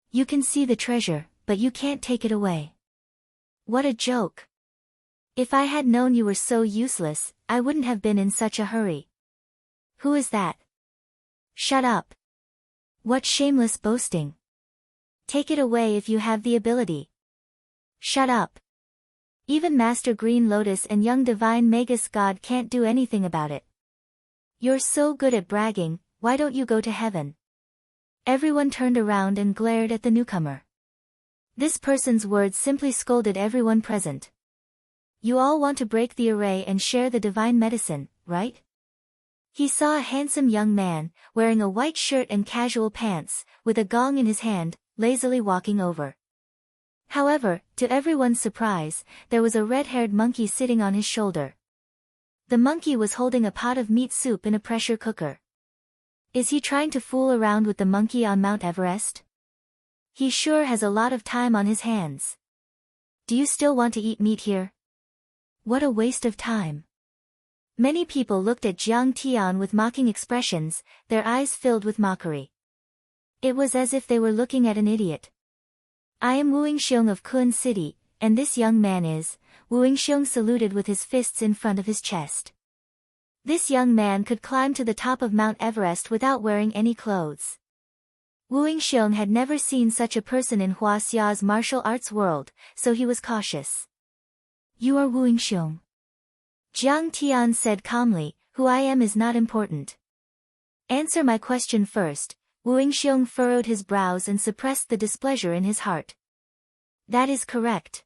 [SPEAKER 1] You can see the treasure, but you can't take it away. What a joke. If I had known you were so useless, I wouldn't have been in such a hurry." Who is that? Shut up. What shameless boasting. Take it away if you have the ability. Shut up. Even Master Green Lotus and young Divine Magus God can't do anything about it. You're so good at bragging, why don't you go to heaven? Everyone turned around and glared at the newcomer. This person's words simply scolded everyone present. You all want to break the array and share the divine medicine, right? He saw a handsome young man, wearing a white shirt and casual pants, with a gong in his hand, lazily walking over. However, to everyone's surprise, there was a red-haired monkey sitting on his shoulder. The monkey was holding a pot of meat soup in a pressure cooker. Is he trying to fool around with the monkey on Mount Everest? He sure has a lot of time on his hands. Do you still want to eat meat here? What a waste of time. Many people looked at Jiang Tian with mocking expressions, their eyes filled with mockery. It was as if they were looking at an idiot. I am Wu Yingxiong of Kun City, and this young man is, Wu Yingxiong saluted with his fists in front of his chest. This young man could climb to the top of Mount Everest without wearing any clothes. Wu Yingxiong had never seen such a person in Huaxia's martial arts world, so he was cautious. You are Wu Yingxiong. Jiang Tian said calmly, who I am is not important. Answer my question first. Wu Yingxiong furrowed his brows and suppressed the displeasure in his heart. That is correct.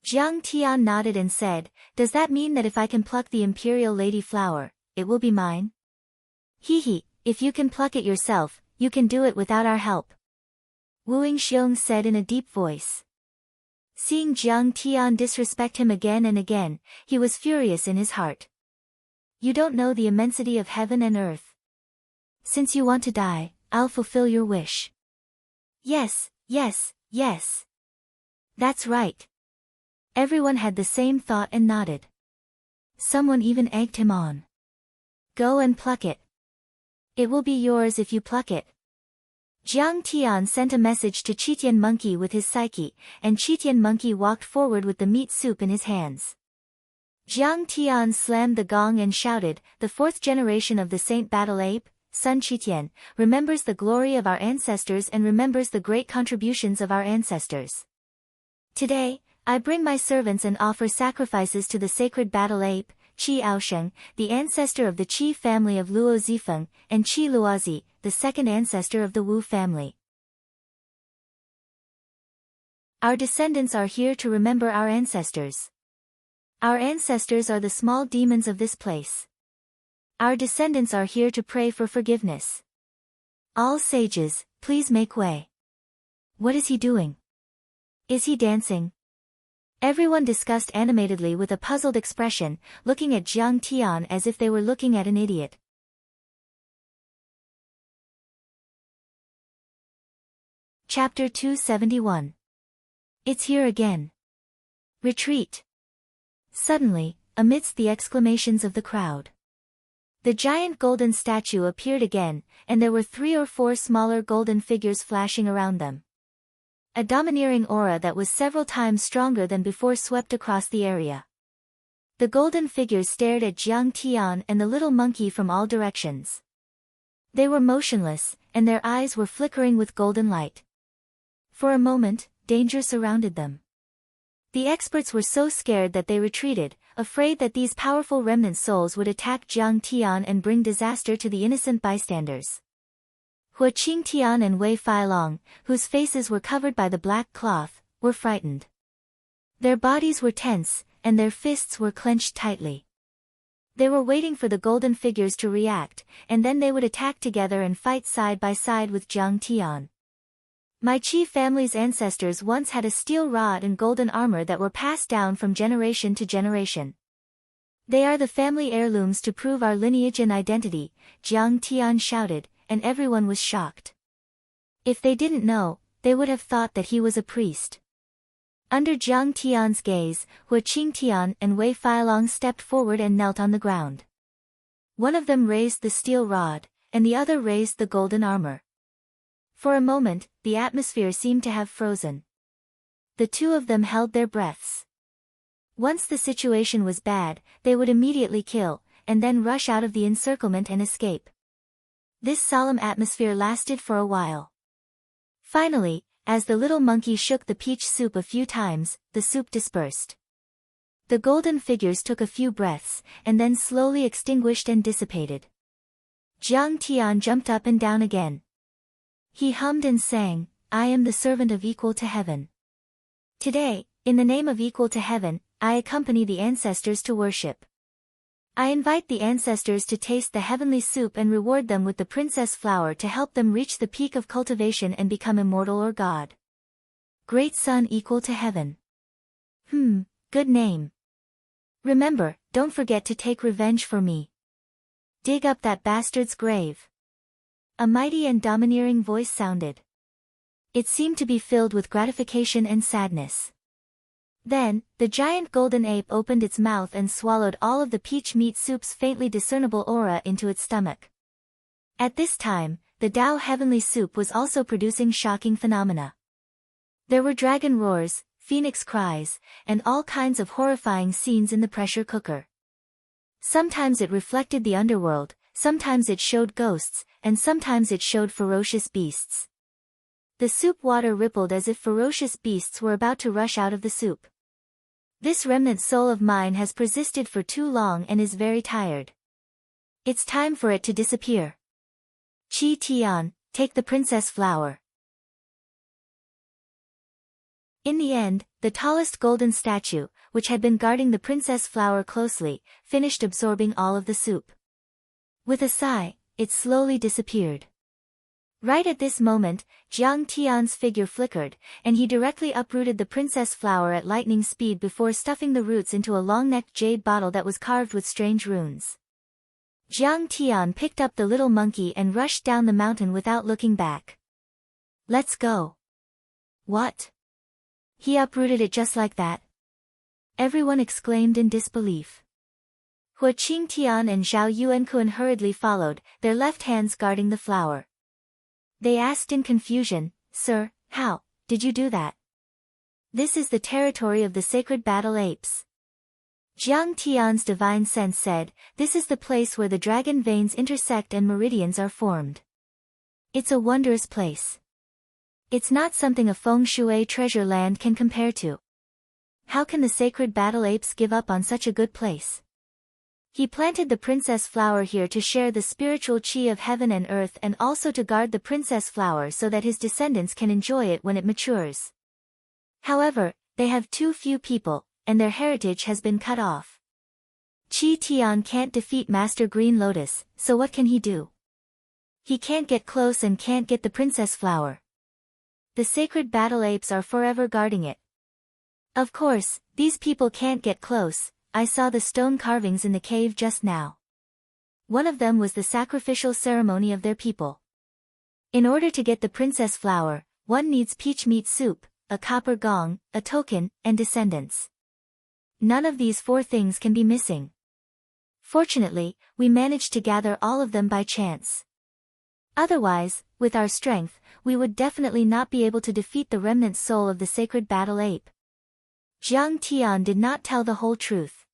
[SPEAKER 1] Jiang Tian nodded and said, does that mean that if I can pluck the imperial lady flower, it will be mine? Hee, if you can pluck it yourself, you can do it without our help. Wu Yingxiong said in a deep voice. Seeing Jiang Tian disrespect him again and again, he was furious in his heart. You don't know the immensity of heaven and earth. Since you want to die, I'll fulfill your wish. Yes. That's right. Everyone had the same thought and nodded. Someone even egged him on. Go and pluck it. It will be yours if you pluck it. Jiang Tian sent a message to Qitian Monkey with his psyche, and Qitian Monkey walked forward with the meat soup in his hands. Jiang Tian slammed the gong and shouted, the fourth generation of the Saint Battle Ape, Sun Qitian, remembers the glory of our ancestors and remembers the great contributions of our ancestors. Today, I bring my servants and offer sacrifices to the sacred battle ape, Qi Aosheng, the ancestor of the Qi family of Luo Zifeng, and Qi Luozi, the second ancestor of the Wu family. Our descendants are here to remember our ancestors. Our ancestors are the small demons of this place. Our descendants are here to pray for forgiveness. All sages, please make way. What is he doing? Is he dancing? Everyone discussed animatedly with a puzzled expression, looking at Jiang Tian as if they were looking at an idiot. Chapter 271. It's here again. Retreat. Suddenly, amidst the exclamations of the crowd, the giant golden statue appeared again, and there were 3 or 4 smaller golden figures flashing around them. A domineering aura that was several times stronger than before swept across the area. The golden figures stared at Jiang Tian and the little monkey from all directions. They were motionless, and their eyes were flickering with golden light. For a moment, danger surrounded them. The experts were so scared that they retreated, afraid that these powerful remnant souls would attack Jiang Tian and bring disaster to the innocent bystanders. Hua Qingtian and Wei Feilong, whose faces were covered by the black cloth, were frightened. Their bodies were tense, and their fists were clenched tightly. They were waiting for the golden figures to react, and then they would attack together and fight side by side with Jiang Tian. My Qi family's ancestors once had a steel rod and golden armor that were passed down from generation to generation. They are the family heirlooms to prove our lineage and identity, Jiang Tian shouted, and everyone was shocked. If they didn't know, they would have thought that he was a priest. Under Jiang Tian's gaze, Hua Qingtian and Wei Feilong stepped forward and knelt on the ground. One of them raised the steel rod, and the other raised the golden armor. For a moment, the atmosphere seemed to have frozen. The two of them held their breaths. Once the situation was bad, they would immediately kill, and then rush out of the encirclement and escape. This solemn atmosphere lasted for a while. Finally, as the little monkey shook the peach soup a few times, the soup dispersed. The golden figures took a few breaths, and then slowly extinguished and dissipated. Jiang Tian jumped up and down again. He hummed and sang, "I am the servant of equal to heaven. Today, in the name of equal to heaven, I accompany the ancestors to worship. I invite the ancestors to taste the heavenly soup and reward them with the princess flower to help them reach the peak of cultivation and become immortal or god. Great Sun equal to heaven. Good name. Remember, don't forget to take revenge for me. Dig up that bastard's grave." A mighty and domineering voice sounded. It seemed to be filled with gratification and sadness. Then, the giant golden ape opened its mouth and swallowed all of the peach meat soup's faintly discernible aura into its stomach. At this time, the Tao heavenly soup was also producing shocking phenomena. There were dragon roars, phoenix cries, and all kinds of horrifying scenes in the pressure cooker. Sometimes it reflected the underworld, sometimes it showed ghosts, and sometimes it showed ferocious beasts. The soup water rippled as if ferocious beasts were about to rush out of the soup. This remnant soul of mine has persisted for too long and is very tired. It's time for it to disappear. Qi Tian, take the princess flower. In the end, the tallest golden statue, which had been guarding the princess flower closely, finished absorbing all of the soup. With a sigh, it slowly disappeared. Right at this moment, Jiang Tian's figure flickered, and he directly uprooted the princess flower at lightning speed before stuffing the roots into a long-necked jade bottle that was carved with strange runes. Jiang Tian picked up the little monkey and rushed down the mountain without looking back. "Let's go." "What? He uprooted it just like that?" Everyone exclaimed in disbelief. Hua Qingtian and Zhao Yuankuan hurriedly followed, their left hands guarding the flower. They asked in confusion, "Sir, how did you do that? This is the territory of the sacred battle apes." Jiang Tian's divine sense said, "This is the place where the dragon veins intersect and meridians are formed. It's a wondrous place. It's not something a feng shui treasure land can compare to. How can the sacred battle apes give up on such a good place?" He planted the princess flower here to share the spiritual qi of heaven and earth and also to guard the princess flower so that his descendants can enjoy it when it matures. However, they have too few people, and their heritage has been cut off. Qi Tian can't defeat Master Green Lotus, so what can he do? He can't get close and can't get the princess flower. The sacred battle apes are forever guarding it. Of course, these people can't get close. I saw the stone carvings in the cave just now. One of them was the sacrificial ceremony of their people. In order to get the princess flower, one needs peach meat soup, a copper gong, a token, and descendants. None of these 4 things can be missing. Fortunately, we managed to gather all of them by chance. Otherwise, with our strength, we would definitely not be able to defeat the remnant soul of the sacred battle ape. Jiang Tian did not tell the whole truth.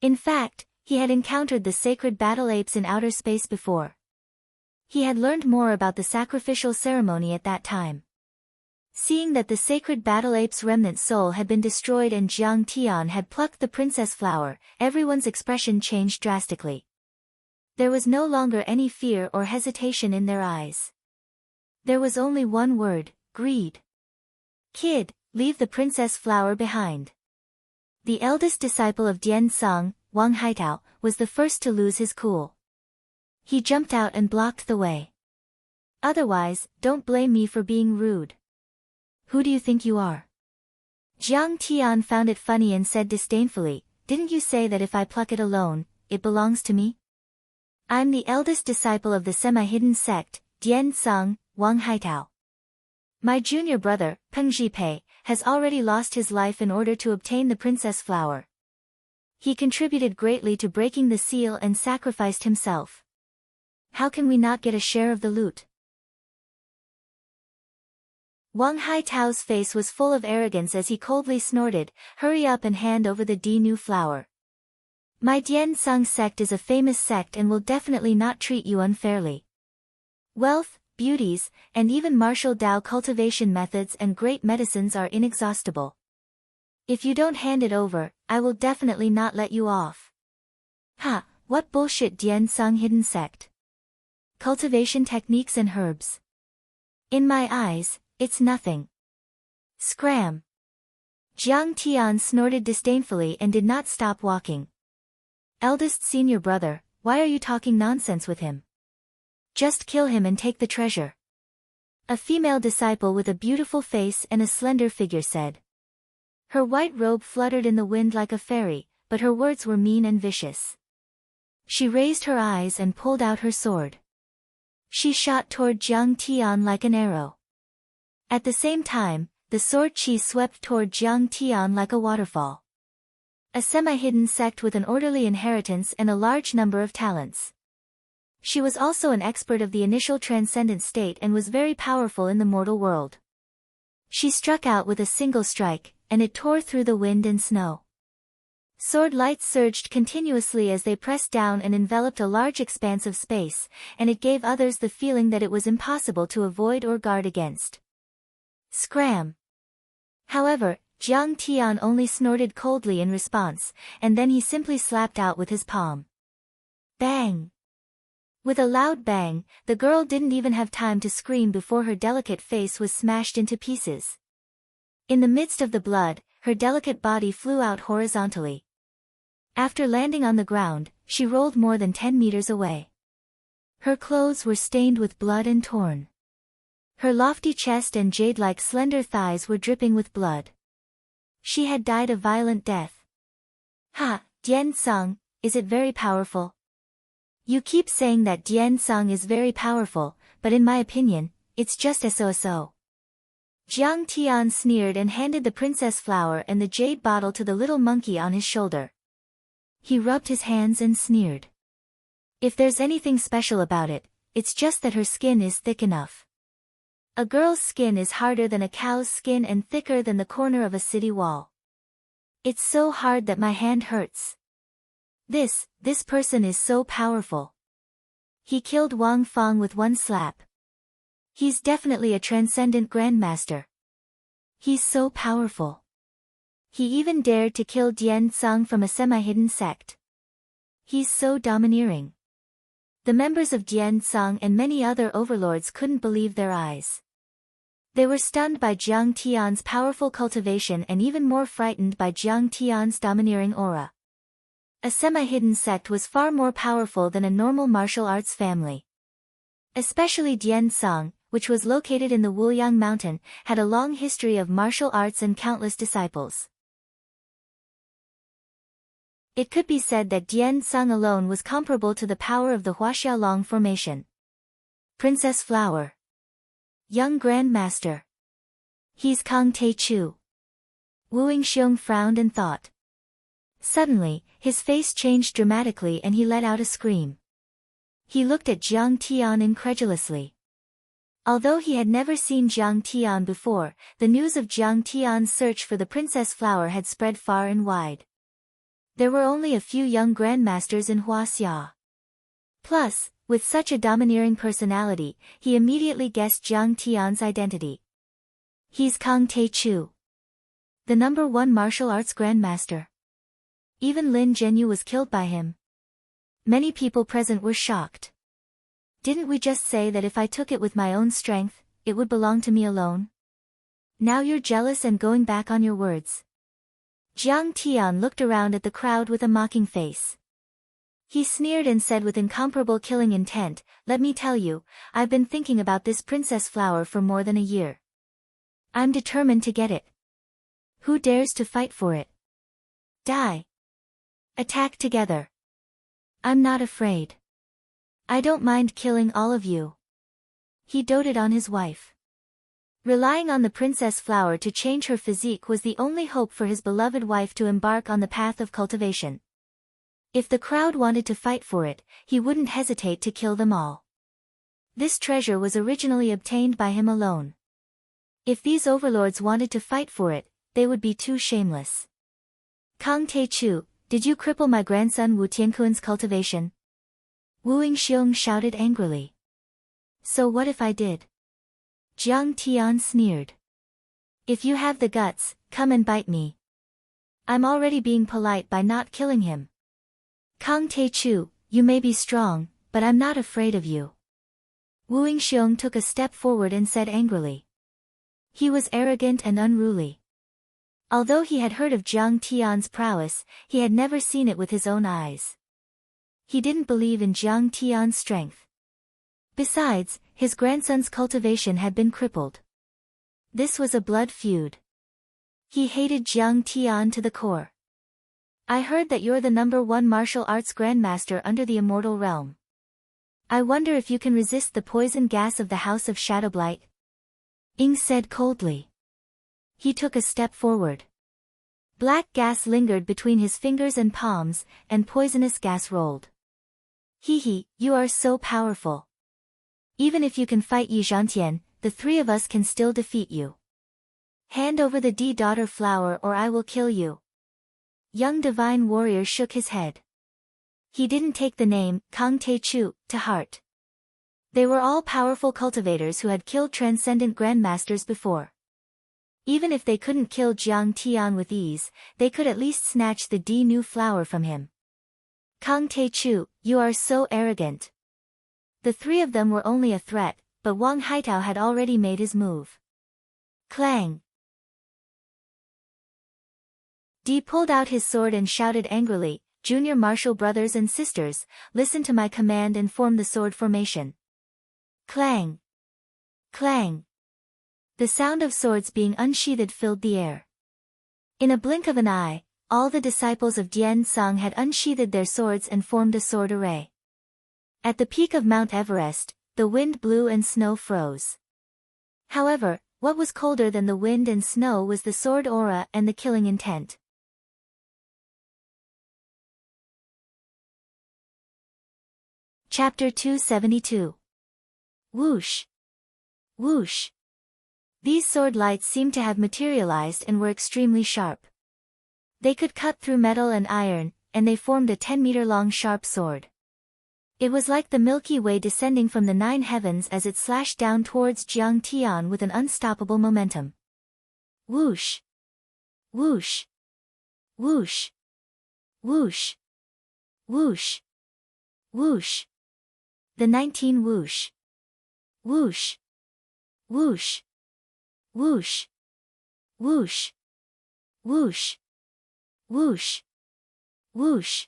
[SPEAKER 1] In fact, he had encountered the sacred battle apes in outer space before. He had learned more about the sacrificial ceremony at that time. Seeing that the sacred battle ape's remnant soul had been destroyed and Jiang Tian had plucked the princess flower, everyone's expression changed drastically. There was no longer any fear or hesitation in their eyes. There was only one word: greed. Kid, leave the princess flower behind. The eldest disciple of Dian Song, Wang Haitao, was the first to lose his cool. He jumped out and blocked the way. Otherwise, don't blame me for being rude. Who do you think you are? Jiang Tian found it funny and said disdainfully, didn't you say that if I pluck it alone, it belongs to me? I'm the eldest disciple of the semi-hidden sect, Dian Song, Wang Haitao. My junior brother, Peng Jipei, has already lost his life in order to obtain the princess flower. He contributed greatly to breaking the seal and sacrificed himself. How can we not get a share of the loot? Wang Haitao's face was full of arrogance as he coldly snorted, hurry up and hand over the new flower. My Dian Song sect is a famous sect and will definitely not treat you unfairly. Wealth, beauties, and even martial Dao cultivation methods and great medicines are inexhaustible. If you don't hand it over, I will definitely not let you off. Ha, what bullshit Dian Song hidden sect. Cultivation techniques and herbs. In my eyes, it's nothing. Scram. Jiang Tian snorted disdainfully and did not stop walking. Eldest senior brother, why are you talking nonsense with him? Just kill him and take the treasure. A female disciple with a beautiful face and a slender figure said. Her white robe fluttered in the wind like a fairy, but her words were mean and vicious. She raised her eyes and pulled out her sword. She shot toward Jiang Tian like an arrow. At the same time, the sword chi swept toward Jiang Tian like a waterfall. A semi-hidden sect with an orderly inheritance and a large number of talents. She was also an expert of the initial transcendent state and was very powerful in the mortal world. She struck out with a single strike, and it tore through the wind and snow. Sword lights surged continuously as they pressed down and enveloped a large expanse of space, and it gave others the feeling that it was impossible to avoid or guard against. Scram! However, Jiang Tian only snorted coldly in response, and then he simply slapped out with his palm. Bang! With a loud bang, the girl didn't even have time to scream before her delicate face was smashed into pieces. In the midst of the blood, her delicate body flew out horizontally. After landing on the ground, she rolled more than 10 meters away. Her clothes were stained with blood and torn. Her lofty chest and jade-like slender thighs were dripping with blood. She had died a violent death. Ha, Dian Song, is it very powerful? You keep saying that Dian Song is very powerful, but in my opinion, it's just so. Jiang Tian sneered and handed the princess flower and the jade bottle to the little monkey on his shoulder. He rubbed his hands and sneered. If there's anything special about it, it's just that her skin is thick enough. A girl's skin is harder than a cow's skin and thicker than the corner of a city wall. It's so hard that my hand hurts. This person is so powerful. He killed Wang Fang with one slap. He's definitely a transcendent grandmaster. He's so powerful. He even dared to kill Dian Song from a semi-hidden sect. He's so domineering. The members of Dian Song and many other overlords couldn't believe their eyes. They were stunned by Jiang Tian's powerful cultivation and even more frightened by Jiang Tian's domineering aura. A semi-hidden sect was far more powerful than a normal martial arts family. Especially Dian Song, which was located in the Wuliang mountain, had a long history of martial arts and countless disciples. It could be said that Dian Song alone was comparable to the power of the Huaxiaolong formation. Princess Flower. Young Grandmaster. He's Kang Te Chu. Wu Yingxiong frowned and thought. Suddenly, his face changed dramatically and he let out a scream. He looked at Jiang Tian incredulously. Although he had never seen Jiang Tian before, the news of Jiang Tian's search for the princess flower had spread far and wide. There were only a few young grandmasters in Huaxia. Plus, with such a domineering personality, he immediately guessed Jiang Tian's identity. He's Kang Tae-chu, the #1 martial arts grandmaster. Even Lin Zhenyu was killed by him. Many people present were shocked. Didn't we just say that if I took it with my own strength, it would belong to me alone? Now you're jealous and going back on your words. Jiang Tian looked around at the crowd with a mocking face. He sneered and said with incomparable killing intent, "Let me tell you, I've been thinking about this princess flower for more than a year. I'm determined to get it. Who dares to fight for it? Die. Attack together. I'm not afraid. I don't mind killing all of you." He doted on his wife. Relying on the princess flower to change her physique was the only hope for his beloved wife to embark on the path of cultivation. If the crowd wanted to fight for it, he wouldn't hesitate to kill them all. This treasure was originally obtained by him alone. If these overlords wanted to fight for it, they would be too shameless. "Kang Tae-chu, did you cripple my grandson Wu Tiankuan's cultivation?" Wu Yingxiong shouted angrily. "So what if I did?" Jiang Tian sneered. "If you have the guts, come and bite me. I'm already being polite by not killing him. Kang Tae-chu, you may be strong, but I'm not afraid of you." Wu Yingxiong took a step forward and said angrily. He was arrogant and unruly. Although he had heard of Jiang Tian's prowess, he had never seen it with his own eyes. He didn't believe in Jiang Tian's strength. Besides, his grandson's cultivation had been crippled. This was a blood feud. He hated Jiang Tian to the core. "I heard that you're the #1 martial arts grandmaster under the immortal realm. I wonder if you can resist the poison gas of the House of Shadowblight?" Ying said coldly. He took a step forward. Black gas lingered between his fingers and palms, and poisonous gas rolled. "Hee, you are so powerful. Even if you can fight Yi Zhantian, the three of us can still defeat you. Hand over the D-daughter flower or I will kill you." Young divine warrior shook his head. He didn't take the name, Kang Tae-chu, to heart. They were all powerful cultivators who had killed transcendent grandmasters before. Even if they couldn't kill Jiang Tian with ease, they could at least snatch the D-new flower from him. "Kang Tae-chu, you are so arrogant." The three of them were only a threat, but Wang Haitao had already made his move. Clang! D pulled out his sword and shouted angrily, "Junior martial brothers and sisters, listen to my command and form the sword formation." Clang! Clang! The sound of swords being unsheathed filled the air. In a blink of an eye, all the disciples of Dian Song had unsheathed their swords and formed a sword array. At the peak of Mount Everest, the wind blew and snow froze. However, what was colder than the wind and snow was the sword aura and the killing intent. Chapter 272. Whoosh! Whoosh! These sword lights seemed to have materialized and were extremely sharp. They could cut through metal and iron, and they formed a 10-meter-long sharp sword. It was like the Milky Way descending from the 9 heavens as it slashed down towards Jiang Tian with an unstoppable momentum. Whoosh! Whoosh! Whoosh! Whoosh! Whoosh! Whoosh! The 19 whoosh! Whoosh! Whoosh! Whoosh! Whoosh! Whoosh! Whoosh! Whoosh!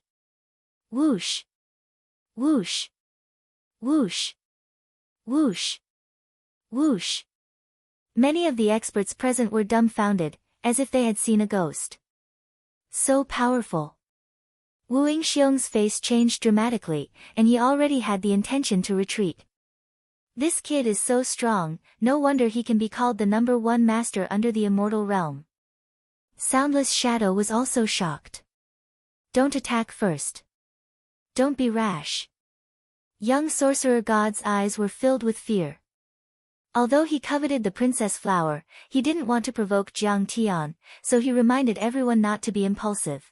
[SPEAKER 1] Whoosh! Whoosh! Whoosh! Whoosh! Whoosh! Many of the experts present were dumbfounded, as if they had seen a ghost. So powerful. Wu Yingxiong's face changed dramatically, and he already had the intention to retreat. This kid is so strong, no wonder he can be called the #1 master under the immortal realm. Soundless Shadow was also shocked. Don't attack first. Don't be rash. Young Sorcerer God's eyes were filled with fear. Although he coveted the princess flower, he didn't want to provoke Jiang Tian, so he reminded everyone not to be impulsive.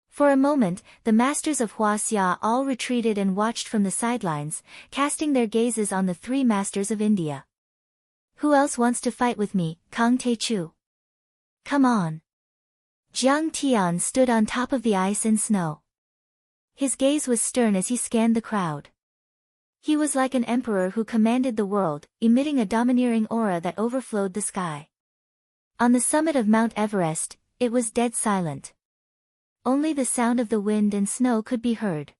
[SPEAKER 1] For a moment, the masters of Huaxia all retreated and watched from the sidelines, casting their gazes on the three masters of India. Who else wants to fight with me, Kang Teichu? Come on. Jiang Tian stood on top of the ice and snow. His gaze was stern as he scanned the crowd. He was like an emperor who commanded the world, emitting a domineering aura that overflowed the sky. On the summit of Mount Everest, it was dead silent. Only the sound of the wind and snow could be heard.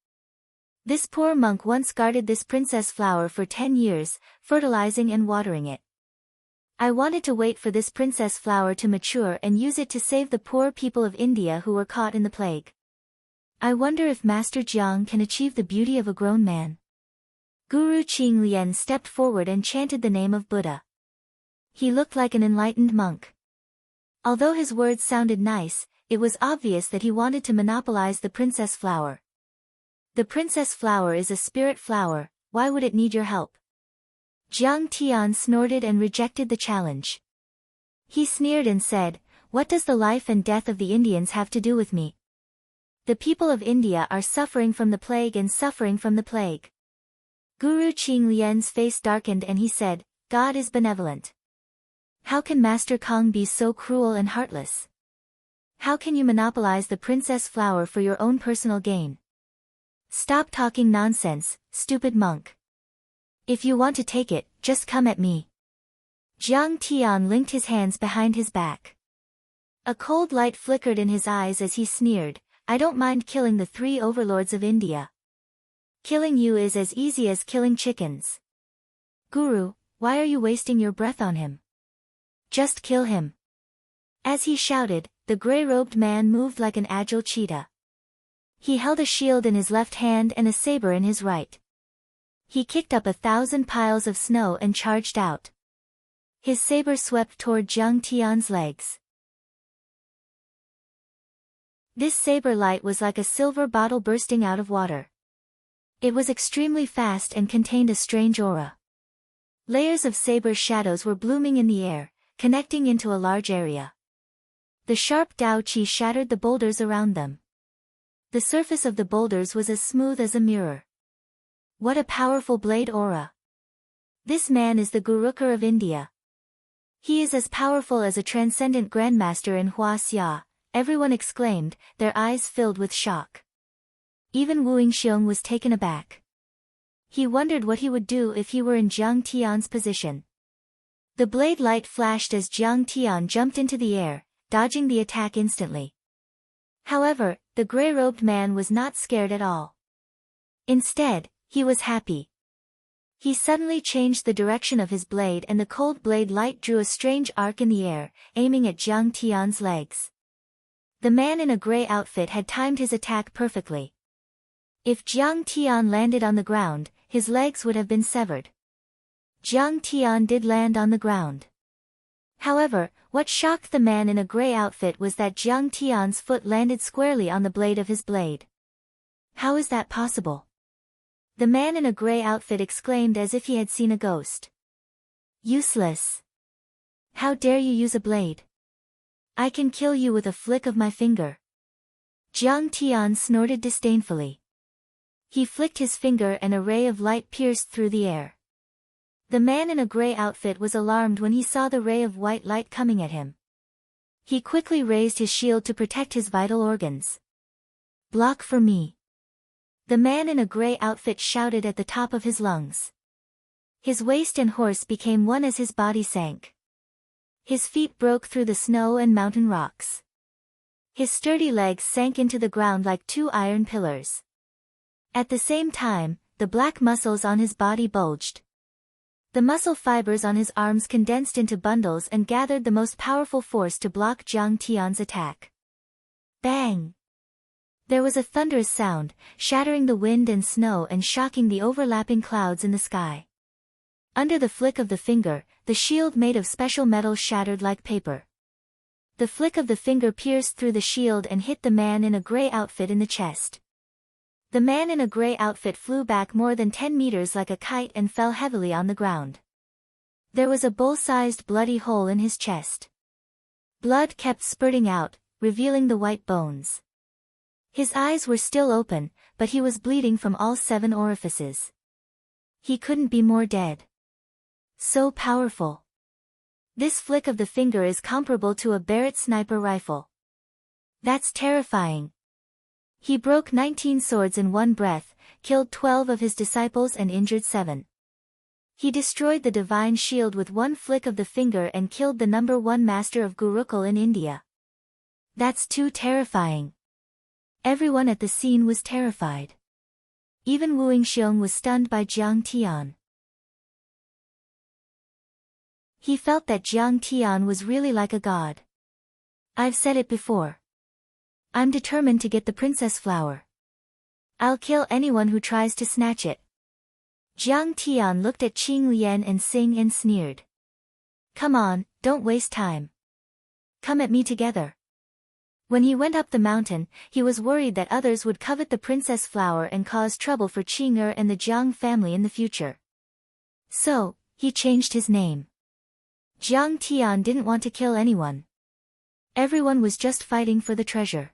[SPEAKER 1] This poor monk once guarded this princess flower for 10 years, fertilizing and watering it. I wanted to wait for this princess flower to mature and use it to save the poor people of India who were caught in the plague. I wonder if Master Jiang can achieve the beauty of a grown man. Guru Qinglian stepped forward and chanted the name of Buddha. He looked like an enlightened monk. Although his words sounded nice, it was obvious that he wanted to monopolize the princess flower. The princess flower is a spirit flower, why would it need your help? Jiang Tian snorted and rejected the challenge. He sneered and said, "What does the life and death of the Indians have to do with me? The people of India are suffering from the plague and suffering from the plague." Guru Qinglian's face darkened and he said, "God is benevolent. How can Master Kang be so cruel and heartless? How can you monopolize the princess flower for your own personal gain? Stop talking nonsense, stupid monk. If you want to take it, just come at me." Jiang Tian linked his hands behind his back. A cold light flickered in his eyes as he sneered, "I don't mind killing the three overlords of India. Killing you is as easy as killing chickens. Guru, why are you wasting your breath on him? Just kill him." As he shouted, the gray-robed man moved like an agile cheetah. He held a shield in his left hand and a saber in his right. He kicked up 1,000 piles of snow and charged out. His saber swept toward Jiang Tian's legs. This saber light was like a silver bottle bursting out of water. It was extremely fast and contained a strange aura. Layers of saber shadows were blooming in the air, connecting into a large area. The sharp Dao Qi shattered the boulders around them. The surface of the boulders was as smooth as a mirror. What a powerful blade aura! This man is the Gurukar of India. He is as powerful as a transcendent grandmaster in Huaxia, everyone exclaimed, their eyes filled with shock. Even Wu Yingxiong was taken aback. He wondered what he would do if he were in Jiang Tian's position. The blade light flashed as Jiang Tian jumped into the air, dodging the attack instantly. However, the gray-robed man was not scared at all. Instead, he was happy. He suddenly changed the direction of his blade and the cold blade light drew a strange arc in the air, aiming at Jiang Tian's legs. The man in a gray outfit had timed his attack perfectly. If Jiang Tian landed on the ground, his legs would have been severed. Jiang Tian did land on the ground. However, what shocked the man in a gray outfit was that Jiang Tian's foot landed squarely on the blade of his blade. How is that possible? The man in a gray outfit exclaimed as if he had seen a ghost. Useless. How dare you use a blade? I can kill you with a flick of my finger. Jiang Tian snorted disdainfully. He flicked his finger and a ray of light pierced through the air. The man in a gray outfit was alarmed when he saw the ray of white light coming at him. He quickly raised his shield to protect his vital organs. Block for me. The man in a gray outfit shouted at the top of his lungs. His waist and horse became one as his body sank. His feet broke through the snow and mountain rocks. His sturdy legs sank into the ground like two iron pillars. At the same time, the black muscles on his body bulged. The muscle fibers on his arms condensed into bundles and gathered the most powerful force to block Jiang Tian's attack. Bang! There was a thunderous sound, shattering the wind and snow and shocking the overlapping clouds in the sky. Under the flick of the finger, the shield made of special metal shattered like paper. The flick of the finger pierced through the shield and hit the man in a gray outfit in the chest. The man in a gray outfit flew back more than 10 meters like a kite and fell heavily on the ground. There was a bull-sized bloody hole in his chest. Blood kept spurting out, revealing the white bones. His eyes were still open, but he was bleeding from all 7 orifices. He couldn't be more dead. So powerful. This flick of the finger is comparable to a Barrett sniper rifle. That's terrifying. He broke 19 swords in one breath, killed 12 of his disciples and injured 7. He destroyed the divine shield with one flick of the finger and killed the number 1 master of Gurukul in India. That's too terrifying. Everyone at the scene was terrified. Even Wu Yingxiong was stunned by Jiang Tian. He felt that Jiang Tian was really like a god. I've said it before. I'm determined to get the princess flower. I'll kill anyone who tries to snatch it. Jiang Tian looked at Qing Lian and Xing and sneered. Come on, don't waste time. Come at me together. When he went up the mountain, he was worried that others would covet the princess flower and cause trouble for Qing Er and the Jiang family in the future. So, he changed his name. Jiang Tian didn't want to kill anyone. Everyone was just fighting for the treasure.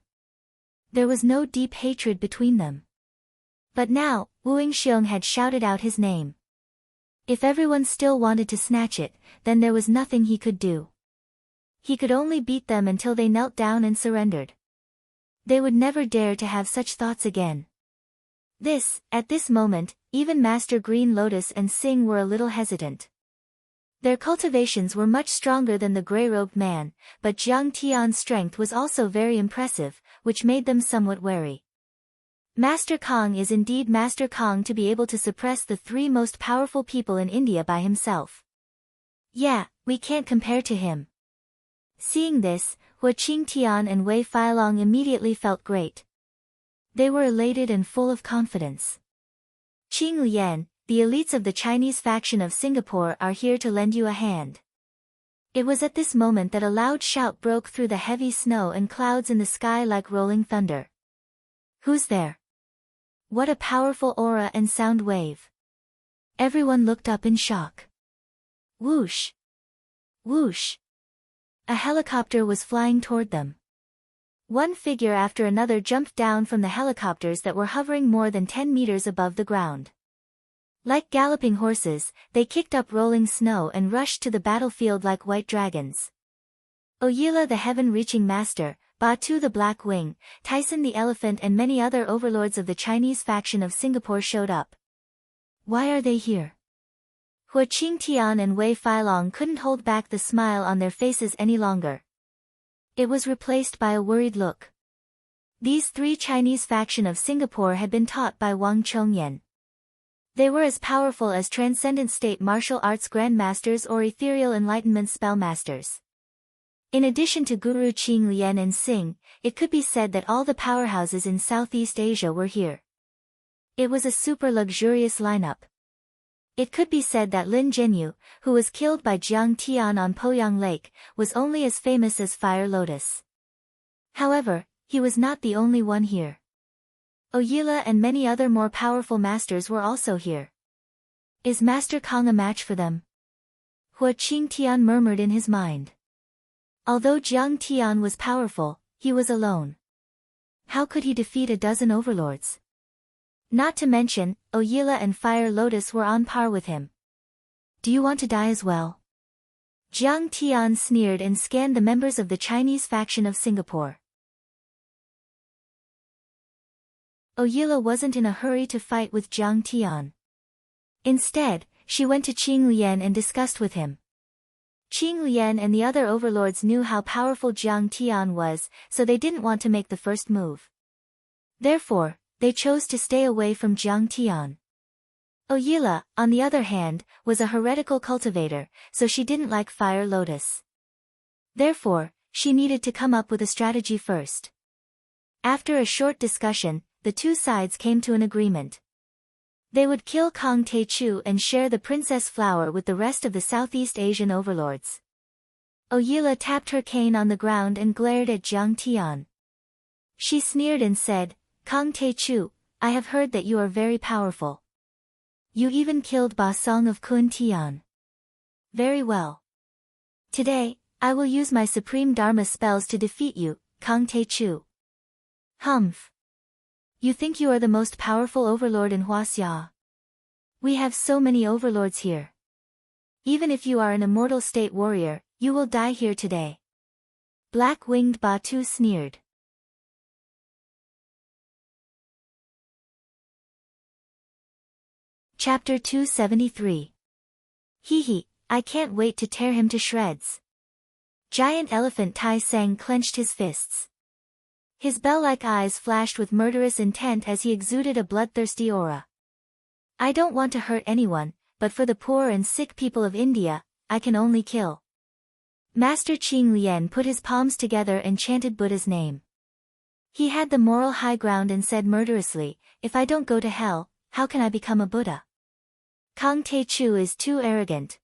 [SPEAKER 1] There was no deep hatred between them. But now, Wu Yingxiong had shouted out his name. If everyone still wanted to snatch it, then there was nothing he could do. He could only beat them until they knelt down and surrendered. They would never dare to have such thoughts again. At this moment, even Master Green Lotus and Xing were a little hesitant. Their cultivations were much stronger than the grey-robed man, but Jiang Tian's strength was also very impressive, which made them somewhat wary. Master Kong is indeed Master Kong to be able to suppress the 3 most powerful people in India by himself. Yeah, we can't compare to him. Seeing this, Hua Qingtian and Wei Feilong immediately felt great. They were elated and full of confidence. Qing Lian, the elites of the Chinese faction of Singapore are here to lend you a hand. It was at this moment that a loud shout broke through the heavy snow and clouds in the sky like rolling thunder. Who's there? What a powerful aura and sound wave. Everyone looked up in shock. Whoosh! Whoosh! A helicopter was flying toward them. One figure after another jumped down from the helicopters that were hovering more than 10 meters above the ground. Like galloping horses, they kicked up rolling snow and rushed to the battlefield like white dragons. Oyila the heaven-reaching master, Batu the Black Wing, Tyson the Elephant and many other overlords of the Chinese faction of Singapore showed up. Why are they here? Hua Qingtian and Wei Feilong couldn't hold back the smile on their faces any longer. It was replaced by a worried look. These 3 Chinese faction of Singapore had been taught by Wang Chongyan. They were as powerful as transcendent state martial arts grandmasters or ethereal enlightenment spellmasters. In addition to Guru Qing Lian and Xing, it could be said that all the powerhouses in Southeast Asia were here. It was a super luxurious lineup. It could be said that Lin Zhenyu, who was killed by Jiang Tian on Poyang Lake, was only as famous as Fire Lotus. However, he was not the only one here. Oyila and many other more powerful masters were also here. Is Master Kong a match for them? Hua Qingtian murmured in his mind. Although Jiang Tian was powerful, he was alone. How could he defeat a dozen overlords? Not to mention, Oyila and Fire Lotus were on par with him. Do you want to die as well? Jiang Tian sneered and scanned the members of the Chinese faction of Singapore. Oyila wasn't in a hurry to fight with Jiang Tian. Instead, she went to Qing Lian and discussed with him. Qing Lian and the other overlords knew how powerful Jiang Tian was, so they didn't want to make the first move. Therefore, they chose to stay away from Jiang Tian. Oyila, on the other hand, was a heretical cultivator, so she didn't like Fire Lotus. Therefore, she needed to come up with a strategy first. After a short discussion, the 2 sides came to an agreement. They would kill Kong Taechu and share the princess flower with the rest of the Southeast Asian overlords. Oyila tapped her cane on the ground and glared at Jiang Tian. She sneered and said, Kong Taechu, I have heard that you are very powerful. You even killed Ba Song of Kun Tian. Very well. Today, I will use my supreme Dharma spells to defeat you, Kang Te-chu. Humph. You think you are the most powerful overlord in Huaxia? We have so many overlords here. Even if you are an immortal state warrior, you will die here today. Black-winged Batu sneered. Chapter 273. Hee, I can't wait to tear him to shreds. Giant elephant Tai Sang clenched his fists. His bell-like eyes flashed with murderous intent as he exuded a bloodthirsty aura. I don't want to hurt anyone, but for the poor and sick people of India, I can only kill. Master Qing Lian put his palms together and chanted Buddha's name. He had the moral high ground and said murderously, if I don't go to hell, how can I become a Buddha? Kang Te-chu is too arrogant.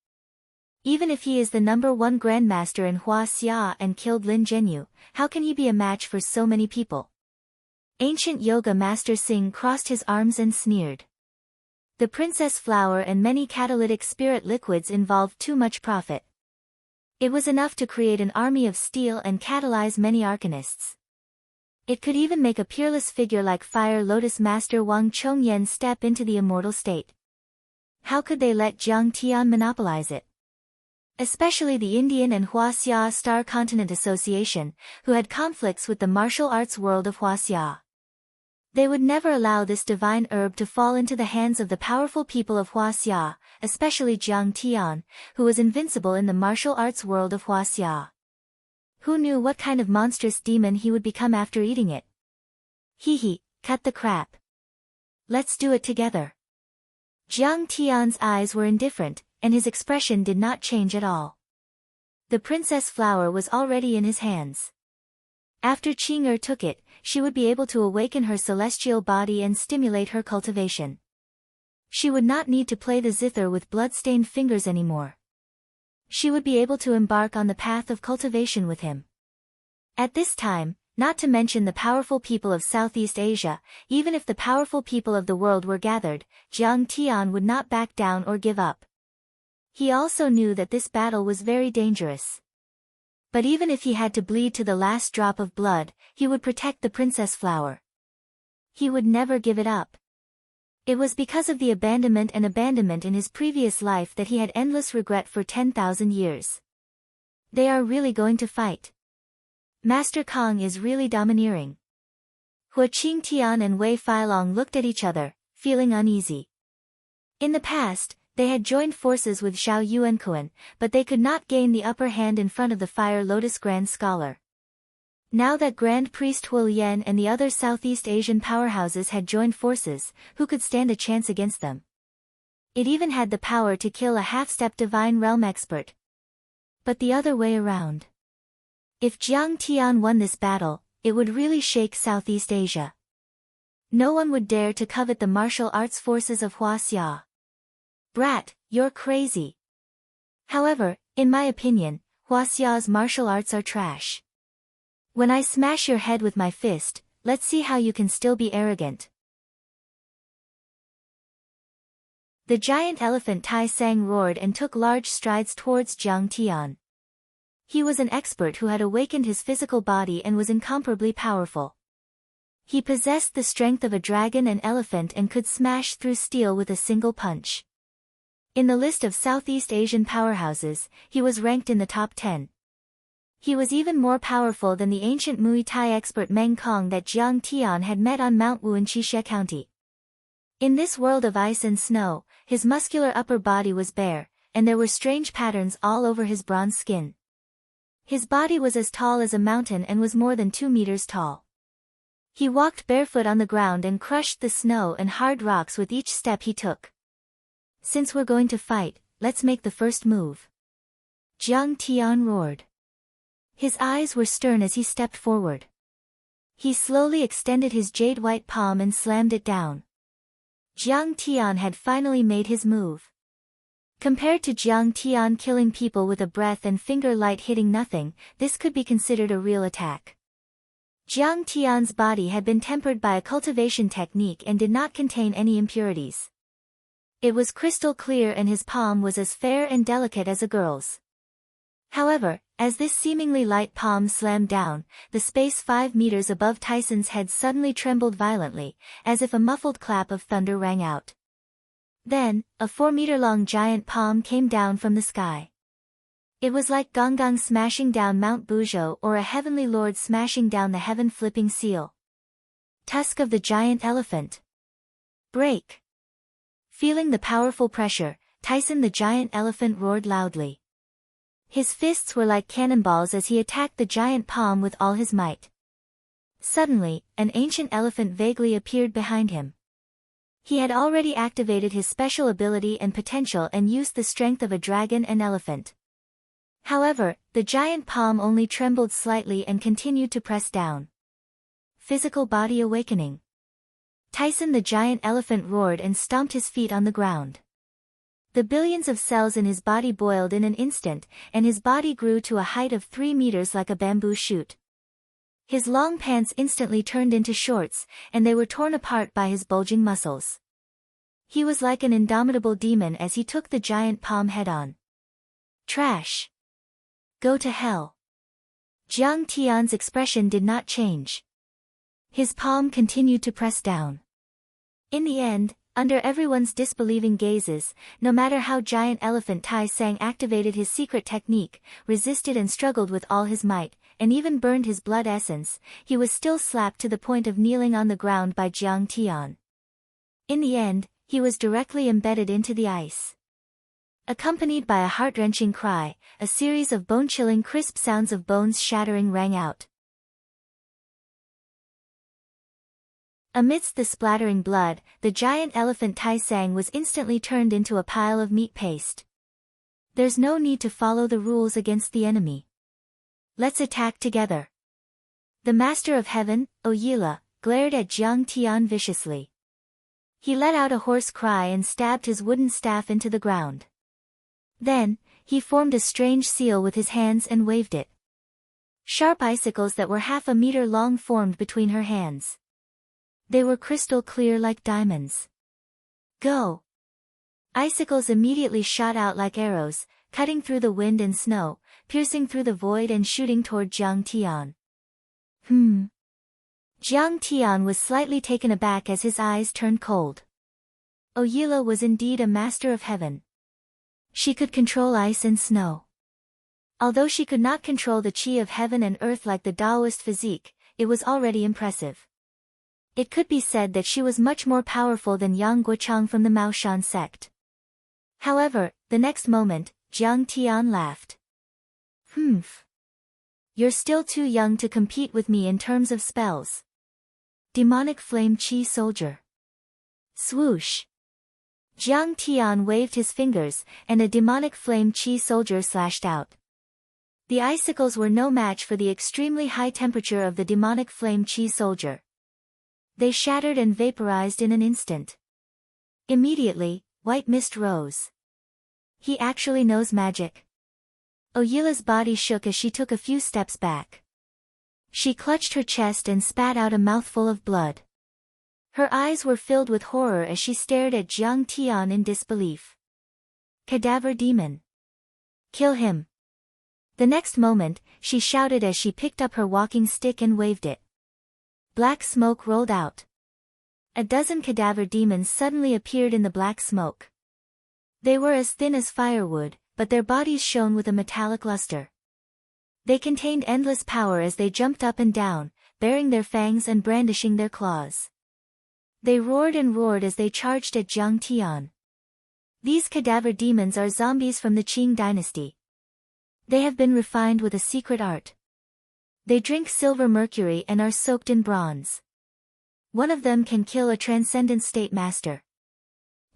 [SPEAKER 1] Even if he is the #1 grandmaster in Huaxia and killed Lin Zhenyu, how can he be a match for so many people? Ancient yoga master Singh crossed his arms and sneered. The princess flower and many catalytic spirit liquids involved too much profit. It was enough to create an army of steel and catalyze many arcanists. It could even make a peerless figure like Fire Lotus Master Wang Chongyan step into the immortal state. How could they let Jiang Tian monopolize it? Especially the Indian and Huaxia Star Continent Association, who had conflicts with the martial arts world of Huaxia. They would never allow this divine herb to fall into the hands of the powerful people of Huaxia, especially Jiang Tian, who was invincible in the martial arts world of Huaxia. Who knew what kind of monstrous demon he would become after eating it? Hee, cut the crap. Let's do it together. Jiang Tian's eyes were indifferent, and his expression did not change at all. The princess flower was already in his hands. After Qing took it, she would be able to awaken her celestial body and stimulate her cultivation. She would not need to play the zither with blood-stained fingers anymore. She would be able to embark on the path of cultivation with him. At this time, not to mention the powerful people of Southeast Asia, even if the powerful people of the world were gathered, Jiang Tian would not back down or give up. He also knew that this battle was very dangerous. But even if he had to bleed to the last drop of blood, he would protect the princess flower. He would never give it up. It was because of the abandonment in his previous life that he had endless regret for 10,000 years. They are really going to fight. Master Kang is really domineering. Hua Qingtian and Wei Feilong looked at each other, feeling uneasy. In the past, they had joined forces with Zhao Yuankuan, but they could not gain the upper hand in front of the Fire Lotus Grand Scholar. Now that Grand Priest Huolian and the other Southeast Asian powerhouses had joined forces, who could stand a chance against them? It even had the power to kill a half-step divine realm expert. But the other way around. If Jiang Tian won this battle, it would really shake Southeast Asia. No one would dare to covet the martial arts forces of Huaxia. Brat, you're crazy. However, in my opinion, Huaxia's martial arts are trash. When I smash your head with my fist, let's see how you can still be arrogant. The giant elephant Tai Sang roared and took large strides towards Jiang Tian. He was an expert who had awakened his physical body and was incomparably powerful. He possessed the strength of a dragon and elephant and could smash through steel with a single punch. In the list of Southeast Asian powerhouses, he was ranked in the top 10. He was even more powerful than the ancient Muay Thai expert Meng Kong that Jiang Tian had met on Mount Wu in Qixia County. In this world of ice and snow, his muscular upper body was bare, and there were strange patterns all over his bronze skin. His body was as tall as a mountain and was more than 2 meters tall. He walked barefoot on the ground and crushed the snow and hard rocks with each step he took. Since we're going to fight, let's make the first move. Jiang Tian roared. His eyes were stern as he stepped forward. He slowly extended his jade-white palm and slammed it down. Jiang Tian had finally made his move. Compared to Jiang Tian killing people with a breath and finger light hitting nothing, this could be considered a real attack. Jiang Tian's body had been tempered by a cultivation technique and did not contain any impurities. It was crystal clear and his palm was as fair and delicate as a girl's. However, as this seemingly light palm slammed down, the space 5 meters above Tyson's head suddenly trembled violently, as if a muffled clap of thunder rang out. Then, a 4-meter-long giant palm came down from the sky. It was like Gonggong smashing down Mount Buzhou or a heavenly lord smashing down the heaven-flipping seal. Tusk of the giant elephant. Break! Feeling the powerful pressure, Tyson the giant elephant roared loudly. His fists were like cannonballs as he attacked the giant palm with all his might. Suddenly, an ancient elephant vaguely appeared behind him. He had already activated his special ability and potential and used the strength of a dragon and elephant. However, the giant palm only trembled slightly and continued to press down. Physical body awakening. Tyson the giant elephant roared and stomped his feet on the ground. The billions of cells in his body boiled in an instant, and his body grew to a height of 3 meters like a bamboo shoot. His long pants instantly turned into shorts, and they were torn apart by his bulging muscles. He was like an indomitable demon as he took the giant palm head-on. Trash. Go to hell. Jiang Tian's expression did not change. His palm continued to press down. In the end, under everyone's disbelieving gazes, no matter how giant elephant Tai Sang activated his secret technique, resisted and struggled with all his might, and even burned his blood essence, he was still slapped to the point of kneeling on the ground by Jiang Tian. In the end, he was directly embedded into the ice. Accompanied by a heart-wrenching cry, a series of bone-chilling crisp sounds of bones shattering rang out. Amidst the splattering blood, the giant elephant Tai Sang was instantly turned into a pile of meat paste. There's no need to follow the rules against the enemy. Let's attack together. The Master of Heaven, Oyila, glared at Jiang Tian viciously. He let out a hoarse cry and stabbed his wooden staff into the ground. Then, he formed a strange seal with his hands and waved it. Sharp icicles that were half a meter long formed between her hands. They were crystal clear like diamonds. Go! Icicles immediately shot out like arrows, cutting through the wind and snow, piercing through the void and shooting toward Jiang Tian. Jiang Tian was slightly taken aback as his eyes turned cold. Oyila was indeed a master of heaven. She could control ice and snow. Although she could not control the chi of heaven and earth like the Taoist physique, it was already impressive. It could be said that she was much more powerful than Yang Guochang from the Maoshan sect. However, the next moment, Jiang Tian laughed. You're still too young to compete with me in terms of spells. Demonic Flame Chi Soldier. Swoosh. Jiang Tian waved his fingers, and a demonic flame chi soldier slashed out. The icicles were no match for the extremely high temperature of the demonic flame chi soldier. They shattered and vaporized in an instant. Immediately, white mist rose. He actually knows magic. Oyila's body shook as she took a few steps back. She clutched her chest and spat out a mouthful of blood. Her eyes were filled with horror as she stared at Jiang Tian in disbelief. Cadaver demon. Kill him. The next moment, she shouted as she picked up her walking stick and waved it. Black smoke rolled out. A dozen cadaver demons suddenly appeared in the black smoke. They were as thin as firewood, but their bodies shone with a metallic luster. They contained endless power as they jumped up and down, baring their fangs and brandishing their claws. They roared and roared as they charged at Jiang Tian. These cadaver demons are zombies from the Qing dynasty. They have been refined with a secret art. They drink silver mercury and are soaked in bronze. One of them can kill a transcendent state master.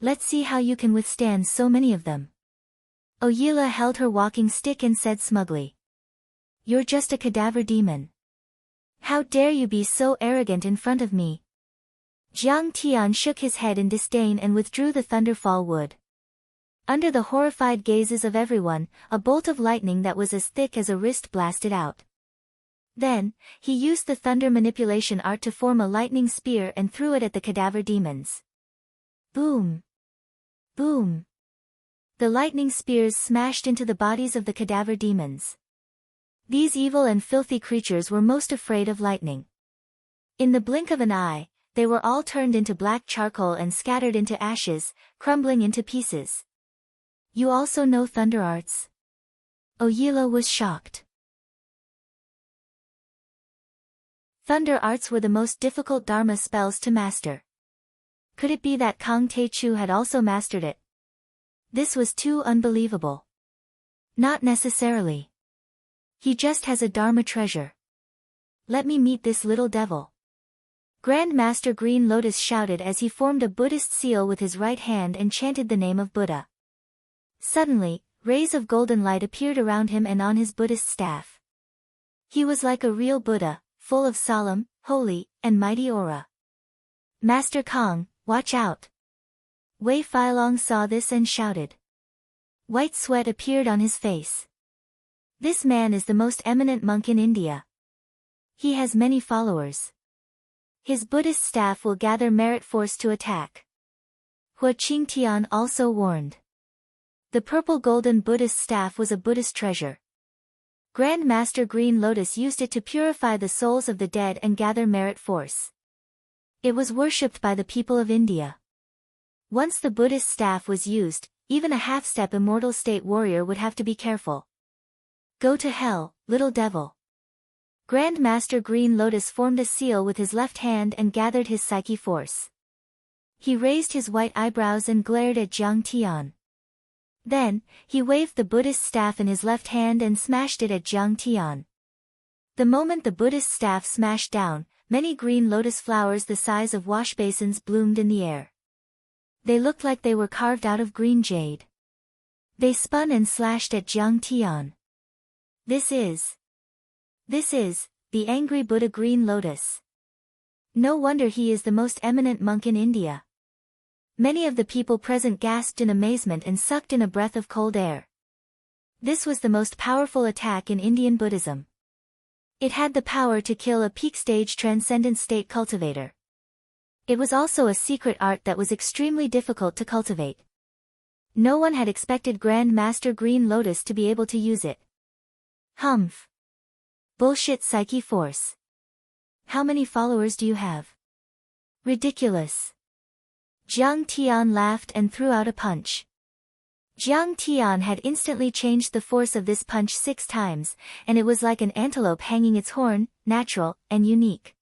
[SPEAKER 1] Let's see how you can withstand so many of them. Oyila held her walking stick and said smugly. You're just a cadaver demon. How dare you be so arrogant in front of me? Jiang Tian shook his head in disdain and withdrew the thunderfall wood. Under the horrified gazes of everyone, a bolt of lightning that was as thick as a wrist blasted out. Then, he used the thunder manipulation art to form a lightning spear and threw it at the cadaver demons. Boom! Boom! The lightning spears smashed into the bodies of the cadaver demons. These evil and filthy creatures were most afraid of lightning. In the blink of an eye, they were all turned into black charcoal and scattered into ashes, crumbling into pieces. You also know thunder arts? Oyila was shocked. Thunder arts were the most difficult Dharma spells to master. Could it be that Kang Tae-chu had also mastered it? This was too unbelievable. Not necessarily. He just has a Dharma treasure. Let me meet this little devil. Grand Master Green Lotus shouted as he formed a Buddhist seal with his right hand and chanted the name of Buddha. Suddenly, rays of golden light appeared around him and on his Buddhist staff. He was like a real Buddha, full of solemn, holy, and mighty aura. Master Kang, watch out! Wei Filong saw this and shouted. White sweat appeared on his face. This man is the most eminent monk in India. He has many followers. His Buddhist staff will gather merit force to attack. Hua Qingtian also warned. The purple golden Buddhist staff was a Buddhist treasure. Grand Master Green Lotus used it to purify the souls of the dead and gather merit force. It was worshipped by the people of India. Once the Buddhist staff was used, even a half-step immortal state warrior would have to be careful. Go to hell, little devil. Grand Master Green Lotus formed a seal with his left hand and gathered his psyche force. He raised his white eyebrows and glared at Jiang Tian. Then, he waved the Buddhist staff in his left hand and smashed it at Jiang Tian. The moment the Buddhist staff smashed down, many green lotus flowers the size of washbasins bloomed in the air. They looked like they were carved out of green jade. They spun and slashed at Jiang Tian. This is the angry Buddha Green Lotus. No wonder he is the most eminent monk in India. Many of the people present gasped in amazement and sucked in a breath of cold air. This was the most powerful attack in Indian Buddhism. It had the power to kill a peak-stage transcendent state cultivator. It was also a secret art that was extremely difficult to cultivate. No one had expected Grand Master Green Lotus to be able to use it. Humph. Bullshit psyche force. How many followers do you have? Ridiculous. Jiang Tian laughed and threw out a punch. Jiang Tian had instantly changed the force of this punch 6 times, and it was like an antelope hanging its horn, natural, and unique.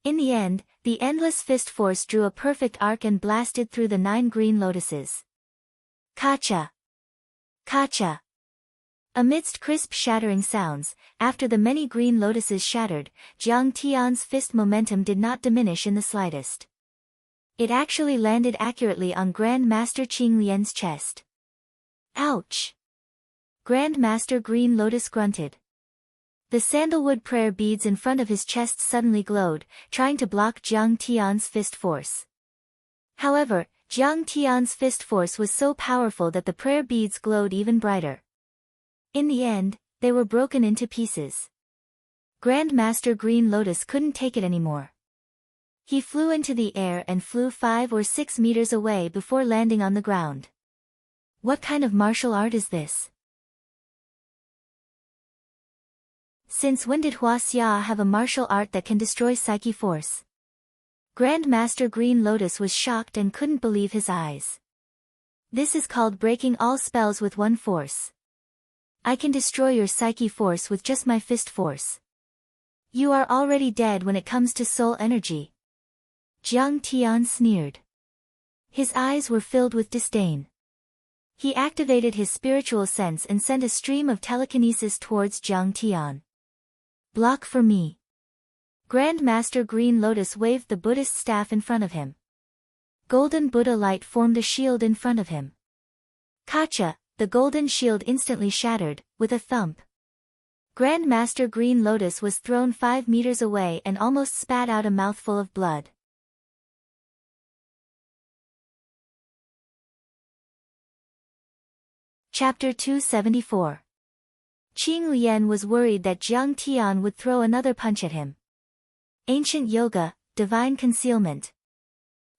[SPEAKER 1] In the end, the endless fist force drew a perfect arc and blasted through the 9 green lotuses. Kacha! Kacha! Amidst crisp shattering sounds, after the many green lotuses shattered, Jiang Tian's fist momentum did not diminish in the slightest. It actually landed accurately on Grand Master Qing Lian's chest. Ouch! Grand Master Green Lotus grunted. The sandalwood prayer beads in front of his chest suddenly glowed, trying to block Jiang Tian's fist force. However, Jiang Tian's fist force was so powerful that the prayer beads glowed even brighter. In the end, they were broken into pieces. Grand Master Green Lotus couldn't take it anymore. He flew into the air and flew 5 or 6 meters away before landing on the ground. What kind of martial art is this? Since when did Hua Xia have a martial art that can destroy psyche force? Grand Master Green Lotus was shocked and couldn't believe his eyes. This is called breaking all spells with one force. I can destroy your psyche force with just my fist force. You are already dead when it comes to soul energy. Jiang Tian sneered. His eyes were filled with disdain. He activated his spiritual sense and sent a stream of telekinesis towards Jiang Tian. Block for me. Grand Master Green Lotus waved the Buddhist staff in front of him. Golden Buddha light formed a shield in front of him. Kacha! The golden shield instantly shattered, with a thump. Grand Master Green Lotus was thrown 5 meters away and almost spat out a mouthful of blood. Chapter 274. Qing Lian was worried that Jiang Tian would throw another punch at him. Ancient Yoga, Divine Concealment.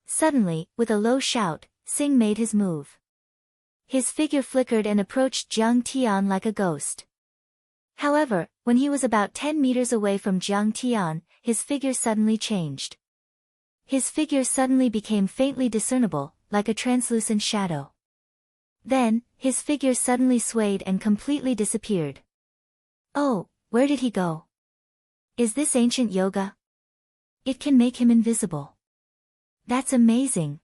[SPEAKER 1] Suddenly, with a low shout, Sing made his move. His figure flickered and approached Jiang Tian like a ghost. However, when he was about 10 meters away from Jiang Tian, his figure suddenly changed. His figure suddenly became faintly discernible, like a translucent shadow. Then, his figure suddenly swayed and completely disappeared. Oh, where did he go? Is this ancient yoga? It can make him invisible. That's amazing.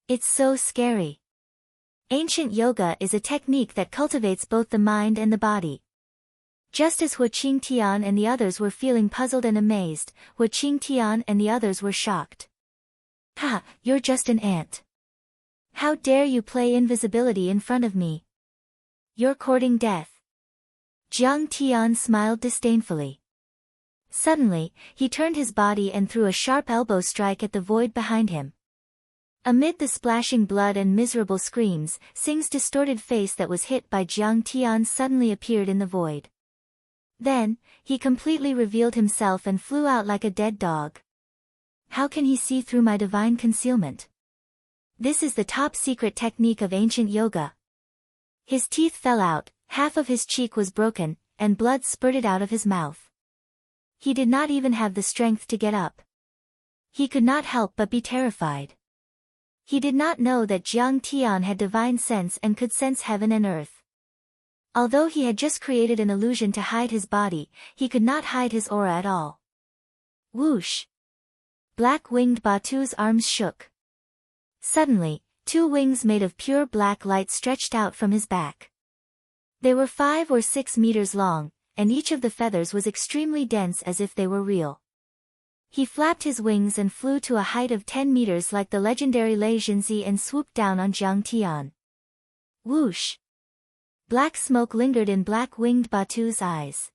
[SPEAKER 1] It's so scary. Ancient yoga is a technique that cultivates both the mind and the body. Just as Hu Qingtian and the others were feeling puzzled and amazed, Hu Qingtian and the others were shocked. Ha, you're just an ant. How dare you play invisibility in front of me? You're courting death. Jiang Tian smiled disdainfully. Suddenly, he turned his body and threw a sharp elbow strike at the void behind him. Amid the splashing blood and miserable screams, Sing's distorted face that was hit by Jiang Tian suddenly appeared in the void. Then, he completely revealed himself and flew out like a dead dog. How can he see through my divine concealment? This is the top secret technique of ancient yoga. His teeth fell out, half of his cheek was broken, and blood spurted out of his mouth. He did not even have the strength to get up. He could not help but be terrified. He did not know that Jiang Tian had divine sense and could sense heaven and earth. Although he had just created an illusion to hide his body, he could not hide his aura at all. Whoosh! Black-winged Batu's arms shook. Suddenly, 2 wings made of pure black light stretched out from his back. They were 5 or 6 meters long, and each of the feathers was extremely dense as if they were real. He flapped his wings and flew to a height of 10 meters like the legendary Lei Jinzi and swooped down on Jiang Tian. Whoosh! Black smoke lingered in black-winged Batu's eyes.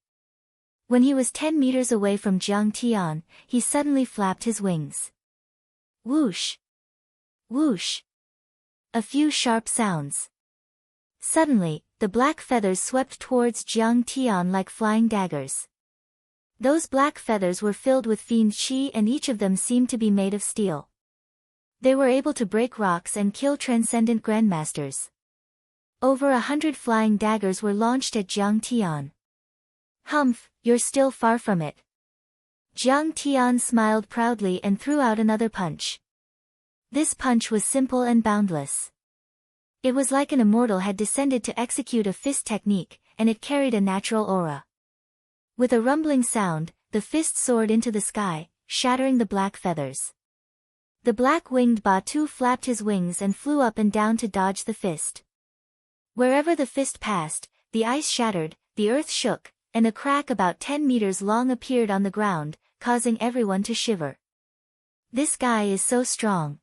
[SPEAKER 1] When he was 10 meters away from Jiang Tian, he suddenly flapped his wings. Whoosh! Whoosh! A few sharp sounds. Suddenly, the black feathers swept towards Jiang Tian like flying daggers. Those black feathers were filled with fiend qi and each of them seemed to be made of steel. They were able to break rocks and kill transcendent grandmasters. Over 100 flying daggers were launched at Jiang Tian. Humph, you're still far from it. Jiang Tian smiled proudly and threw out another punch. This punch was simple and boundless. It was like an immortal had descended to execute a fist technique, and it carried a natural aura. With a rumbling sound, the fist soared into the sky, shattering the black feathers. The black-winged Batu flapped his wings and flew up and down to dodge the fist. Wherever the fist passed, the ice shattered, the earth shook, and a crack about 10 meters long appeared on the ground, causing everyone to shiver. This guy is so strong.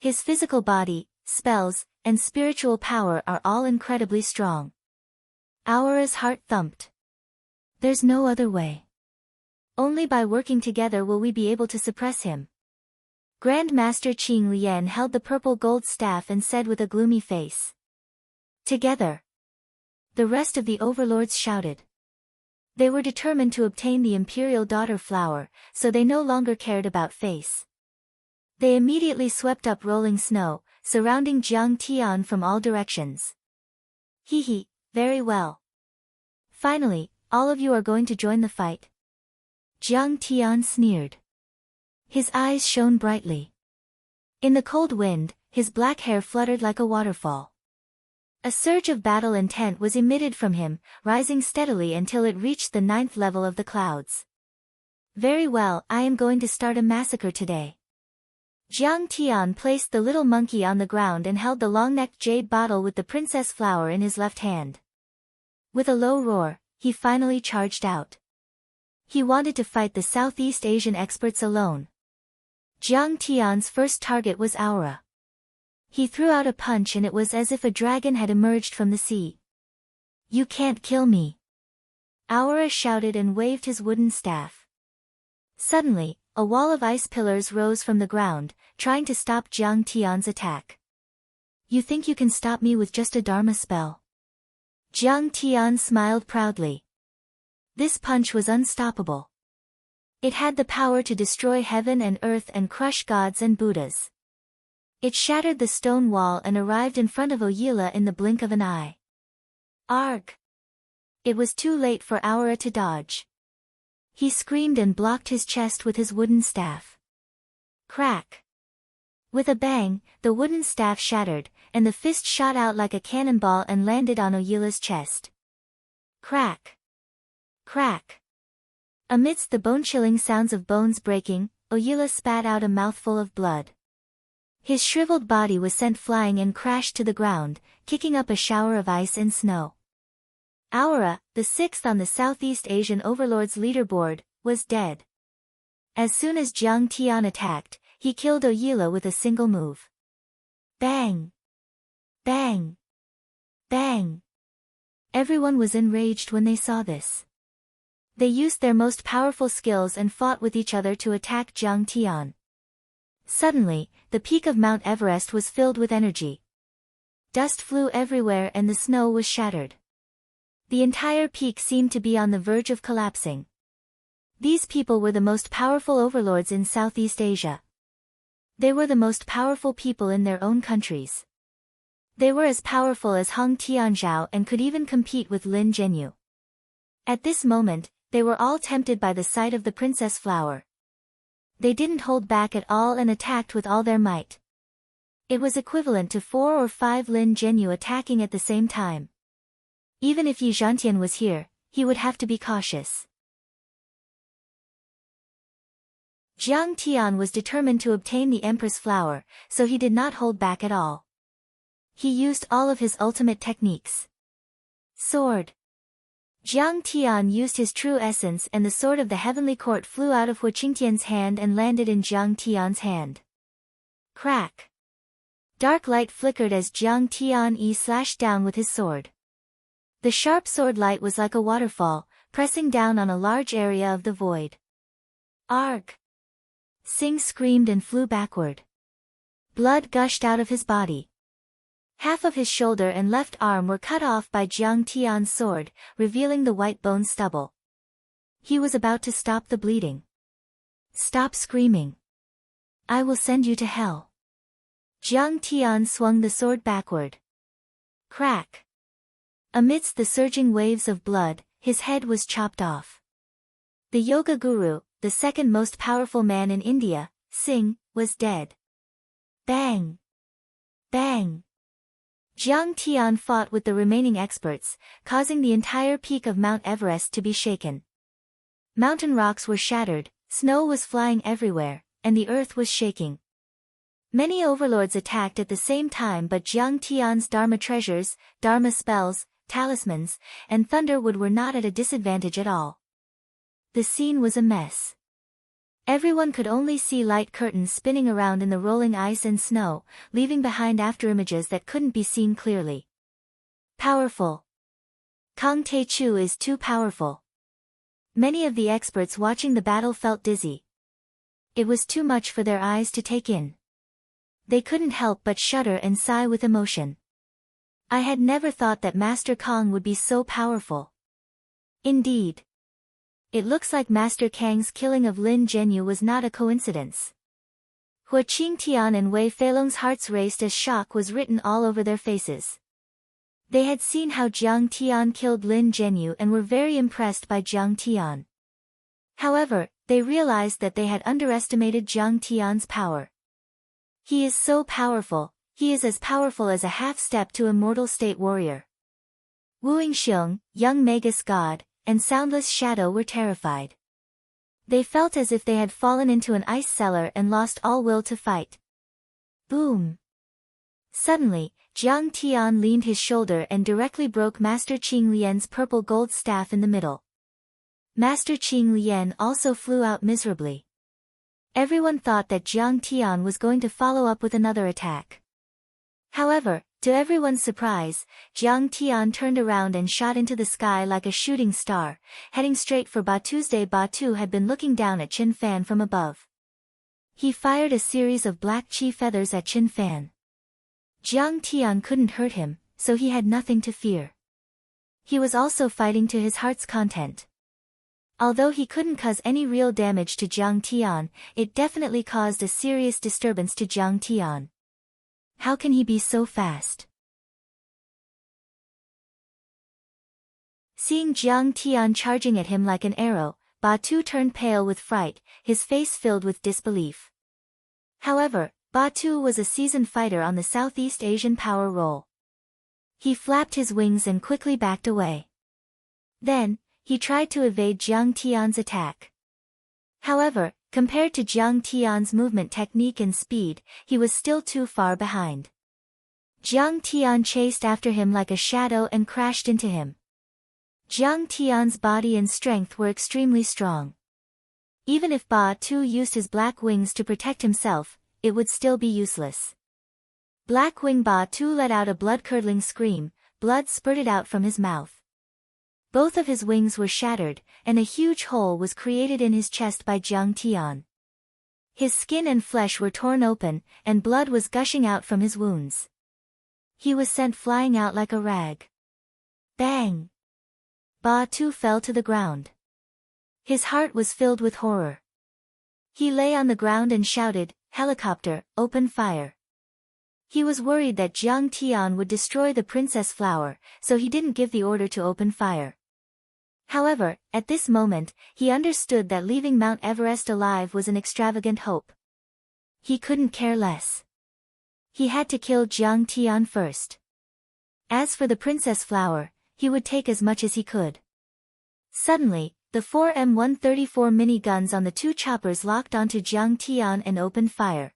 [SPEAKER 1] His physical body, spells, and spiritual power are all incredibly strong. Aura's heart thumped. There's no other way. Only by working together will we be able to suppress him. Grand Master Qing Lian held the purple gold staff and said with a gloomy face. Together. The rest of the overlords shouted. They were determined to obtain the imperial daughter flower, so they no longer cared about face. They immediately swept up rolling snow, surrounding Jiang Tian from all directions. Hee, very well. Finally, all of you are going to join the fight? Jiang Tian sneered. His eyes shone brightly. In the cold wind, his black hair fluttered like a waterfall. A surge of battle intent was emitted from him, rising steadily until it reached the 9th level of the clouds. Very well, I am going to start a massacre today. Jiang Tian placed the little monkey on the ground and held the long-necked jade bottle with the princess flower in his left hand. With a low roar, he finally charged out. He wanted to fight the Southeast Asian experts alone. Jiang Tian's first target was Aura. He threw out a punch and it was as if a dragon had emerged from the sea. You can't kill me. Aura shouted and waved his wooden staff. Suddenly, a wall of ice pillars rose from the ground, trying to stop Jiang Tian's attack. You think you can stop me with just a Dharma spell? Jiang Tian smiled proudly. This punch was unstoppable. It had the power to destroy heaven and earth and crush gods and Buddhas. It shattered the stone wall and arrived in front of Oyila in the blink of an eye. Arg! It was too late for Aura to dodge. He screamed and blocked his chest with his wooden staff. Crack! With a bang, the wooden staff shattered, and the fist shot out like a cannonball and landed on Oyila's chest. Crack! Crack! Amidst the bone-chilling sounds of bones breaking, Oyila spat out a mouthful of blood. His shriveled body was sent flying and crashed to the ground, kicking up a shower of ice and snow. Aura, the sixth on the Southeast Asian Overlord's leaderboard, was dead. As soon as Jiang Tian attacked, he killed Oyila with a single move. Bang! Bang! Bang! Everyone was enraged when they saw this. They used their most powerful skills and fought with each other to attack Jiang Tian. Suddenly, the peak of Mount Everest was filled with energy. Dust flew everywhere and the snow was shattered. The entire peak seemed to be on the verge of collapsing. These people were the most powerful overlords in Southeast Asia. They were the most powerful people in their own countries. They were as powerful as Hong Tianzhao and could even compete with Lin Zhenyu. At this moment, they were all tempted by the sight of the princess flower. They didn't hold back at all and attacked with all their might. It was equivalent to 4 or 5 Lin Zhenyu attacking at the same time. Even if Yi Zhantian was here, he would have to be cautious. Jiang Tian was determined to obtain the Empress flower, so he did not hold back at all. He used all of his ultimate techniques. Sword. Jiang Tian used his true essence and the sword of the heavenly court flew out of Hu Qingtian's hand and landed in Jiang Tian's hand. Crack! Dark light flickered as Jiang Tian slashed down with his sword. The sharp sword light was like a waterfall, pressing down on a large area of the void. Arg! Sing screamed and flew backward. Blood gushed out of his body. Half of his shoulder and left arm were cut off by Jiang Tian's sword, revealing the white bone stubble. He was about to stop the bleeding. Stop screaming. I will send you to hell. Jiang Tian swung the sword backward. Crack. Amidst the surging waves of blood, his head was chopped off. The yoga guru, the second most powerful man in India, Singh, was dead. Bang! Bang! Jiang Tian fought with the remaining experts, causing the entire peak of Mount Everest to be shaken. Mountain rocks were shattered, snow was flying everywhere, and the earth was shaking. Many overlords attacked at the same time, but Jiang Tian's Dharma treasures, Dharma spells, talismans, and thunderwood were not at a disadvantage at all. The scene was a mess. Everyone could only see light curtains spinning around in the rolling ice and snow, leaving behind afterimages that couldn't be seen clearly. Powerful. Kang Te-Chu is too powerful. Many of the experts watching the battle felt dizzy. It was too much for their eyes to take in. They couldn't help but shudder and sigh with emotion. I had never thought that Master Kang would be so powerful. Indeed. It looks like Master Kang's killing of Lin Zhenyu was not a coincidence. Hu Qingtian and Wei Feilong's hearts raced as shock was written all over their faces. They had seen how Jiang Tian killed Lin Zhenyu and were very impressed by Jiang Tian. However, they realized that they had underestimated Jiang Tian's power. He is so powerful, he is as powerful as a half-step to immortal state warrior. Wu Yingxiong, young Magus god, and Soundless Shadow were terrified. They felt as if they had fallen into an ice cellar and lost all will to fight. Boom! Suddenly, Jiang Tian leaned his shoulder and directly broke Master Qing Lian's purple gold staff in the middle. Master Qing Lian also flew out miserably. Everyone thought that Jiang Tian was going to follow up with another attack. However, to everyone's surprise, Jiang Tian turned around and shot into the sky like a shooting star, heading straight for Batu's day. Batu had been looking down at Qin Fan from above. He fired a series of black chi feathers at Qin Fan. Jiang Tian couldn't hurt him, so he had nothing to fear. He was also fighting to his heart's content. Although he couldn't cause any real damage to Jiang Tian, it definitely caused a serious disturbance to Jiang Tian. How can he be so fast? Seeing Jiang Tian charging at him like an arrow, Batu turned pale with fright, his face filled with disbelief. However, Batu was a seasoned fighter on the Southeast Asian power role. He flapped his wings and quickly backed away. Then, he tried to evade Jiang Tian's attack. However, compared to Jiang Tian's movement technique and speed, he was still too far behind. Jiang Tian chased after him like a shadow and crashed into him. Jiang Tian's body and strength were extremely strong. Even if Batu used his black wings to protect himself, it would still be useless. Black Wing Batu let out a blood-curdling scream, blood spurted out from his mouth. Both of his wings were shattered, and a huge hole was created in his chest by Jiang Tian. His skin and flesh were torn open, and blood was gushing out from his wounds. He was sent flying out like a rag. Bang! Batu fell to the ground. His heart was filled with horror. He lay on the ground and shouted, "Helicopter, open fire." He was worried that Jiang Tian would destroy the princess flower, so he didn't give the order to open fire. However, at this moment, he understood that leaving Mount Everest alive was an extravagant hope. He couldn't care less. He had to kill Jiang Tian first. As for the princess flower, he would take as much as he could. Suddenly, the 4 M134 miniguns on the two choppers locked onto Jiang Tian and opened fire.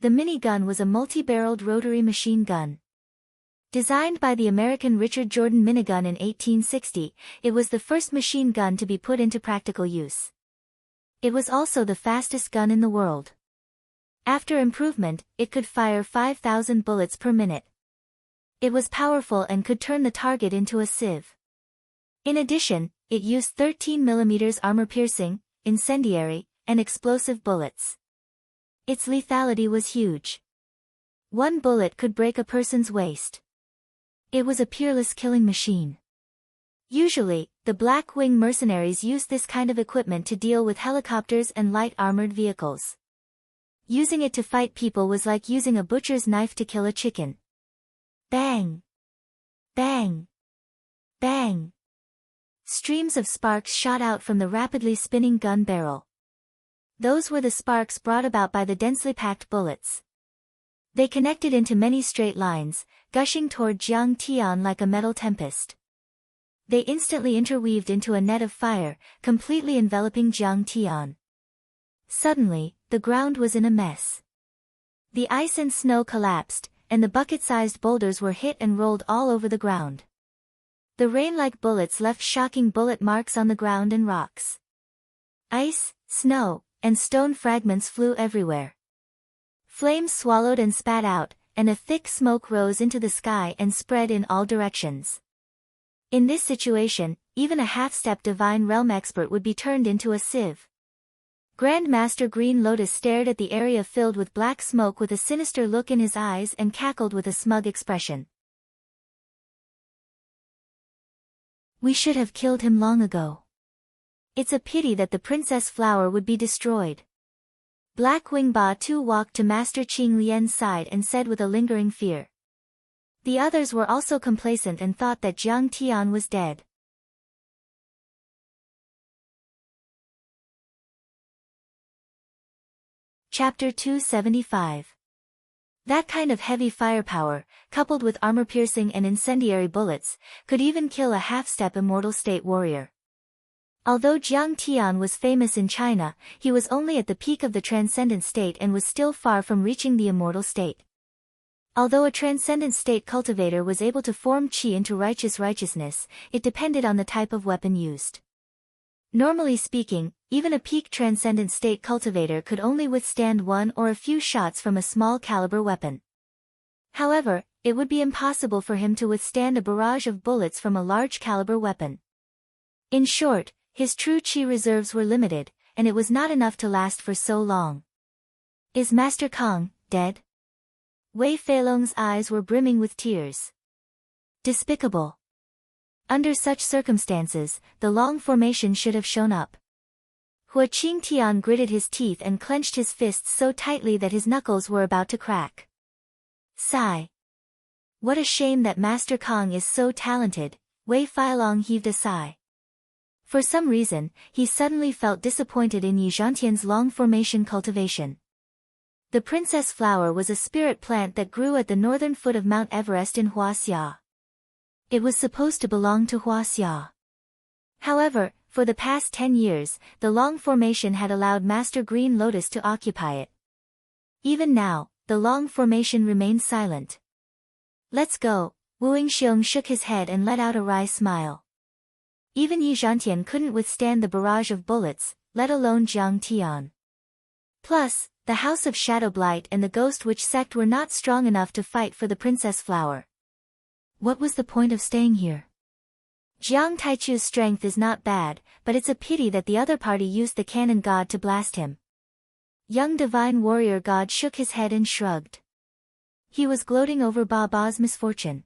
[SPEAKER 1] The minigun was a multi-barreled rotary machine gun. Designed by the American Richard Jordan minigun in 1860, it was the first machine gun to be put into practical use. It was also the fastest gun in the world. After improvement, it could fire 5,000 bullets per minute. It was powerful and could turn the target into a sieve. In addition, it used 13 mm armor-piercing, incendiary, and explosive bullets. Its lethality was huge. One bullet could break a person's waist. It was a peerless killing machine. Usually, the Black Wing mercenaries used this kind of equipment to deal with helicopters and light armored vehicles. Using it to fight people was like using a butcher's knife to kill a chicken. Bang! Bang! Bang! Streams of sparks shot out from the rapidly spinning gun barrel. Those were the sparks brought about by the densely packed bullets. They connected into many straight lines, gushing toward Jiang Tian like a metal tempest. They instantly interweaved into a net of fire, completely enveloping Jiang Tian. Suddenly, the ground was in a mess. The ice and snow collapsed, and the bucket-sized boulders were hit and rolled all over the ground. The rain-like bullets left shocking bullet marks on the ground and rocks. Ice, snow, and stone fragments flew everywhere. Flames swallowed and spat out, and a thick smoke rose into the sky and spread in all directions. In this situation, even a half-step divine realm expert would be turned into a sieve. Grand Master Green Lotus stared at the area filled with black smoke with a sinister look in his eyes and cackled with a smug expression. We should have killed him long ago. It's a pity that the princess flower would be destroyed. Black Wing Batu walked to Master Qing Lian's side and said with a lingering fear. The others were also complacent and thought that Jiang Tian was dead. Chapter 275. That kind of heavy firepower, coupled with armor-piercing and incendiary bullets, could even kill a half-step immortal state warrior. Although Jiang Tian was famous in China, he was only at the peak of the transcendent state and was still far from reaching the immortal state. Although a transcendent state cultivator was able to form qi into righteousness, it depended on the type of weapon used. Normally speaking, even a peak transcendent state cultivator could only withstand one or a few shots from a small caliber weapon. However, it would be impossible for him to withstand a barrage of bullets from a large caliber weapon. In short, his true qi reserves were limited, and it was not enough to last for so long. Is Master Kong dead? Wei Feilong's eyes were brimming with tears. Despicable. Under such circumstances, the long formation should have shown up. Hua Qingtian gritted his teeth and clenched his fists so tightly that his knuckles were about to crack. Sigh. What a shame that Master Kong is so talented, Wei Failong heaved a sigh. For some reason, he suddenly felt disappointed in Yi Zhantian's long formation cultivation. The princess flower was a spirit plant that grew at the northern foot of Mount Everest in Huaxia. It was supposed to belong to Huaxia. However, for the past 10 years, the long formation had allowed Master Green Lotus to occupy it. Even now, the long formation remained silent. Let's go, Wu Yingxiong shook his head and let out a wry smile. Even Yi Zhantian couldn't withstand the barrage of bullets, let alone Jiang Tian. Plus, the House of Shadow Blight and the Ghost Witch sect were not strong enough to fight for the Princess Flower. What was the point of staying here? Jiang Taichu's strength is not bad, but it's a pity that the other party used the cannon god to blast him. Young Divine Warrior God shook his head and shrugged. He was gloating over Ba's misfortune.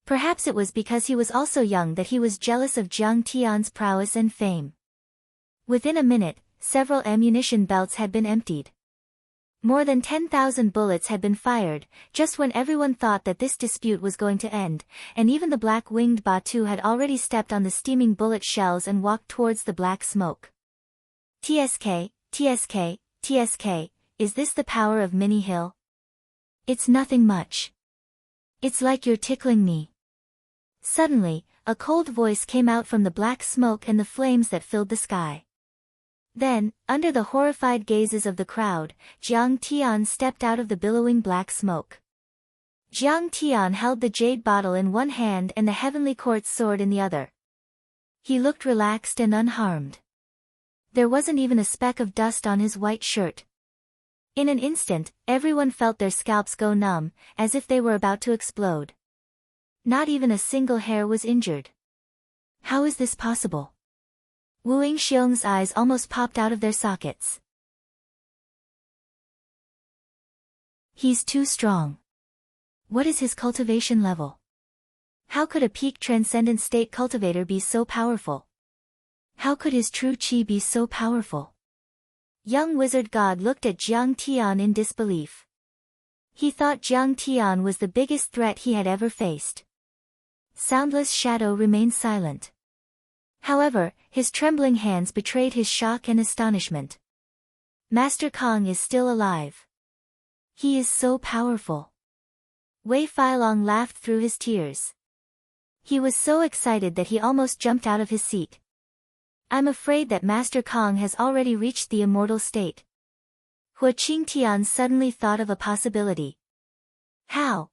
[SPEAKER 1] Perhaps it was because he was also young that he was jealous of Jiang Tian's prowess and fame. Within a minute, several ammunition belts had been emptied. More than 10,000 bullets had been fired, just when everyone thought that this dispute was going to end, and even the black-winged Batu had already stepped on the steaming bullet shells and walked towards the black smoke. TSK, TSK, TSK, is this the power of Mini Hill? It's nothing much. It's like you're tickling me. Suddenly, a cold voice came out from the black smoke and the flames that filled the sky. Then, under the horrified gazes of the crowd, Jiang Tian stepped out of the billowing black smoke. Jiang Tian held the jade bottle in one hand and the heavenly quartz sword in the other. He looked relaxed and unharmed. There wasn't even a speck of dust on his white shirt. In an instant, everyone felt their scalps go numb, as if they were about to explode. Not even a single hair was injured. How is this possible? Wu Yingxiong's eyes almost popped out of their sockets. He's too strong. What is his cultivation level? How could a peak transcendent state cultivator be so powerful? How could his true qi be so powerful? Young wizard god looked at Jiang Tian in disbelief. He thought Jiang Tian was the biggest threat he had ever faced. Soundless Shadow remained silent. However, his trembling hands betrayed his shock and astonishment. Master Kong is still alive. He is so powerful. Wei Failong laughed through his tears. He was so excited that he almost jumped out of his seat. I'm afraid that Master Kong has already reached the immortal state. Hua Qingtian suddenly thought of a possibility. How?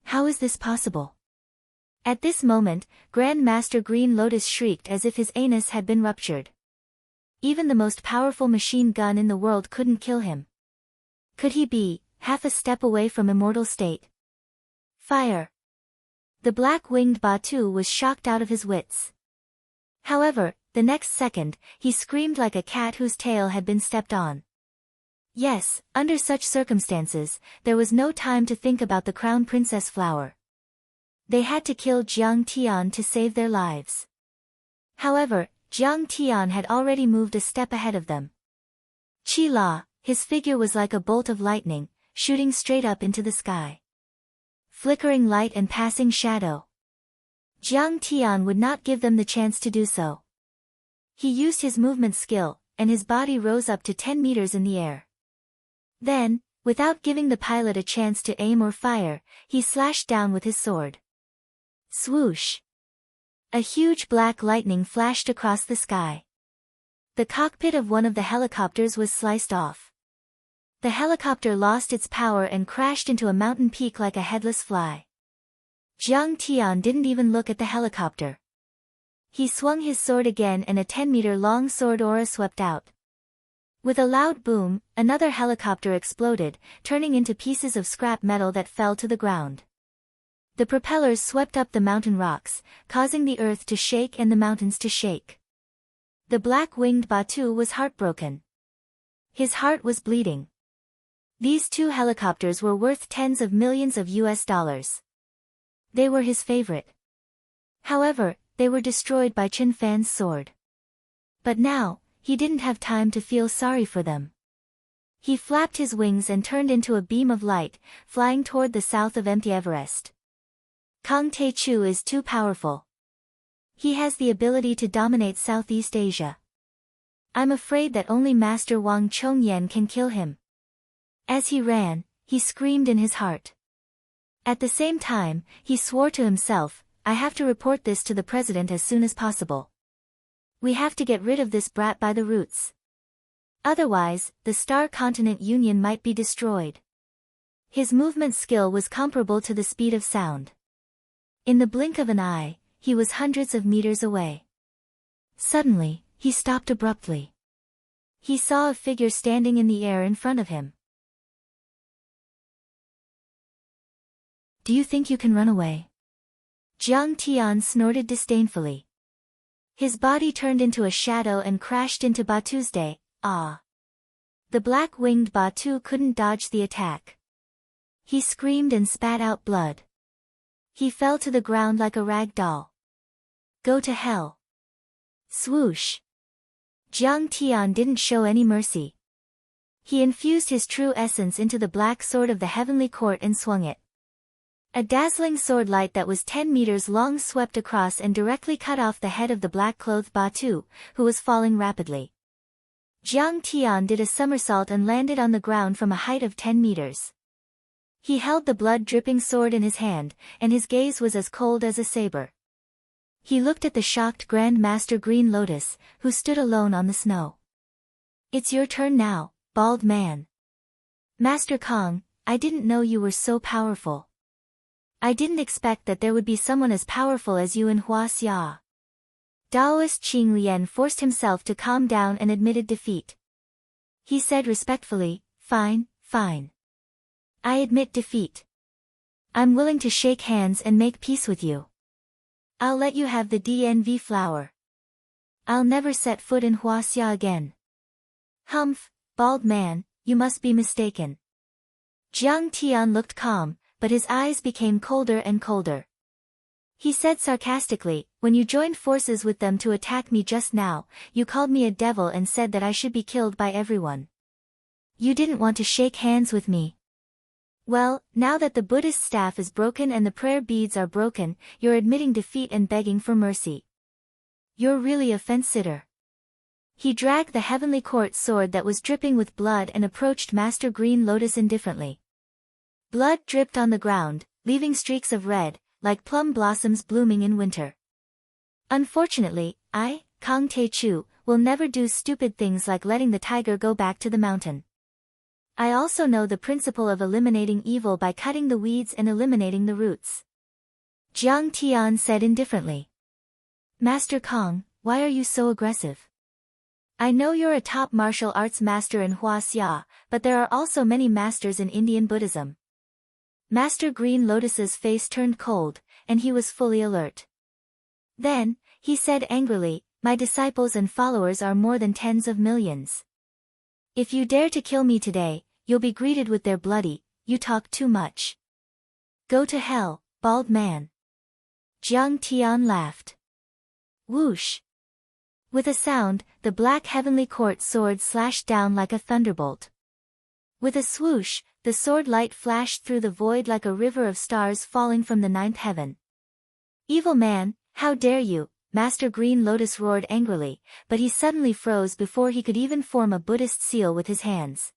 [SPEAKER 1] How is this possible? At this moment, Grand Master Green Lotus shrieked as if his anus had been ruptured. Even the most powerful machine gun in the world couldn't kill him. Could he be half a step away from immortal state? Fire! The black-winged Batu was shocked out of his wits. However, the next second, he screamed like a cat whose tail had been stepped on. Yes, under such circumstances, there was no time to think about the Crown Princess flower. They had to kill Jiang Tian to save their lives. However, Jiang Tian had already moved a step ahead of them. Qi La, his figure was like a bolt of lightning, shooting straight up into the sky. Flickering light and passing shadow. Jiang Tian would not give them the chance to do so. He used his movement skill, and his body rose up to 10 meters in the air. Then, without giving the pilot a chance to aim or fire, he slashed down with his sword. Swoosh! A huge black lightning flashed across the sky. The cockpit of one of the helicopters was sliced off. The helicopter lost its power and crashed into a mountain peak like a headless fly. Jiang Tian didn't even look at the helicopter. He swung his sword again and a 10-meter-long sword aura swept out. With a loud boom, another helicopter exploded, turning into pieces of scrap metal that fell to the ground. The propellers swept up the mountain rocks, causing the earth to shake and the mountains to shake. The black-winged Batu was heartbroken. His heart was bleeding. These two helicopters were worth tens of millions of US dollars. They were his favorite. However, they were destroyed by Chen Fan's sword. But now, he didn't have time to feel sorry for them. He flapped his wings and turned into a beam of light, flying toward the south of empty Everest. Kang Tae-chu is too powerful. He has the ability to dominate Southeast Asia. I'm afraid that only Master Wang Chongyan can kill him. As he ran, he screamed in his heart. At the same time, he swore to himself, I have to report this to the president as soon as possible. We have to get rid of this brat by the roots. Otherwise, the Star Continent Union might be destroyed. His movement skill was comparable to the speed of sound. In the blink of an eye, he was hundreds of meters away. Suddenly, he stopped abruptly. He saw a figure standing in the air in front of him. Do you think you can run away? Jiang Tian snorted disdainfully. His body turned into a shadow and crashed into Batu's day. Ah! The black-winged Batu couldn't dodge the attack. He screamed and spat out blood. He fell to the ground like a rag doll. Go to hell. Swoosh! Jiang Tian didn't show any mercy. He infused his true essence into the black sword of the heavenly court and swung it. A dazzling sword light that was 10 meters long swept across and directly cut off the head of the black-clothed Batu, who was falling rapidly. Jiang Tian did a somersault and landed on the ground from a height of 10 meters. He held the blood-dripping sword in his hand, and his gaze was as cold as a saber. He looked at the shocked Grand Master Green Lotus, who stood alone on the snow. It's your turn now, bald man. Master Kong, I didn't know you were so powerful. I didn't expect that there would be someone as powerful as you in Huaxia. Daoist Qing Lian forced himself to calm down and admitted defeat. He said respectfully, fine, fine. I admit defeat. I'm willing to shake hands and make peace with you. I'll let you have the DNV flower. I'll never set foot in Huaxia again. Humph, bald man, you must be mistaken. Jiang Tian looked calm, but his eyes became colder and colder. He said sarcastically, when you joined forces with them to attack me just now, you called me a devil and said that I should be killed by everyone. You didn't want to shake hands with me. Well, now that the Buddhist staff is broken and the prayer beads are broken, you're admitting defeat and begging for mercy. You're really a fence-sitter. He dragged the heavenly court sword that was dripping with blood and approached Master Green Lotus indifferently. Blood dripped on the ground, leaving streaks of red, like plum blossoms blooming in winter. Unfortunately, I, Kang Tae-chu, will never do stupid things like letting the tiger go back to the mountain. I also know the principle of eliminating evil by cutting the weeds and eliminating the roots. Jiang Tian said indifferently. Master Kong, why are you so aggressive? I know you're a top martial arts master in Huaxia, but there are also many masters in Indian Buddhism. Master Green Lotus's face turned cold, and he was fully alert. Then, he said angrily, my disciples and followers are more than tens of millions. If you dare to kill me today, you'll be greeted with their bloody, you talk too much. Go to hell, bald man. Jiang Tian laughed. Whoosh. With a sound, the black heavenly court sword slashed down like a thunderbolt. With a swoosh, the sword light flashed through the void like a river of stars falling from the ninth heaven. Evil man, how dare you, Master Green Lotus roared angrily, but he suddenly froze before he could even form a Buddhist seal with his hands.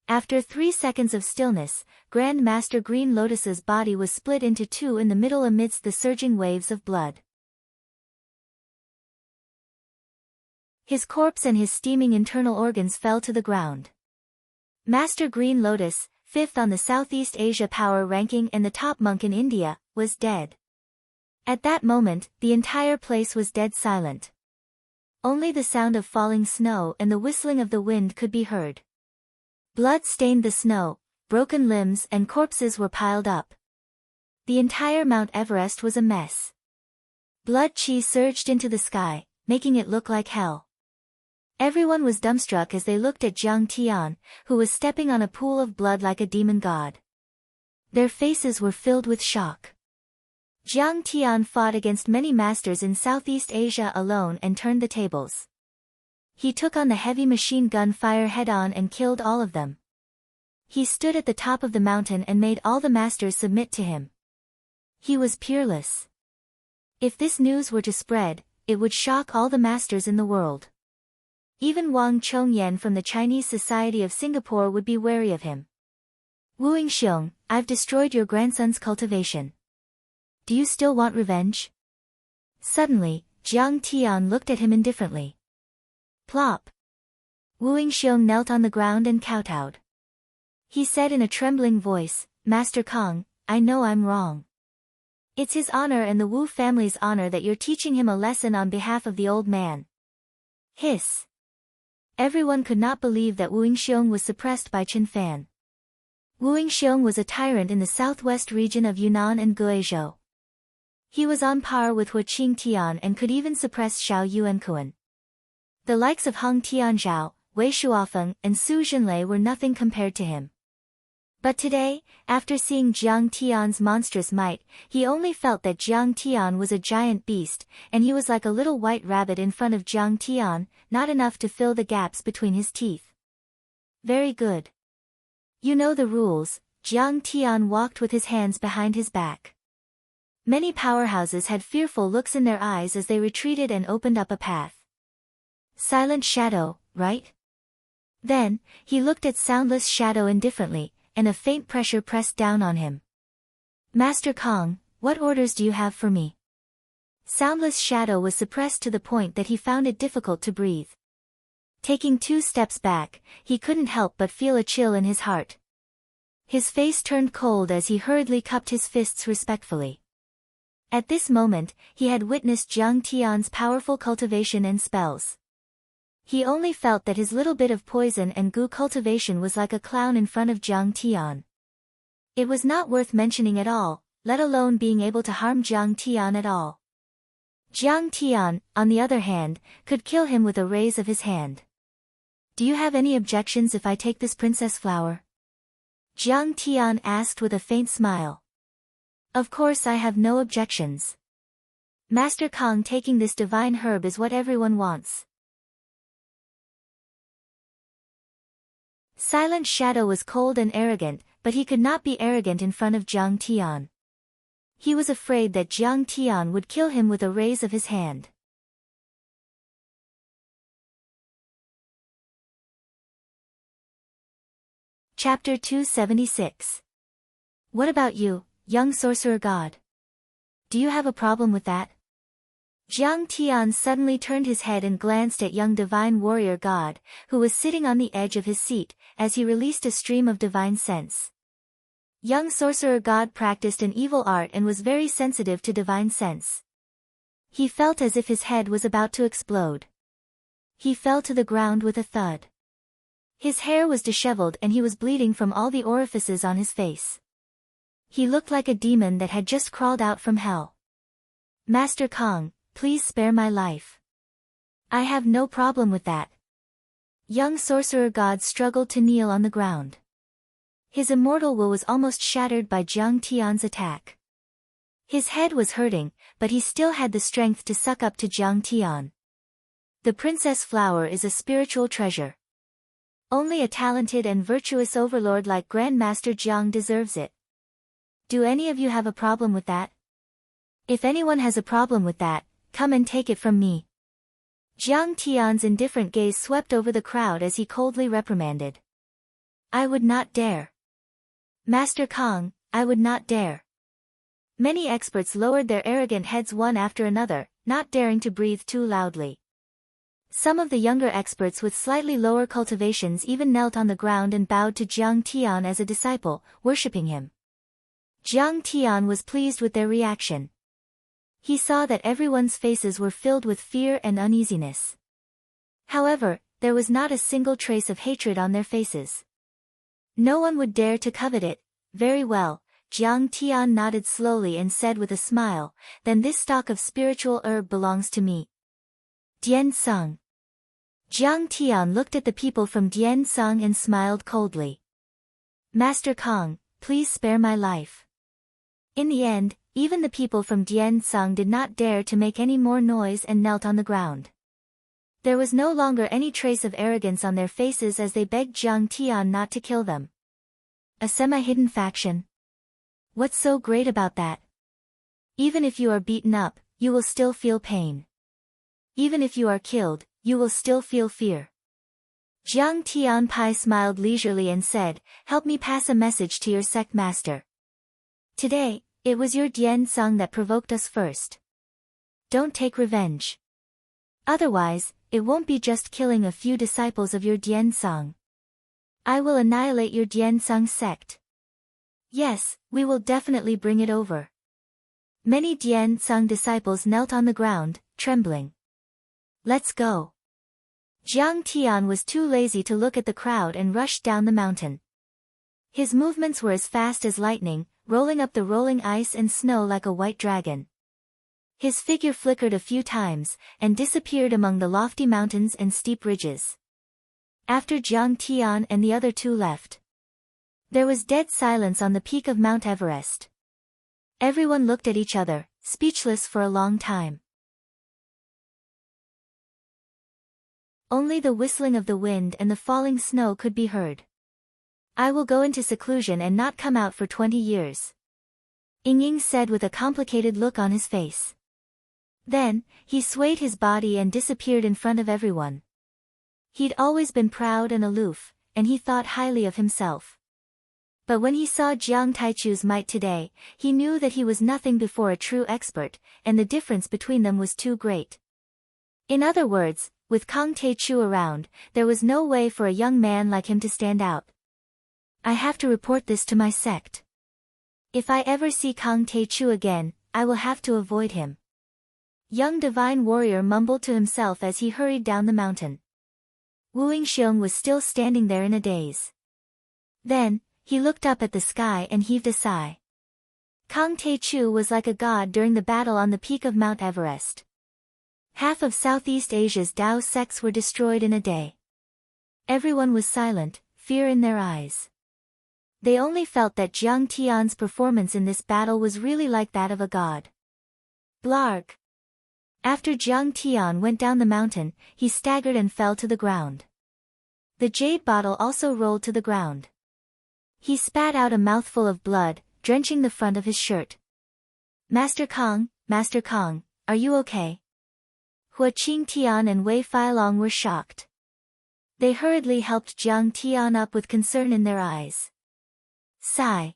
[SPEAKER 1] After 3 seconds of stillness, Grand Master Green Lotus's body was split into two in the middle amidst the surging waves of blood. His corpse and his steaming internal organs fell to the ground. Master Green Lotus, 5th on the Southeast Asia power ranking and the top monk in India, was dead. At that moment, the entire place was dead silent. Only the sound of falling snow and the whistling of the wind could be heard. Blood stained the snow, broken limbs and corpses were piled up. The entire Mount Everest was a mess. Blood chi surged into the sky, making it look like hell. Everyone was dumbstruck as they looked at Jiang Tian, who was stepping on a pool of blood like a demon god. Their faces were filled with shock. Jiang Tian fought against many masters in Southeast Asia alone and turned the tables. He took on the heavy machine gun fire head-on and killed all of them. He stood at the top of the mountain and made all the masters submit to him. He was peerless. If this news were to spread, it would shock all the masters in the world. Even Wang Chongyan from the Chinese Society of Singapore would be wary of him. Wu Yingxiong, I've destroyed your grandson's cultivation. Do you still want revenge? Suddenly, Jiang Tian looked at him indifferently. Plop. Wu Yingxiong knelt on the ground and kowtowed. He said in a trembling voice, Master Kong, I know I'm wrong. It's his honor and the Wu family's honor that you're teaching him a lesson on behalf of the old man. Hiss. Everyone could not believe that Wu Yingxiong was suppressed by Chen Fan. Wu Yingxiong was a tyrant in the southwest region of Yunnan and Guizhou. He was on par with Hu Qingtian and could even suppress Xiao Yuankuan. The likes of Heng Tianzhao, Wei Shuofeng, and Su Zhenlei were nothing compared to him. But today, after seeing Jiang Tian's monstrous might, he only felt that Jiang Tian was a giant beast, and he was like a little white rabbit in front of Jiang Tian, not enough to fill the gaps between his teeth. Very good. You know the rules. Jiang Tian walked with his hands behind his back. Many powerhouses had fearful looks in their eyes as they retreated and opened up a path. Silent Shadow, right? Then, he looked at Soundless Shadow indifferently, and a faint pressure pressed down on him. Master Kong, what orders do you have for me? Soundless Shadow was suppressed to the point that he found it difficult to breathe. Taking 2 steps back, he couldn't help but feel a chill in his heart. His face turned cold as he hurriedly cupped his fists respectfully. At this moment, he had witnessed Jiang Tian's powerful cultivation and spells. He only felt that his little bit of poison and goo cultivation was like a clown in front of Jiang Tian. It was not worth mentioning at all, let alone being able to harm Jiang Tian at all. Jiang Tian, on the other hand, could kill him with a raise of his hand. Do you have any objections if I take this princess flower? Jiang Tian asked with a faint smile. Of course I have no objections. Master Kong taking this divine herb is what everyone wants. Silent Shadow was cold and arrogant, but he could not be arrogant in front of Jiang Tian. He was afraid that Jiang Tian would kill him with a raise of his hand. Chapter 276. What about you, young sorcerer god? Do you have a problem with that? Jiang Tian suddenly turned his head and glanced at young divine warrior god, who was sitting on the edge of his seat, as he released a stream of divine sense. Young sorcerer god practiced an evil art and was very sensitive to divine sense. He felt as if his head was about to explode. He fell to the ground with a thud. His hair was disheveled and he was bleeding from all the orifices on his face. He looked like a demon that had just crawled out from hell. Master Kong, please spare my life. I have no problem with that. Young sorcerer god struggled to kneel on the ground. His immortal will was almost shattered by Jiang Tian's attack. His head was hurting, but he still had the strength to suck up to Jiang Tian. The princess flower is a spiritual treasure. Only a talented and virtuous overlord like Grandmaster Jiang deserves it. Do any of you have a problem with that? If anyone has a problem with that, come and take it from me. Jiang Tian's indifferent gaze swept over the crowd as he coldly reprimanded. I would not dare. Master Kong, I would not dare. Many experts lowered their arrogant heads one after another, not daring to breathe too loudly. Some of the younger experts with slightly lower cultivations even knelt on the ground and bowed to Jiang Tian as a disciple, worshipping him. Jiang Tian was pleased with their reaction. He saw that everyone's faces were filled with fear and uneasiness. However, there was not a single trace of hatred on their faces. No one would dare to covet it. Very well, Jiang Tian nodded slowly and said with a smile, then this stock of spiritual herb belongs to me. Dian Sung. Jiang Tian looked at the people from Dian Sung and smiled coldly. Master Kong, please spare my life. In the end, even the people from Dian-sung did not dare to make any more noise and knelt on the ground. There was no longer any trace of arrogance on their faces as they begged Jiang Tian not to kill them. A semi-hidden faction? What's so great about that? Even if you are beaten up, you will still feel pain. Even if you are killed, you will still feel fear. Jiang Tianpai smiled leisurely and said, "Help me pass a message to your sect master. Today, it was your Dian-sung that provoked us first. Don't take revenge. Otherwise, it won't be just killing a few disciples of your Dian-sung. I will annihilate your Dian-sung sect. Yes, we will definitely bring it over." Many Dian-sung disciples knelt on the ground, trembling. "Let's go." Jiang Tian was too lazy to look at the crowd and rushed down the mountain. His movements were as fast as lightning, rolling up the rolling ice and snow like a white dragon. His figure flickered a few times, and disappeared among the lofty mountains and steep ridges. After Jiang Tian and the other two left, there was dead silence on the peak of Mount Everest. Everyone looked at each other, speechless for a long time. Only the whistling of the wind and the falling snow could be heard. "I will go into seclusion and not come out for 20 years. Ying said with a complicated look on his face. Then, he swayed his body and disappeared in front of everyone. He'd always been proud and aloof, and he thought highly of himself. But when he saw Jiang Taichu's might today, he knew that he was nothing before a true expert, and the difference between them was too great. In other words, with Kang Taichu around, there was no way for a young man like him to stand out. "I have to report this to my sect. If I ever see Kang Taichu again, I will have to avoid him." Young divine warrior mumbled to himself as he hurried down the mountain. Wu Yingxiong was still standing there in a daze. Then, he looked up at the sky and heaved a sigh. Kang Taichu was like a god during the battle on the peak of Mount Everest. Half of Southeast Asia's Tao sects were destroyed in a day. Everyone was silent, fear in their eyes. They only felt that Jiang Tian's performance in this battle was really like that of a god. Blarg. After Jiang Tian went down the mountain, he staggered and fell to the ground. The jade bottle also rolled to the ground. He spat out a mouthful of blood, drenching the front of his shirt. Master Kang, are you okay?" Hua Qingtian and Wei Feilong were shocked. They hurriedly helped Jiang Tian up with concern in their eyes. Sigh.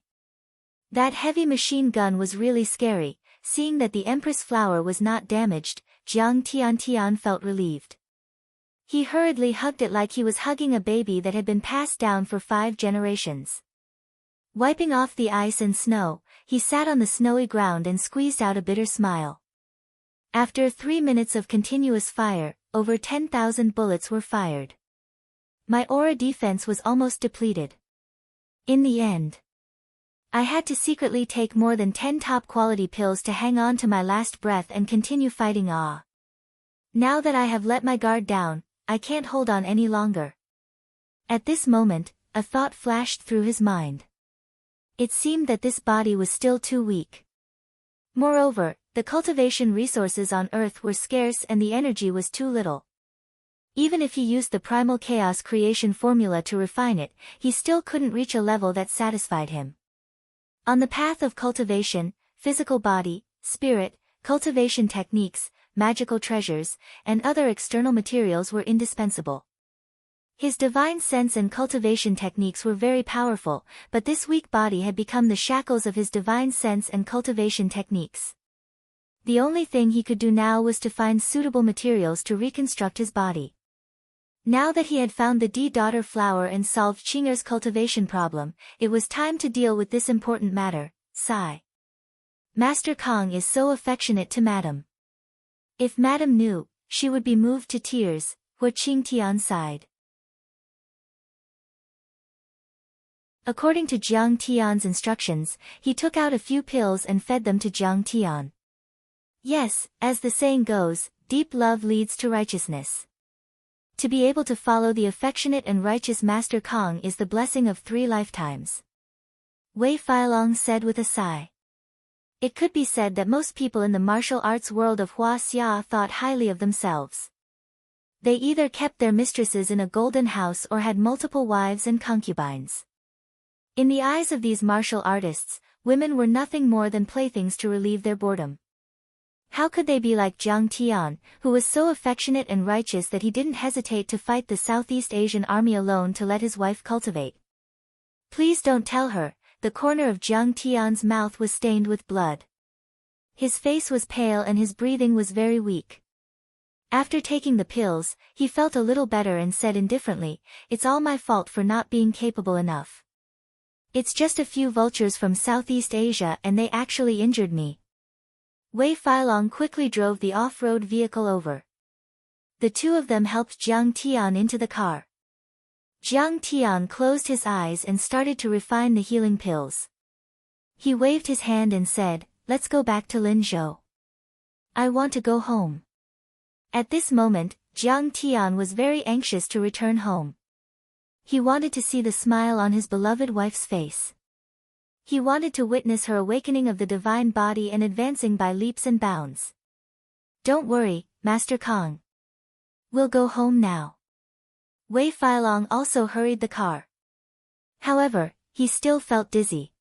[SPEAKER 1] That heavy machine gun was really scary. Seeing that the Empress flower was not damaged, Jiang Tian felt relieved. He hurriedly hugged it like he was hugging a baby that had been passed down for 5 generations. Wiping off the ice and snow, he sat on the snowy ground and squeezed out a bitter smile. After 3 minutes of continuous fire, over 10,000 bullets were fired. My aura defense was almost depleted. In the end, I had to secretly take more than 10 top-quality pills to hang on to my last breath and continue fighting. Now that I have let my guard down, I can't hold on any longer. At this moment, a thought flashed through his mind. It seemed that this body was still too weak. Moreover, the cultivation resources on Earth were scarce and the energy was too little. Even if he used the primal chaos creation formula to refine it, he still couldn't reach a level that satisfied him. On the path of cultivation, physical body, spirit, cultivation techniques, magical treasures, and other external materials were indispensable. His divine sense and cultivation techniques were very powerful, but this weak body had become the shackles of his divine sense and cultivation techniques. The only thing he could do now was to find suitable materials to reconstruct his body. Now that he had found the D-daughter flower and solved Qing'er's cultivation problem, it was time to deal with this important matter. Sigh. Master Kang is so affectionate to Madam. If Madam knew, she would be moved to tears. Hua Qingtian sighed. According to Jiang Tian's instructions, he took out a few pills and fed them to Jiang Tian. Yes, as the saying goes, deep love leads to righteousness. To be able to follow the affectionate and righteous Master Kang is the blessing of 3 lifetimes. Wei Feilong said with a sigh. It could be said that most people in the martial arts world of Hua Xia thought highly of themselves. They either kept their mistresses in a golden house or had multiple wives and concubines. In the eyes of these martial artists, women were nothing more than playthings to relieve their boredom. How could they be like Jiang Tian, who was so affectionate and righteous that he didn't hesitate to fight the Southeast Asian army alone to let his wife cultivate? Please don't tell her. The corner of Jiang Tian's mouth was stained with blood. His face was pale and his breathing was very weak. After taking the pills, he felt a little better and said indifferently, "It's all my fault for not being capable enough. It's just a few vultures from Southeast Asia and they actually injured me." Wei Feilong quickly drove the off-road vehicle over. The two of them helped Jiang Tian into the car. Jiang Tian closed his eyes and started to refine the healing pills. He waved his hand and said, "Let's go back to Linzhou. I want to go home." At this moment, Jiang Tian was very anxious to return home. He wanted to see the smile on his beloved wife's face. He wanted to witness her awakening of the divine body and advancing by leaps and bounds. "Don't worry, Master Kong. We'll go home now." Wei Feilong also hurried the car. However, he still felt dizzy.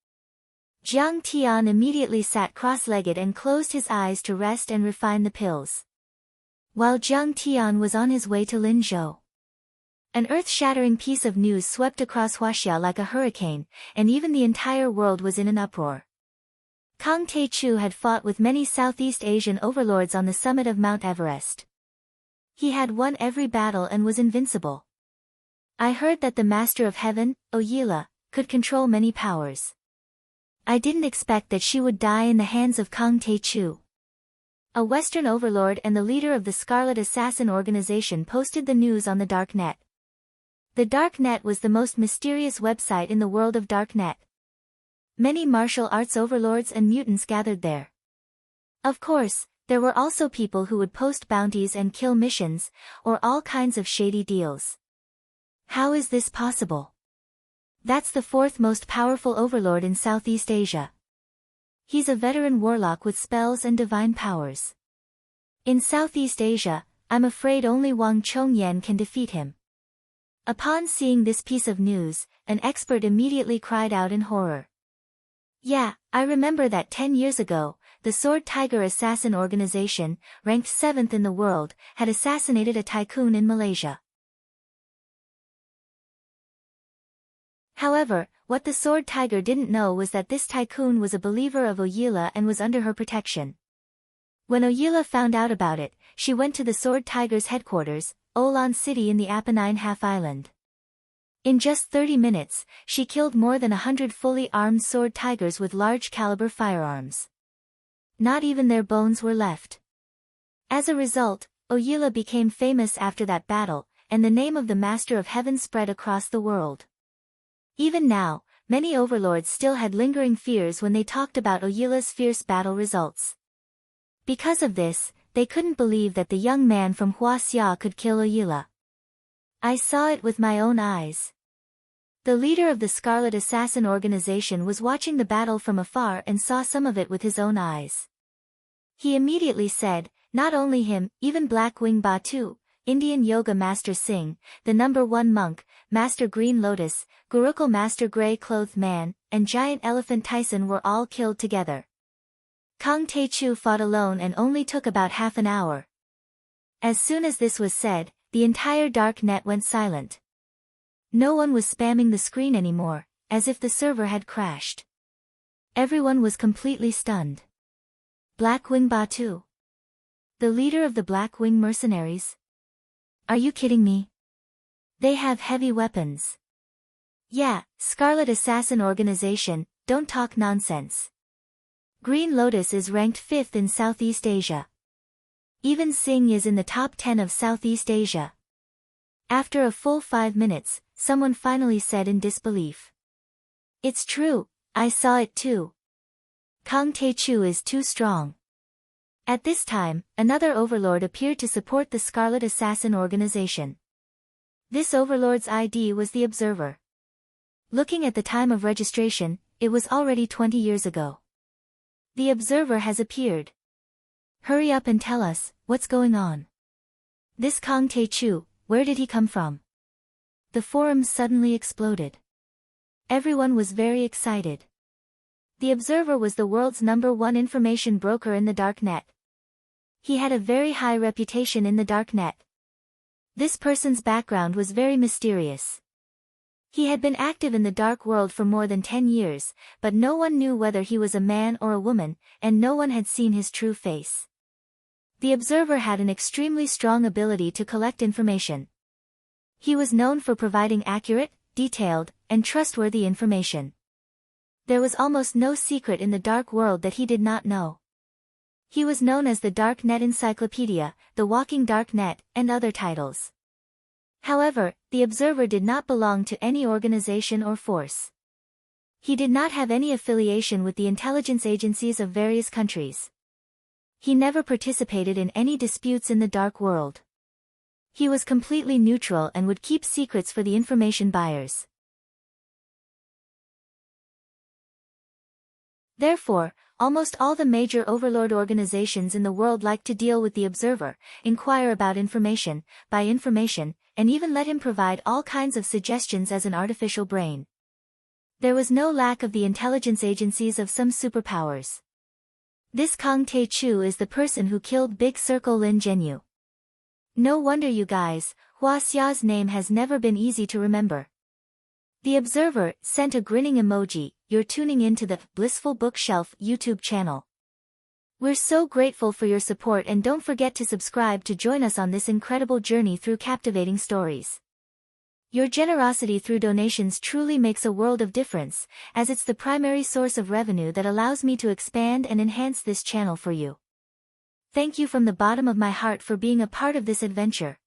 [SPEAKER 1] Jiang Tian immediately sat cross-legged and closed his eyes to rest and refine the pills. While Jiang Tian was on his way to Linzhou, an earth-shattering piece of news swept across Huaxia like a hurricane, and even the entire world was in an uproar. Kang Taechu had fought with many Southeast Asian overlords on the summit of Mount Everest. He had won every battle and was invincible. "I heard that the Master of Heaven, Oyila, could control many powers. I didn't expect that she would die in the hands of Kang Taechu." A Western overlord and the leader of the Scarlet Assassin organization posted the news on the Darknet. The Darknet was the most mysterious website in the world of Darknet. Many martial arts overlords and mutants gathered there. Of course, there were also people who would post bounties and kill missions, or all kinds of shady deals. How is this possible? That's the fourth most powerful overlord in Southeast Asia. He's a veteran warlock with spells and divine powers. In Southeast Asia, I'm afraid only Wang Chongyan can defeat him. Upon seeing this piece of news, an expert immediately cried out in horror. "Yeah, I remember that 10 years ago, the Sword Tiger Assassin Organization, ranked 7th in the world, had assassinated a tycoon in Malaysia." However, what the Sword Tiger didn't know was that this tycoon was a believer of Oyila and was under her protection. When Oyila found out about it, she went to the Sword Tiger's headquarters, Olan City in the Apennine Half-Island. In just 30 minutes, she killed more than 100 fully armed sword tigers with large-caliber firearms. Not even their bones were left. As a result, Oyila became famous after that battle, and the name of the Master of Heaven spread across the world. Even now, many overlords still had lingering fears when they talked about Oyila's fierce battle results. Because of this, they couldn't believe that the young man from Huaxia could kill Oyila. "I saw it with my own eyes." The leader of the Scarlet Assassin organization was watching the battle from afar and saw some of it with his own eyes. He immediately said, "Not only him, even Black Wing Batu, Indian Yoga Master Singh, the number 1 monk, Master Green Lotus, Gurukul Master Grey Clothed Man, and Giant Elephant Tyson were all killed together. Kang Taechu fought alone and only took about half an hour." As soon as this was said, the entire dark net went silent. No one was spamming the screen anymore, as if the server had crashed. Everyone was completely stunned. Black Wing Batu? The leader of the Black Wing mercenaries? Are you kidding me? They have heavy weapons. Yeah, Scarlet Assassin Organization, don't talk nonsense. Green Lotus is ranked 5th in Southeast Asia. Even Singh is in the top 10 of Southeast Asia. After a full 5 minutes, someone finally said in disbelief. "It's true, I saw it too. Kang Taechu is too strong." At this time, another overlord appeared to support the Scarlet Assassin Organization. This overlord's ID was the Observer. Looking at the time of registration, it was already 20 years ago. The observer has appeared. Hurry up and tell us, what's going on? This Kang Tae-chu, where did he come from? The forums suddenly exploded. Everyone was very excited. The observer was the world's #1 information broker in the darknet. He had a very high reputation in the darknet. This person's background was very mysterious. He had been active in the dark world for more than 10 years, but no one knew whether he was a man or a woman, and no one had seen his true face. The observer had an extremely strong ability to collect information. He was known for providing accurate, detailed, and trustworthy information. There was almost no secret in the dark world that he did not know. He was known as the Darknet Encyclopedia, the Walking Darknet, and other titles. However, the observer did not belong to any organization or force. He did not have any affiliation with the intelligence agencies of various countries. He never participated in any disputes in the dark world. He was completely neutral and would keep secrets for the information buyers. Therefore, almost all the major overlord organizations in the world liked to deal with the observer, inquire about information, buy information, and even let him provide all kinds of suggestions as an artificial brain. There was no lack of the intelligence agencies of some superpowers. This Kang Tae-chu is the person who killed Big Circle Lin Zhenyu. No wonder you guys, Hua Xia's name has never been easy to remember. The observer sent a grinning emoji. You're tuning into the Blissful Bookshelf YouTube channel. We're so grateful for your support, and don't forget to subscribe to join us on this incredible journey through captivating stories. Your generosity through donations truly makes a world of difference, as it's the primary source of revenue that allows me to expand and enhance this channel for you. Thank you from the bottom of my heart for being a part of this adventure.